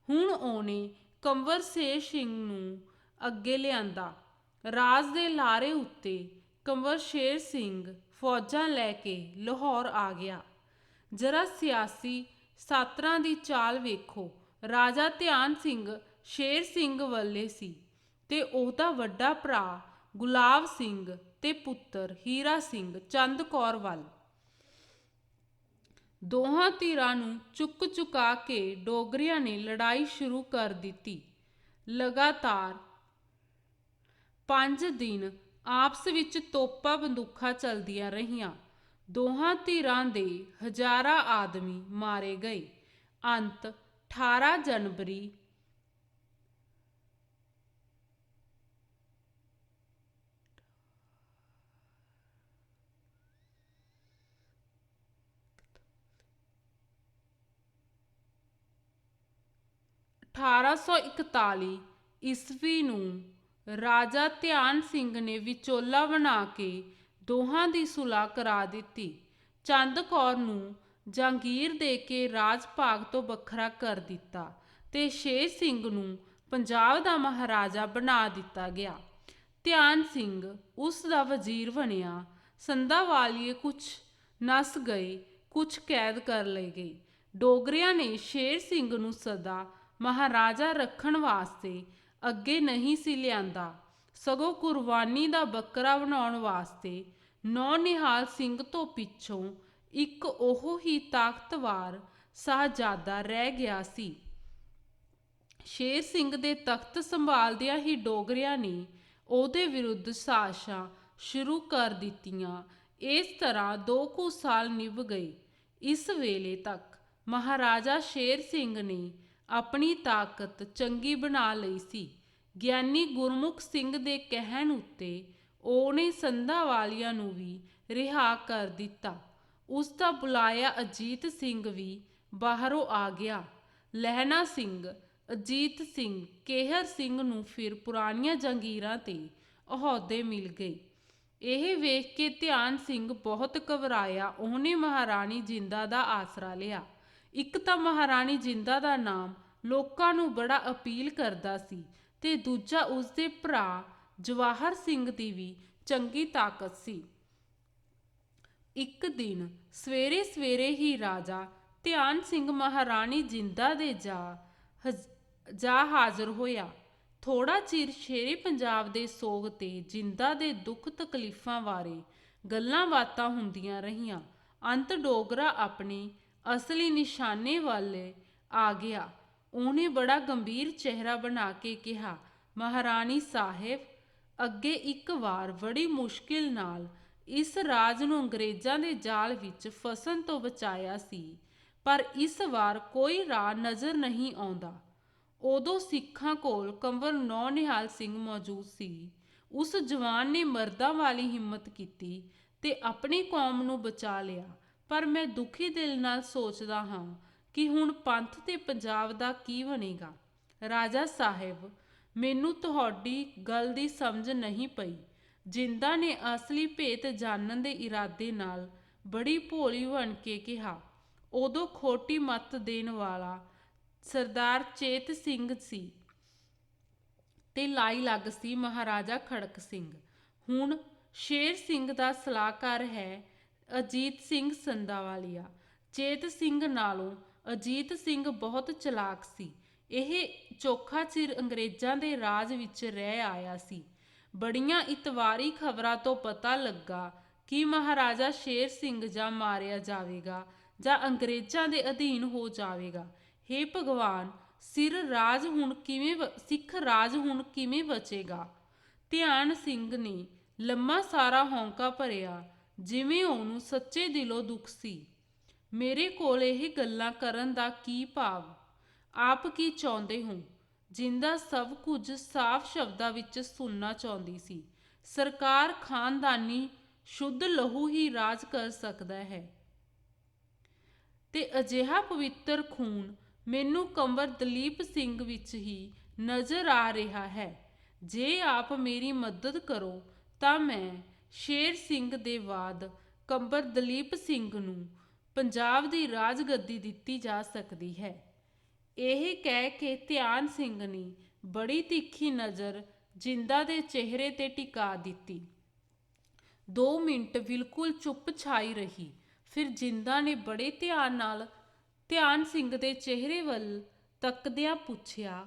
ਹੁਣ ਉਹਨੇ ਕੰਵਰ ਸ਼ੇਰ ਸਿੰਘ ਨੂੰ ਅੱਗੇ ਲਿਆਂਦਾ। ਰਾਜ ਦੇ ਲਾਰੇ ਉੱਤੇ ਕੰਵਰ ਸ਼ੇਰ ਸਿੰਘ ਫੌਜਾਂ ਲੈ ਕੇ ਲਾਹੌਰ ਆ ਗਿਆ। ਜਰਾ ਸਿਆਸੀ ਸਾਤਰਾਂ ਦੀ ਚਾਲ ਵੇਖੋ। ਰਾਜਾ ਧਿਆਨ ਸਿੰਘ ਸ਼ੇਰ ਸਿੰਘ ਵੱਲੇ ਸੀ ਤੇ ਉਹਦਾ ਵੱਡਾ ਭਰਾ ਗੁਲਾਬ ਸਿੰਘ ਤੇ ਪੁੱਤਰ ਹੀਰਾ ਸਿੰਘ ਚੰਦ ਕੌਰ ਵੱਲ। ਦੋਹਾਂ ਧਿਰਾਂ ਨੂੰ ਚੁੱਕ ਚੁਕਾ ਕੇ ਡੋਗਰਿਆਂ ਨੇ ਲੜਾਈ ਸ਼ੁਰੂ ਕਰ ਦਿੱਤੀ। ਲਗਾਤਾਰ 5 ਦਿਨ ਆਪਸ ਵਿੱਚ ਤੋਪਾਂ ਬੰਦੂਕਾਂ ਚਲਦੀਆਂ ਰਹੀਆਂ। ਦੋਹਾਂ ਧਿਰਾਂ ਦੇ ਹਜ਼ਾਰਾਂ ਆਦਮੀ ਮਾਰੇ ਗਏ। ਅੰਤ 18 ਜਨਵਰੀ 1841 ਈਸਵੀ ਨੂੰ ਰਾਜਾ ਧਿਆਨ ਸਿੰਘ ਨੇ ਵਿਚੋਲਾ ਬਣਾ ਕੇ ਦੋਹਾਂ ਦੀ ਸੁਲਾਹ ਕਰਾ ਦਿੱਤੀ। ਚੰਦ ਕੌਰ ਨੂੰ ਜਾਂਗੀਰ ਦੇ ਕੇ ਰਾਜ ਭਾਗ ਤੋਂ ਵੱਖਰਾ ਕਰ ਦਿੱਤਾ ਤੇ ਸ਼ੇਰ ਸਿੰਘ ਨੂੰ ਪੰਜਾਬ ਦਾ ਮਹਾਰਾਜਾ ਬਣਾ ਦਿੱਤਾ ਗਿਆ। ਧਿਆਨ ਸਿੰਘ ਉਸ ਦਾ ਵਜ਼ੀਰ ਬਣਿਆ। ਸੰਧਾਵਾਲੀਏ ਕੁਝ ਨਸ ਗਏ, ਕੁਝ ਕੈਦ ਕਰ ਲਏ ਗਏ। ਡੋਗਰਿਆਂ ਨੇ ਸ਼ੇਰ ਸਿੰਘ ਨੂੰ ਸਦਾ ਮਹਾਰਾਜਾ ਰੱਖਣ ਵਾਸਤੇ ਅੱਗੇ ਨਹੀਂ ਸੀ ਲਿਆਂਦਾ, ਸਗੋਂ ਕੁਰਬਾਨੀ ਦਾ ਬੱਕਰਾ ਬਣਾਉਣ ਵਾਸਤੇ ਨੌਨਿਹਾਲ ਸਿੰਘ ਤੋਂ ਪਿੱਛੋਂ ਇੱਕ ਉਹ ਹੀ ਤਾਕਤਵਰ ਸ਼ਾਹਜ਼ਾਦਾ ਰਹਿ ਗਿਆ ਸੀ। ਸ਼ੇਰ ਸਿੰਘ ਦੇ ਤਖਤ ਸੰਭਾਲਦਿਆਂ ਹੀ ਡੋਗਰਿਆਂ ਨੇ ਉਹਦੇ ਵਿਰੁੱਧ ਸਾਜ਼ਿਸ਼ਾਂ ਸ਼ੁਰੂ ਕਰ ਦਿੱਤੀਆਂ। ਇਸ ਤਰ੍ਹਾਂ 2 ਕੁ ਸਾਲ ਨਿਭ ਗਏ। ਇਸ ਵੇਲੇ ਤੱਕ ਮਹਾਰਾਜਾ ਸ਼ੇਰ ਸਿੰਘ ਨੇ ਆਪਣੀ ਤਾਕਤ ਚੰਗੀ ਬਣਾ ਲਈ ਸੀ। ਗਿਆਨੀ ਗੁਰਮੁਖ ਸਿੰਘ ਦੇ ਕਹਿਣ ਉੱਤੇ ਉਹਨੇ ਸੰਧਾਵਾਲੀਆਂ ਨੂੰ ਵੀ ਰਿਹਾ ਕਰ ਦਿੱਤਾ। ਉਸ ਦਾ ਬੁਲਾਇਆ ਅਜੀਤ ਸਿੰਘ ਵੀ ਬਾਹਰੋਂ ਆ ਗਿਆ। ਲਹਿਣਾ ਸਿੰਘ, ਅਜੀਤ ਸਿੰਘ, ਕੇਹਰ ਸਿੰਘ ਨੂੰ ਫਿਰ ਪੁਰਾਣੀਆਂ ਜੰਗੀਰਾਂ ਤੇ ਅਹੁਦੇ ਮਿਲ ਗਏ। ਇਹ ਵੇਖ ਕੇ ਧਿਆਨ ਸਿੰਘ ਬਹੁਤ ਘਬਰਾਇਆ। ਉਹਨੇ ਮਹਾਰਾਣੀ ਜਿੰਦਾ ਦਾ ਆਸਰਾ ਲਿਆ। ਇੱਕ ਤਾਂ ਮਹਾਰਾਣੀ ਜਿੰਦਾ ਦਾ ਨਾਮ ਲੋਕਾਂ ਨੂੰ ਬੜਾ ਅਪੀਲ ਕਰਦਾ ਸੀ ਤੇ ਦੂਜਾ ਉਸਦੇ ਭਰਾ ਜਵਾਹਰ ਸਿੰਘ ਦੀ ਵੀ ਚੰਗੀ ਤਾਕਤ ਸੀ। ਇੱਕ ਦਿਨ ਸਵੇਰੇ ਸਵੇਰੇ ਹੀ ਰਾਜਾ ਧਿਆਨ ਸਿੰਘ ਮਹਾਰਾਣੀ ਜਿੰਦਾ ਦੇ ਜਾ ਹਾਜ਼ਰ ਹੋਇਆ। ਥੋੜਾ ਚਿਰ ਸ਼ੇਰੇ ਪੰਜਾਬ ਦੇ ਸੋਗ ਤੇ ਜਿੰਦਾ ਦੇ ਦੁੱਖ ਤਕਲੀਫਾਂ ਬਾਰੇ ਗੱਲਾਂ ਬਾਤਾਂ ਹੁੰਦੀਆਂ ਰਹੀਆਂ। ਅੰਤ ਡੋਗਰਾ ਆਪਣੇ ਅਸਲੀ ਨਿਸ਼ਾਨੇ ਵਾਲੇ ਆ ਗਿਆ। ਉਹਨੇ ਬੜਾ ਗੰਭੀਰ ਚਿਹਰਾ ਬਣਾ ਕੇ ਕਿਹਾ, ਮਹਾਰਾਣੀ ਸਾਹਿਬ, ਅੱਗੇ ਇੱਕ ਵਾਰ ਬੜੀ ਮੁਸ਼ਕਿਲ ਨਾਲ ਇਸ ਰਾਜ ਨੂੰ ਅੰਗਰੇਜ਼ਾਂ ਦੇ ਜਾਲ ਵਿੱਚ ਫਸਣ ਤੋਂ ਬਚਾਇਆ ਸੀ, ਪਰ ਇਸ ਵਾਰ ਕੋਈ ਰਾਹ ਨਜ਼ਰ ਨਹੀਂ ਆਉਂਦਾ। ਉਦੋਂ ਸਿੱਖਾਂ ਕੋਲ ਕੰਵਰ ਨੌਨਿਹਾਲ ਸਿੰਘ ਮੌਜੂਦ ਸੀ। ਉਸ ਜਵਾਨ ਨੇ ਮਰਦਾਂ ਵਾਲੀ ਹਿੰਮਤ ਕੀਤੀ ਤੇ ਆਪਣੀ ਕੌਮ ਨੂੰ ਬਚਾ ਲਿਆ। ਪਰ ਮੈਂ ਦੁਖੀ ਦਿਲ ਨਾਲ ਸੋਚਦਾ ਹਾਂ ਕਿ ਹੁਣ ਪੰਥ ਤੇ ਪੰਜਾਬ ਦਾ ਕੀ ਬਣੇਗਾ। ਰਾਜਾ ਸਾਹਿਬ, ਮੈਨੂੰ ਤੁਹਾਡੀ ਗੱਲ ਦੀ ਸਮਝ ਨਹੀਂ ਪਈ। ਜਿੰਦਾ ਨੇ ਅਸਲੀ ਭੇਤ ਜਾਣਨ ਦੇ ਇਰਾਦੇ ਨਾਲ ਬੜੀ ਭੋਲੀ ਬਣ ਕੇ ਕਿਹਾ। ਉਦੋਂ ਖੋਟੀ ਮੱਤ ਦੇਣ ਵਾਲਾ ਸਰਦਾਰ ਚੇਤ ਸਿੰਘ ਸੀ ਤੇ ਲਾਈ ਲੱਗ ਸੀ ਮਹਾਰਾਜਾ ਖੜਕ ਸਿੰਘ। ਹੁਣ ਸ਼ੇਰ ਸਿੰਘ ਦਾ ਸਲਾਹਕਾਰ ਹੈ ਅਜੀਤ ਸਿੰਘ ਸੰਧਾਵਾਲੀਆ। ਚੇਤ ਸਿੰਘ ਨਾਲੋਂ ਅਜੀਤ ਸਿੰਘ ਬਹੁਤ ਚਲਾਕ ਸੀ। ਇਹ ਚੋਖਾ ਚਿਰ ਅੰਗਰੇਜ਼ਾਂ ਦੇ ਰਾਜ ਵਿੱਚ ਰਹਿ ਆਇਆ ਸੀ। ਬੜੀਆਂ ਇਤਵਾਰੀ ਖਬਰਾਂ ਤੋਂ ਪਤਾ ਲੱਗਾ ਕਿ ਮਹਾਰਾਜਾ ਸ਼ੇਰ ਸਿੰਘ ਜਾਂ ਮਾਰਿਆ ਜਾਵੇਗਾ ਜਾਂ ਅੰਗਰੇਜ਼ਾਂ ਦੇ ਅਧੀਨ ਹੋ ਜਾਵੇਗਾ। ਹੇ ਭਗਵਾਨ, ਸਿੱਖ ਰਾਜ ਹੁਣ ਕਿਵੇਂ ਬਚੇਗਾ? ਧਿਆਨ ਸਿੰਘ ਨੇ ਲੰਮਾ ਸਾਰਾ ਹੌਂਕਾ ਭਰਿਆ, ਜਿਵੇਂ ਉਹਨੂੰ ਸੱਚੇ ਦਿਲੋਂ ਦੁੱਖ ਸੀ। ਮੇਰੇ ਕੋਲ ਇਹ ਗੱਲਾਂ ਕਰਨ ਦਾ ਕੀ ਭਾਵ? ਆਪ ਕੀ ਚਾਹੁੰਦੇ ਹੋ? ਜਿੰਦਾ ਸਭ ਕੁਝ ਸਾਫ਼ ਸ਼ਬਦਾਂ ਵਿੱਚ ਸੁਣਨਾ ਚਾਹੁੰਦੀ ਸੀ। ਸਰਕਾਰ ਖਾਨਦਾਨੀ ਸ਼ੁੱਧ ਲਹੂ ਹੀ ਰਾਜ ਕਰ ਸਕਦਾ ਹੈ ਤੇ ਅਜਿਹਾ ਪਵਿੱਤਰ ਖੂਨ ਮੈਨੂੰ ਕੰਵਰ ਦਲੀਪ ਸਿੰਘ ਵਿੱਚ ਹੀ ਨਜ਼ਰ ਆ ਰਿਹਾ ਹੈ। ਜੇ ਆਪ ਮੇਰੀ ਮਦਦ ਕਰੋ ਤਾਂ ਮੈਂ ਸ਼ੇਰ ਸਿੰਘ ਦੇ ਬਾਅਦ ਕੰਵਰ ਦਲੀਪ ਸਿੰਘ ਨੂੰ ਪੰਜਾਬ ਦੀ ਰਾਜਗੱਦੀ ਦਿੱਤੀ ਜਾ ਸਕਦੀ ਹੈ। ਇਹ ਕਹਿ ਕੇ ਧਿਆਨ ਸਿੰਘ ਨੇ ਬੜੀ ਤਿੱਖੀ ਨਜ਼ਰ ਜਿੰਦਾ ਦੇ ਚਿਹਰੇ ਤੇ ਟਿਕਾ ਦਿੱਤੀ। 2 ਮਿੰਟ ਬਿਲਕੁਲ ਚੁੱਪ ਛਾਈ ਰਹੀ। ਫਿਰ ਜਿੰਦਾ ਨੇ ਬੜੇ ਧਿਆਨ ਨਾਲ ਧਿਆਨ ਸਿੰਘ ਦੇ ਚਿਹਰੇ ਵੱਲ ਤੱਕਦਿਆਂ ਪੁੱਛਿਆ,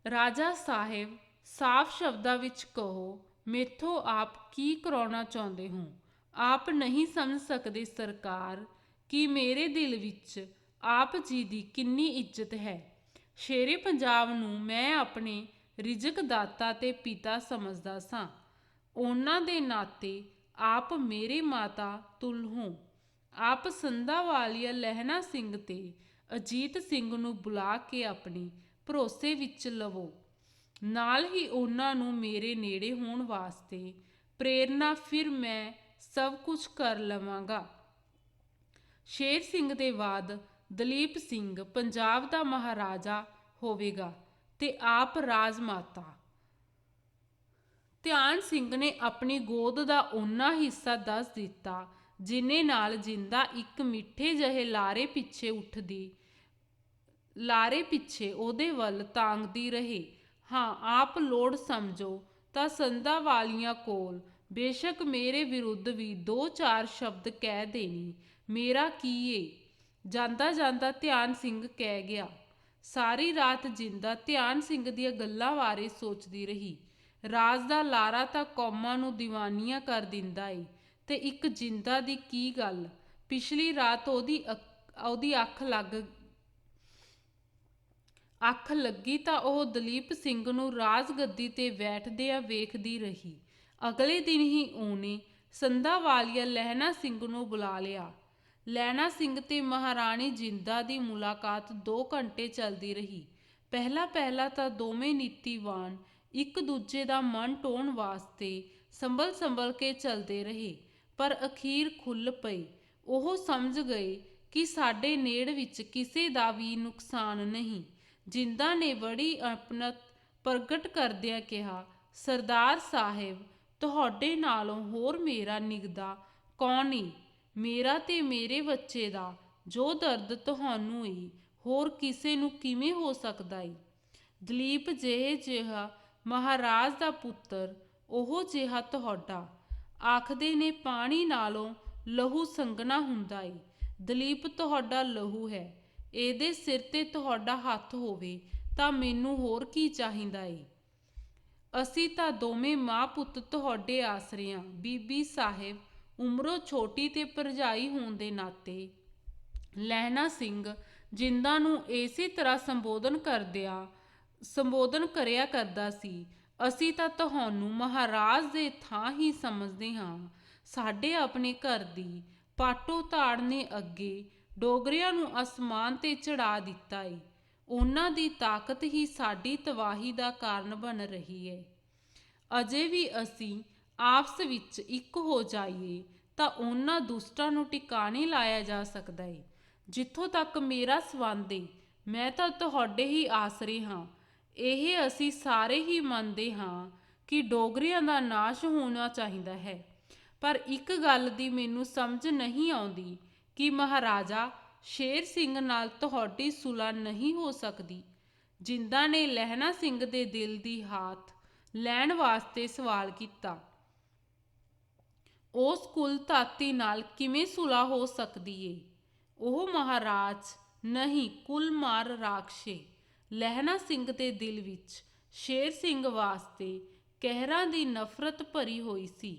ਰਾਜਾ ਸਾਹਿਬ, ਸਾਫ਼ ਸ਼ਬਦਾਂ ਵਿੱਚ ਕਹੋ, ਮੈਥੋਂ ਆਪ ਕੀ ਕਰਾਉਣਾ ਚਾਹੁੰਦੇ ਹੋ? ਆਪ ਨਹੀਂ ਸਮਝ ਸਕਦੇ ਸਰਕਾਰ ਕਿ ਮੇਰੇ ਦਿਲ ਵਿੱਚ ਆਪ ਜੀ ਦੀ ਕਿੰਨੀ ਇੱਜ਼ਤ ਹੈ। ਸ਼ੇਰੇ ਪੰਜਾਬ ਨੂੰ ਮੈਂ ਆਪਣੇ ਰਿਜ਼ਕ ਦਾਤਾ ਤੇ ਪਿਤਾ ਸਮਝਦਾ ਸਾਂ। ਉਹਨਾਂ ਦੇ ਨਾਤੇ ਆਪ ਮੇਰੇ ਮਾਤਾ ਤੁਲ ਹੋ। ਆਪ ਸੰਧਾਵਾਲੀਆ ਲਹਿਣਾ ਸਿੰਘ ਤੇ ਅਜੀਤ ਸਿੰਘ ਨੂੰ ਬੁਲਾ ਕੇ ਆਪਣੇ ਭਰੋਸੇ ਵਿੱਚ ਲਵੋ। ਨਾਲ ਹੀ ਉਹਨਾਂ ਨੂੰ ਮੇਰੇ ਨੇੜੇ ਹੋਣ ਵਾਸਤੇ ਪ੍ਰੇਰਨਾ, ਫਿਰ ਮੈਂ ਸਭ ਕੁਝ ਕਰ ਲਵਾਂਗਾ। ਸ਼ੇਰ ਸਿੰਘ ਦੇ ਬਾਅਦ ਦਲੀਪ ਸਿੰਘ ਪੰਜਾਬ ਦਾ ਮਹਾਰਾਜਾ ਹੋਵੇਗਾ ਤੇ ਆਪ ਰਾਜਮਾਤਾ। ਧਿਆਨ ਸਿੰਘ ਨੇ ਆਪਣੀ ਗੋਦ ਦਾ ਓਨਾ ਹਿੱਸਾ ਦੱਸ ਦਿੱਤਾ ਜਿੰਨੇ ਨਾਲ ਜਿੰਦਾ ਇੱਕ ਮਿੱਠੇ ਜਿਹੇ ਲਾਰੇ ਪਿੱਛੇ ਉਹਦੇ ਵੱਲ ਤਾਂਗਦੀ ਰਹੇ। ਹਾਂ, ਆਪ ਲੋੜ ਸਮਝੋ ਤਾਂ ਸੰਧਾਵਾਲੀਆ ਕੋਲ ਬੇਸ਼ੱਕ ਮੇਰੇ ਵਿਰੁੱਧ ਵੀ 2-4 ਸ਼ਬਦ ਕਹਿ ਦੇਣੀ, ਮੇਰਾ ਕੀ ਏ? ਜਾਂਦਾ ਜਾਂਦਾ ਧਿਆਨ ਸਿੰਘ ਕਹਿ ਗਿਆ। ਸਾਰੀ ਰਾਤ ਜਿੰਦਾ ਧਿਆਨ ਸਿੰਘ ਦੀਆਂ ਗੱਲਾਂ ਬਾਰੇ ਸੋਚਦੀ ਰਹੀ। ਰਾਜ ਦਾ ਲਾਰਾ ਤਾਂ ਕੌਮਾਂ ਨੂੰ ਦੀਵਾਨੀਆਂ ਕਰ ਦਿੰਦਾ ਏ ਤੇ ਇੱਕ ਜਿੰਦਾ ਦੀ ਕੀ ਗੱਲ? ਪਿਛਲੀ ਰਾਤ ਉਹਦੀ ਅੱਖ ਲੱਗੀ ਤਾਂ ਉਹ ਦਲੀਪ ਸਿੰਘ ਨੂੰ ਰਾਜਗੱਦੀ ਤੇ ਬੈਠਦਿਆਂ ਵੇਖਦੀ ਰਹੀ। ਅਗਲੇ ਦਿਨ ਹੀ ਉਹਨੇ ਸੰਧਾਵਾਲੀਆ ਲਹਿਣਾ ਸਿੰਘ ਨੂੰ ਬੁਲਾ ਲਿਆ। ਲਹਿਣਾ ਸਿੰਘ ਤੇ ਮਹਾਰਾਣੀ ਜਿੰਦਾ ਦੀ ਮੁਲਾਕਾਤ 2 ਘੰਟੇ ਚੱਲਦੀ ਰਹੀ। ਪਹਿਲਾਂ ਤਾਂ ਦੋਵੇਂ ਨੀਤੀਵਾਨ ਇੱਕ ਦੂਜੇ ਦਾ ਮਨ ਟੋਣ ਵਾਸਤੇ ਸੰਭਲ ਕੇ ਚੱਲਦੇ ਰਹੇ, ਪਰ ਅਖੀਰ ਖੁੱਲ੍ਹ ਪਏ। ਉਹ ਸਮਝ ਗਏ ਕਿ ਸਾਡੇ ਨੇੜ ਵਿੱਚ ਕਿਸੇ ਦਾ ਵੀ ਨੁਕਸਾਨ ਨਹੀਂ। ਜਿੰਦਾ ਨੇ ਬੜੀ ਆਪਣਤ ਪ੍ਰਗਟ ਕਰਦਿਆਂ ਕਿਹਾ, ਸਰਦਾਰ ਸਾਹਿਬ, ਤੁਹਾਡੇ ਨਾਲੋਂ ਹੋਰ ਮੇਰਾ ਨਿਗਦਾ ਕੌਣ ਏ? ਮੇਰਾ ਤੇ ਮੇਰੇ ਬੱਚੇ ਦਾ ਜੋ ਦਰਦ ਤੁਹਾਨੂੰ ਏ, ਹੋਰ ਕਿਸੇ ਨੂੰ ਕਿਵੇਂ ਹੋ ਸਕਦਾ ਏ? ਦਲੀਪ ਜਿਹਾ ਮਹਾਰਾਜ ਦਾ ਪੁੱਤਰ, ਉਹ ਜਿਹਾ ਤੁਹਾਡਾ। ਆਖਦੇ ਨੇ ਪਾਣੀ ਨਾਲੋਂ ਲਹੂ ਸੰਘਣਾ ਹੁੰਦਾ ਏ। ਦਲੀਪ ਤੁਹਾਡਾ ਲਹੂ ਹੈ। ਇਹਦੇ ਸਿਰ ਤੇ ਤੁਹਾਡਾ ਹੱਥ ਹੋਵੇ ਤਾਂ ਮੈਨੂੰ ਹੋਰ ਕੀ ਚਾਹੀਦਾ ਏ? ਅਸੀਂ ਤਾਂ ਦੋਵੇਂ ਮਾਂ ਪੁੱਤ ਤੁਹਾਡੇ ਆਸਰੇ ਆਂ। ਬੀਬੀ ਸਾਹਿਬ, ਉਮਰੋਂ ਛੋਟੀ ਤੇ ਭਰਜਾਈ ਹੋਣ ਦੇ ਨਾਤੇ ਲਹਿਣਾ ਸਿੰਘ ਜਿੰਦਾ ਨੂੰ ਇਸੇ ਤਰ੍ਹਾਂ ਸੰਬੋਧਨ ਕਰਿਆ ਕਰਦਾ ਸੀ। ਅਸੀਂ ਤਾਂ ਤੁਹਾਨੂੰ ਮਹਾਰਾਜ ਦੇ ਥਾਂ ਹੀ ਸਮਝਦੇ ਹਾਂ। ਸਾਡੇ ਆਪਣੇ ਘਰ ਦੀ ਪਾਟੋ ਧਾੜ ਨੇ ਅੱਗੇ ਡੋਗਰਿਆਂ ਨੂੰ ਅਸਮਾਨ ਤੇ ਚੜ੍ਹਾ ਦਿੱਤਾ ਏ। ਉਹਨਾਂ ਦੀ ਤਾਕਤ ਹੀ ਸਾਡੀ ਤਬਾਹੀ ਦਾ ਕਾਰਨ ਬਣ ਰਹੀ ਹੈ। ਅਜੇ ਵੀ ਅਸੀਂ ਆਪਸ ਵਿੱਚ ਇੱਕ ਹੋ ਜਾਈਏ ਤਾਂ ਉਹਨਾਂ ਦੁਸ਼ਟਾਂ ਨੂੰ ਟਿਕਾਣੇ ਲਾਇਆ ਜਾ ਸਕਦਾ ਏ। ਜਿੱਥੋਂ ਤੱਕ ਮੇਰਾ ਸੰਬੰਧ ਏ, ਮੈਂ ਤਾਂ ਤੁਹਾਡੇ ਹੀ ਆਸਰੇ ਹਾਂ। ਇਹ ਅਸੀਂ ਸਾਰੇ ਹੀ ਮੰਨਦੇ ਹਾਂ ਕਿ ਡੋਗਰਿਆਂ ਦਾ ਨਾਸ਼ ਹੋਣਾ ਚਾਹੀਦਾ ਹੈ, ਪਰ ਇੱਕ ਗੱਲ ਦੀ ਮੈਨੂੰ ਸਮਝ ਨਹੀਂ ਆਉਂਦੀ ਕਿ ਮਹਾਰਾਜਾ ਸ਼ੇਰ ਸਿੰਘ ਨਾਲ ਤੁਹਾਡੀ ਸੁਲ੍ਹਾ ਨਹੀਂ ਹੋ ਸਕਦੀ। ਜਿੰਦਾ ਨੇ ਲਹਿਣਾ ਸਿੰਘ ਦੇ ਦਿਲ ਦੀ ਹਾਥ ਲੈਣ ਵਾਸਤੇ ਸਵਾਲ ਕੀਤਾ। ਉਸ ਕੁਲ ਧਾਤੀ ਨਾਲ ਕਿਵੇਂ ਸੁਲਾ ਹੋ ਸਕਦੀ ਏ? ਉਹ ਮਹਾਰਾਜ ਨਹੀਂ, ਕੁਲ ਮਾਰ ਰਾਖਸ਼ੇ। ਲਹਿਣਾ ਸਿੰਘ ਦੇ ਦਿਲ ਵਿੱਚ ਸ਼ੇਰ ਸਿੰਘ ਵਾਸਤੇ ਕਹਿਰਾਂ ਦੀ ਨਫ਼ਰਤ ਭਰੀ ਹੋਈ ਸੀ।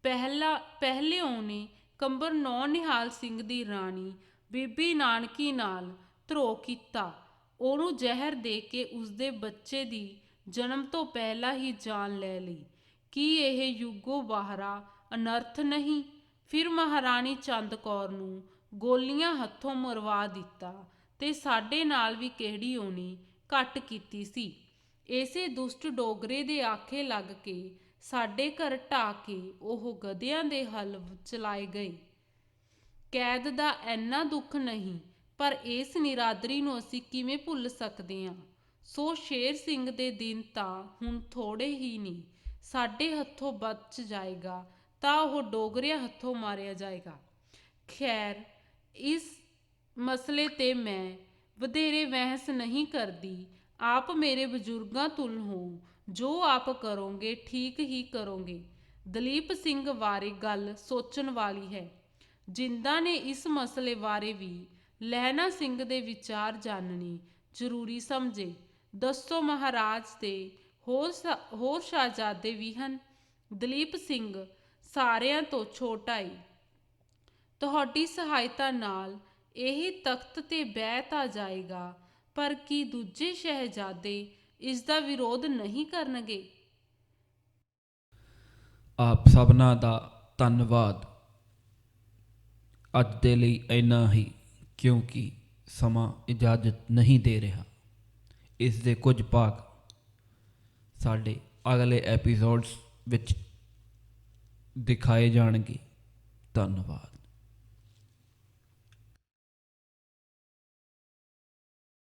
ਪਹਿਲੇ ਉਹਨੇ ਕੰਬਰ ਨੌ ਨਿਹਾਲ ਸਿੰਘ ਦੀ ਰਾਣੀ ਬੀਬੀ ਨਾਨਕੀ ਨਾਲ ਧਰੋਹ ਕੀਤਾ, ਉਹਨੂੰ ਜ਼ਹਿਰ ਦੇ ਕੇ ਉਸਦੇ ਬੱਚੇ ਦੀ ਜਨਮ ਤੋਂ ਪਹਿਲਾਂ ਹੀ ਜਾਨ ਲੈ ਲਈ। ਕੀ ਇਹ ਯੁੱਗੋ ਬਾਹਰਾ ਅਨਰਥ ਨਹੀਂ? ਫਿਰ ਮਹਾਰਾਣੀ ਚੰਦ ਕੌਰ ਨੂੰ ਗੋਲੀਆਂ ਹੱਥੋਂ ਮਰਵਾ ਦਿੱਤਾ ਤੇ ਸਾਡੇ ਨਾਲ ਵੀ ਕਿਹੜੀ ਉਹਨੇ ਘੱਟ ਕੀਤੀ ਸੀ। ਇਸੇ ਦੁਸ਼ਟ ਡੋਗਰੇ ਦੇ ਆਖੇ ਲੱਗ ਕੇ ਸਾਡੇ ਘਰ ਢਾਹ ਕੇ ਉਹ ਗਧਿਆਂ ਦੇ ਹਲ ਚਲਾਏ ਗਏ। ਕੈਦ ਦਾ ਇੰਨਾ ਦੁੱਖ ਨਹੀਂ, ਪਰ ਇਸ ਨਿਰਾਦਰੀ ਨੂੰ ਅਸੀਂ ਕਿਵੇਂ ਭੁੱਲ ਸਕਦੇ ਹਾਂ? ਸੋ ਸ਼ੇਰ ਸਿੰਘ ਦੇ ਦਿਨ ਤਾਂ ਹੁਣ ਥੋੜੇ ਹੀ ਨਹੀਂ, ਸਾਡੇ ਹੱਥੋਂ ਬਚ ਜਾਏਗਾ ਤਾਂ ਉਹ ਡੋਗਰਿਆਂ ਹੱਥੋਂ ਮਾਰਿਆ ਜਾਏਗਾ। ਖੈਰ, ਇਸ ਮਸਲੇ ਤੇ ਮੈਂ ਵਧੇਰੇ ਬਹਿਸ ਨਹੀਂ ਕਰਦੀ। ਆਪ ਮੇਰੇ ਬਜ਼ੁਰਗਾਂ ਤੁਲ ਹੋ, ਜੋ ਆਪ ਕਰੋਗੇ ਠੀਕ ਹੀ ਕਰੋਗੇ। ਦਲੀਪ ਸਿੰਘ ਬਾਰੇ ਗੱਲ ਸੋਚਣ ਵਾਲੀ ਹੈ। ਜਿੰਦਾ ਨੇ ਇਸ ਮਸਲੇ ਬਾਰੇ ਵੀ ਲਹਿਣਾ ਸਿੰਘ ਦੇ ਵਿਚਾਰ ਜਾਣਨੇ ਜ਼ਰੂਰੀ ਸਮਝੇ। ਦੱਸੋ, ਮਹਾਰਾਜ ਦੇ ਹੋਰ ਸ਼ਹਿਜ਼ਾਦੇ ਵੀ ਹਨ? ਦਲੀਪ ਸਿੰਘ ਸਾਰਿਆਂ ਤੋਂ ਛੋਟਾ ਏ। ਤੁਹਾਡੀ ਸਹਾਇਤਾ ਨਾਲ ਇਹ ਤਖਤ ਤੇ ਬੈਠ ਆ ਜਾਏਗਾ, ਪਰ ਕੀ ਦੂਜੇ ਸ਼ਹਿਜ਼ਾਦੇ ਇਸ ਦਾ ਵਿਰੋਧ ਨਹੀਂ ਕਰਨਗੇ? ਆਪ ਸਭਨਾਂ ਦਾ ਧੰਨਵਾਦ। ਅੱਜ ਦੇ ਲਈ ਇੰਨਾ ਹੀ, ਕਿਉਂਕਿ ਸਮਾਂ ਇਜਾਜ਼ਤ ਨਹੀਂ ਦੇ ਰਿਹਾ। ਇਸ ਦੇ ਕੁਝ ਭਾਗ ਸਾਡੇ ਅਗਲੇ ਐਪੀਸੋਡਸ ਵਿੱਚ ਦਿਖਾਏ ਜਾਣਗੇ। ਧੰਨਵਾਦ।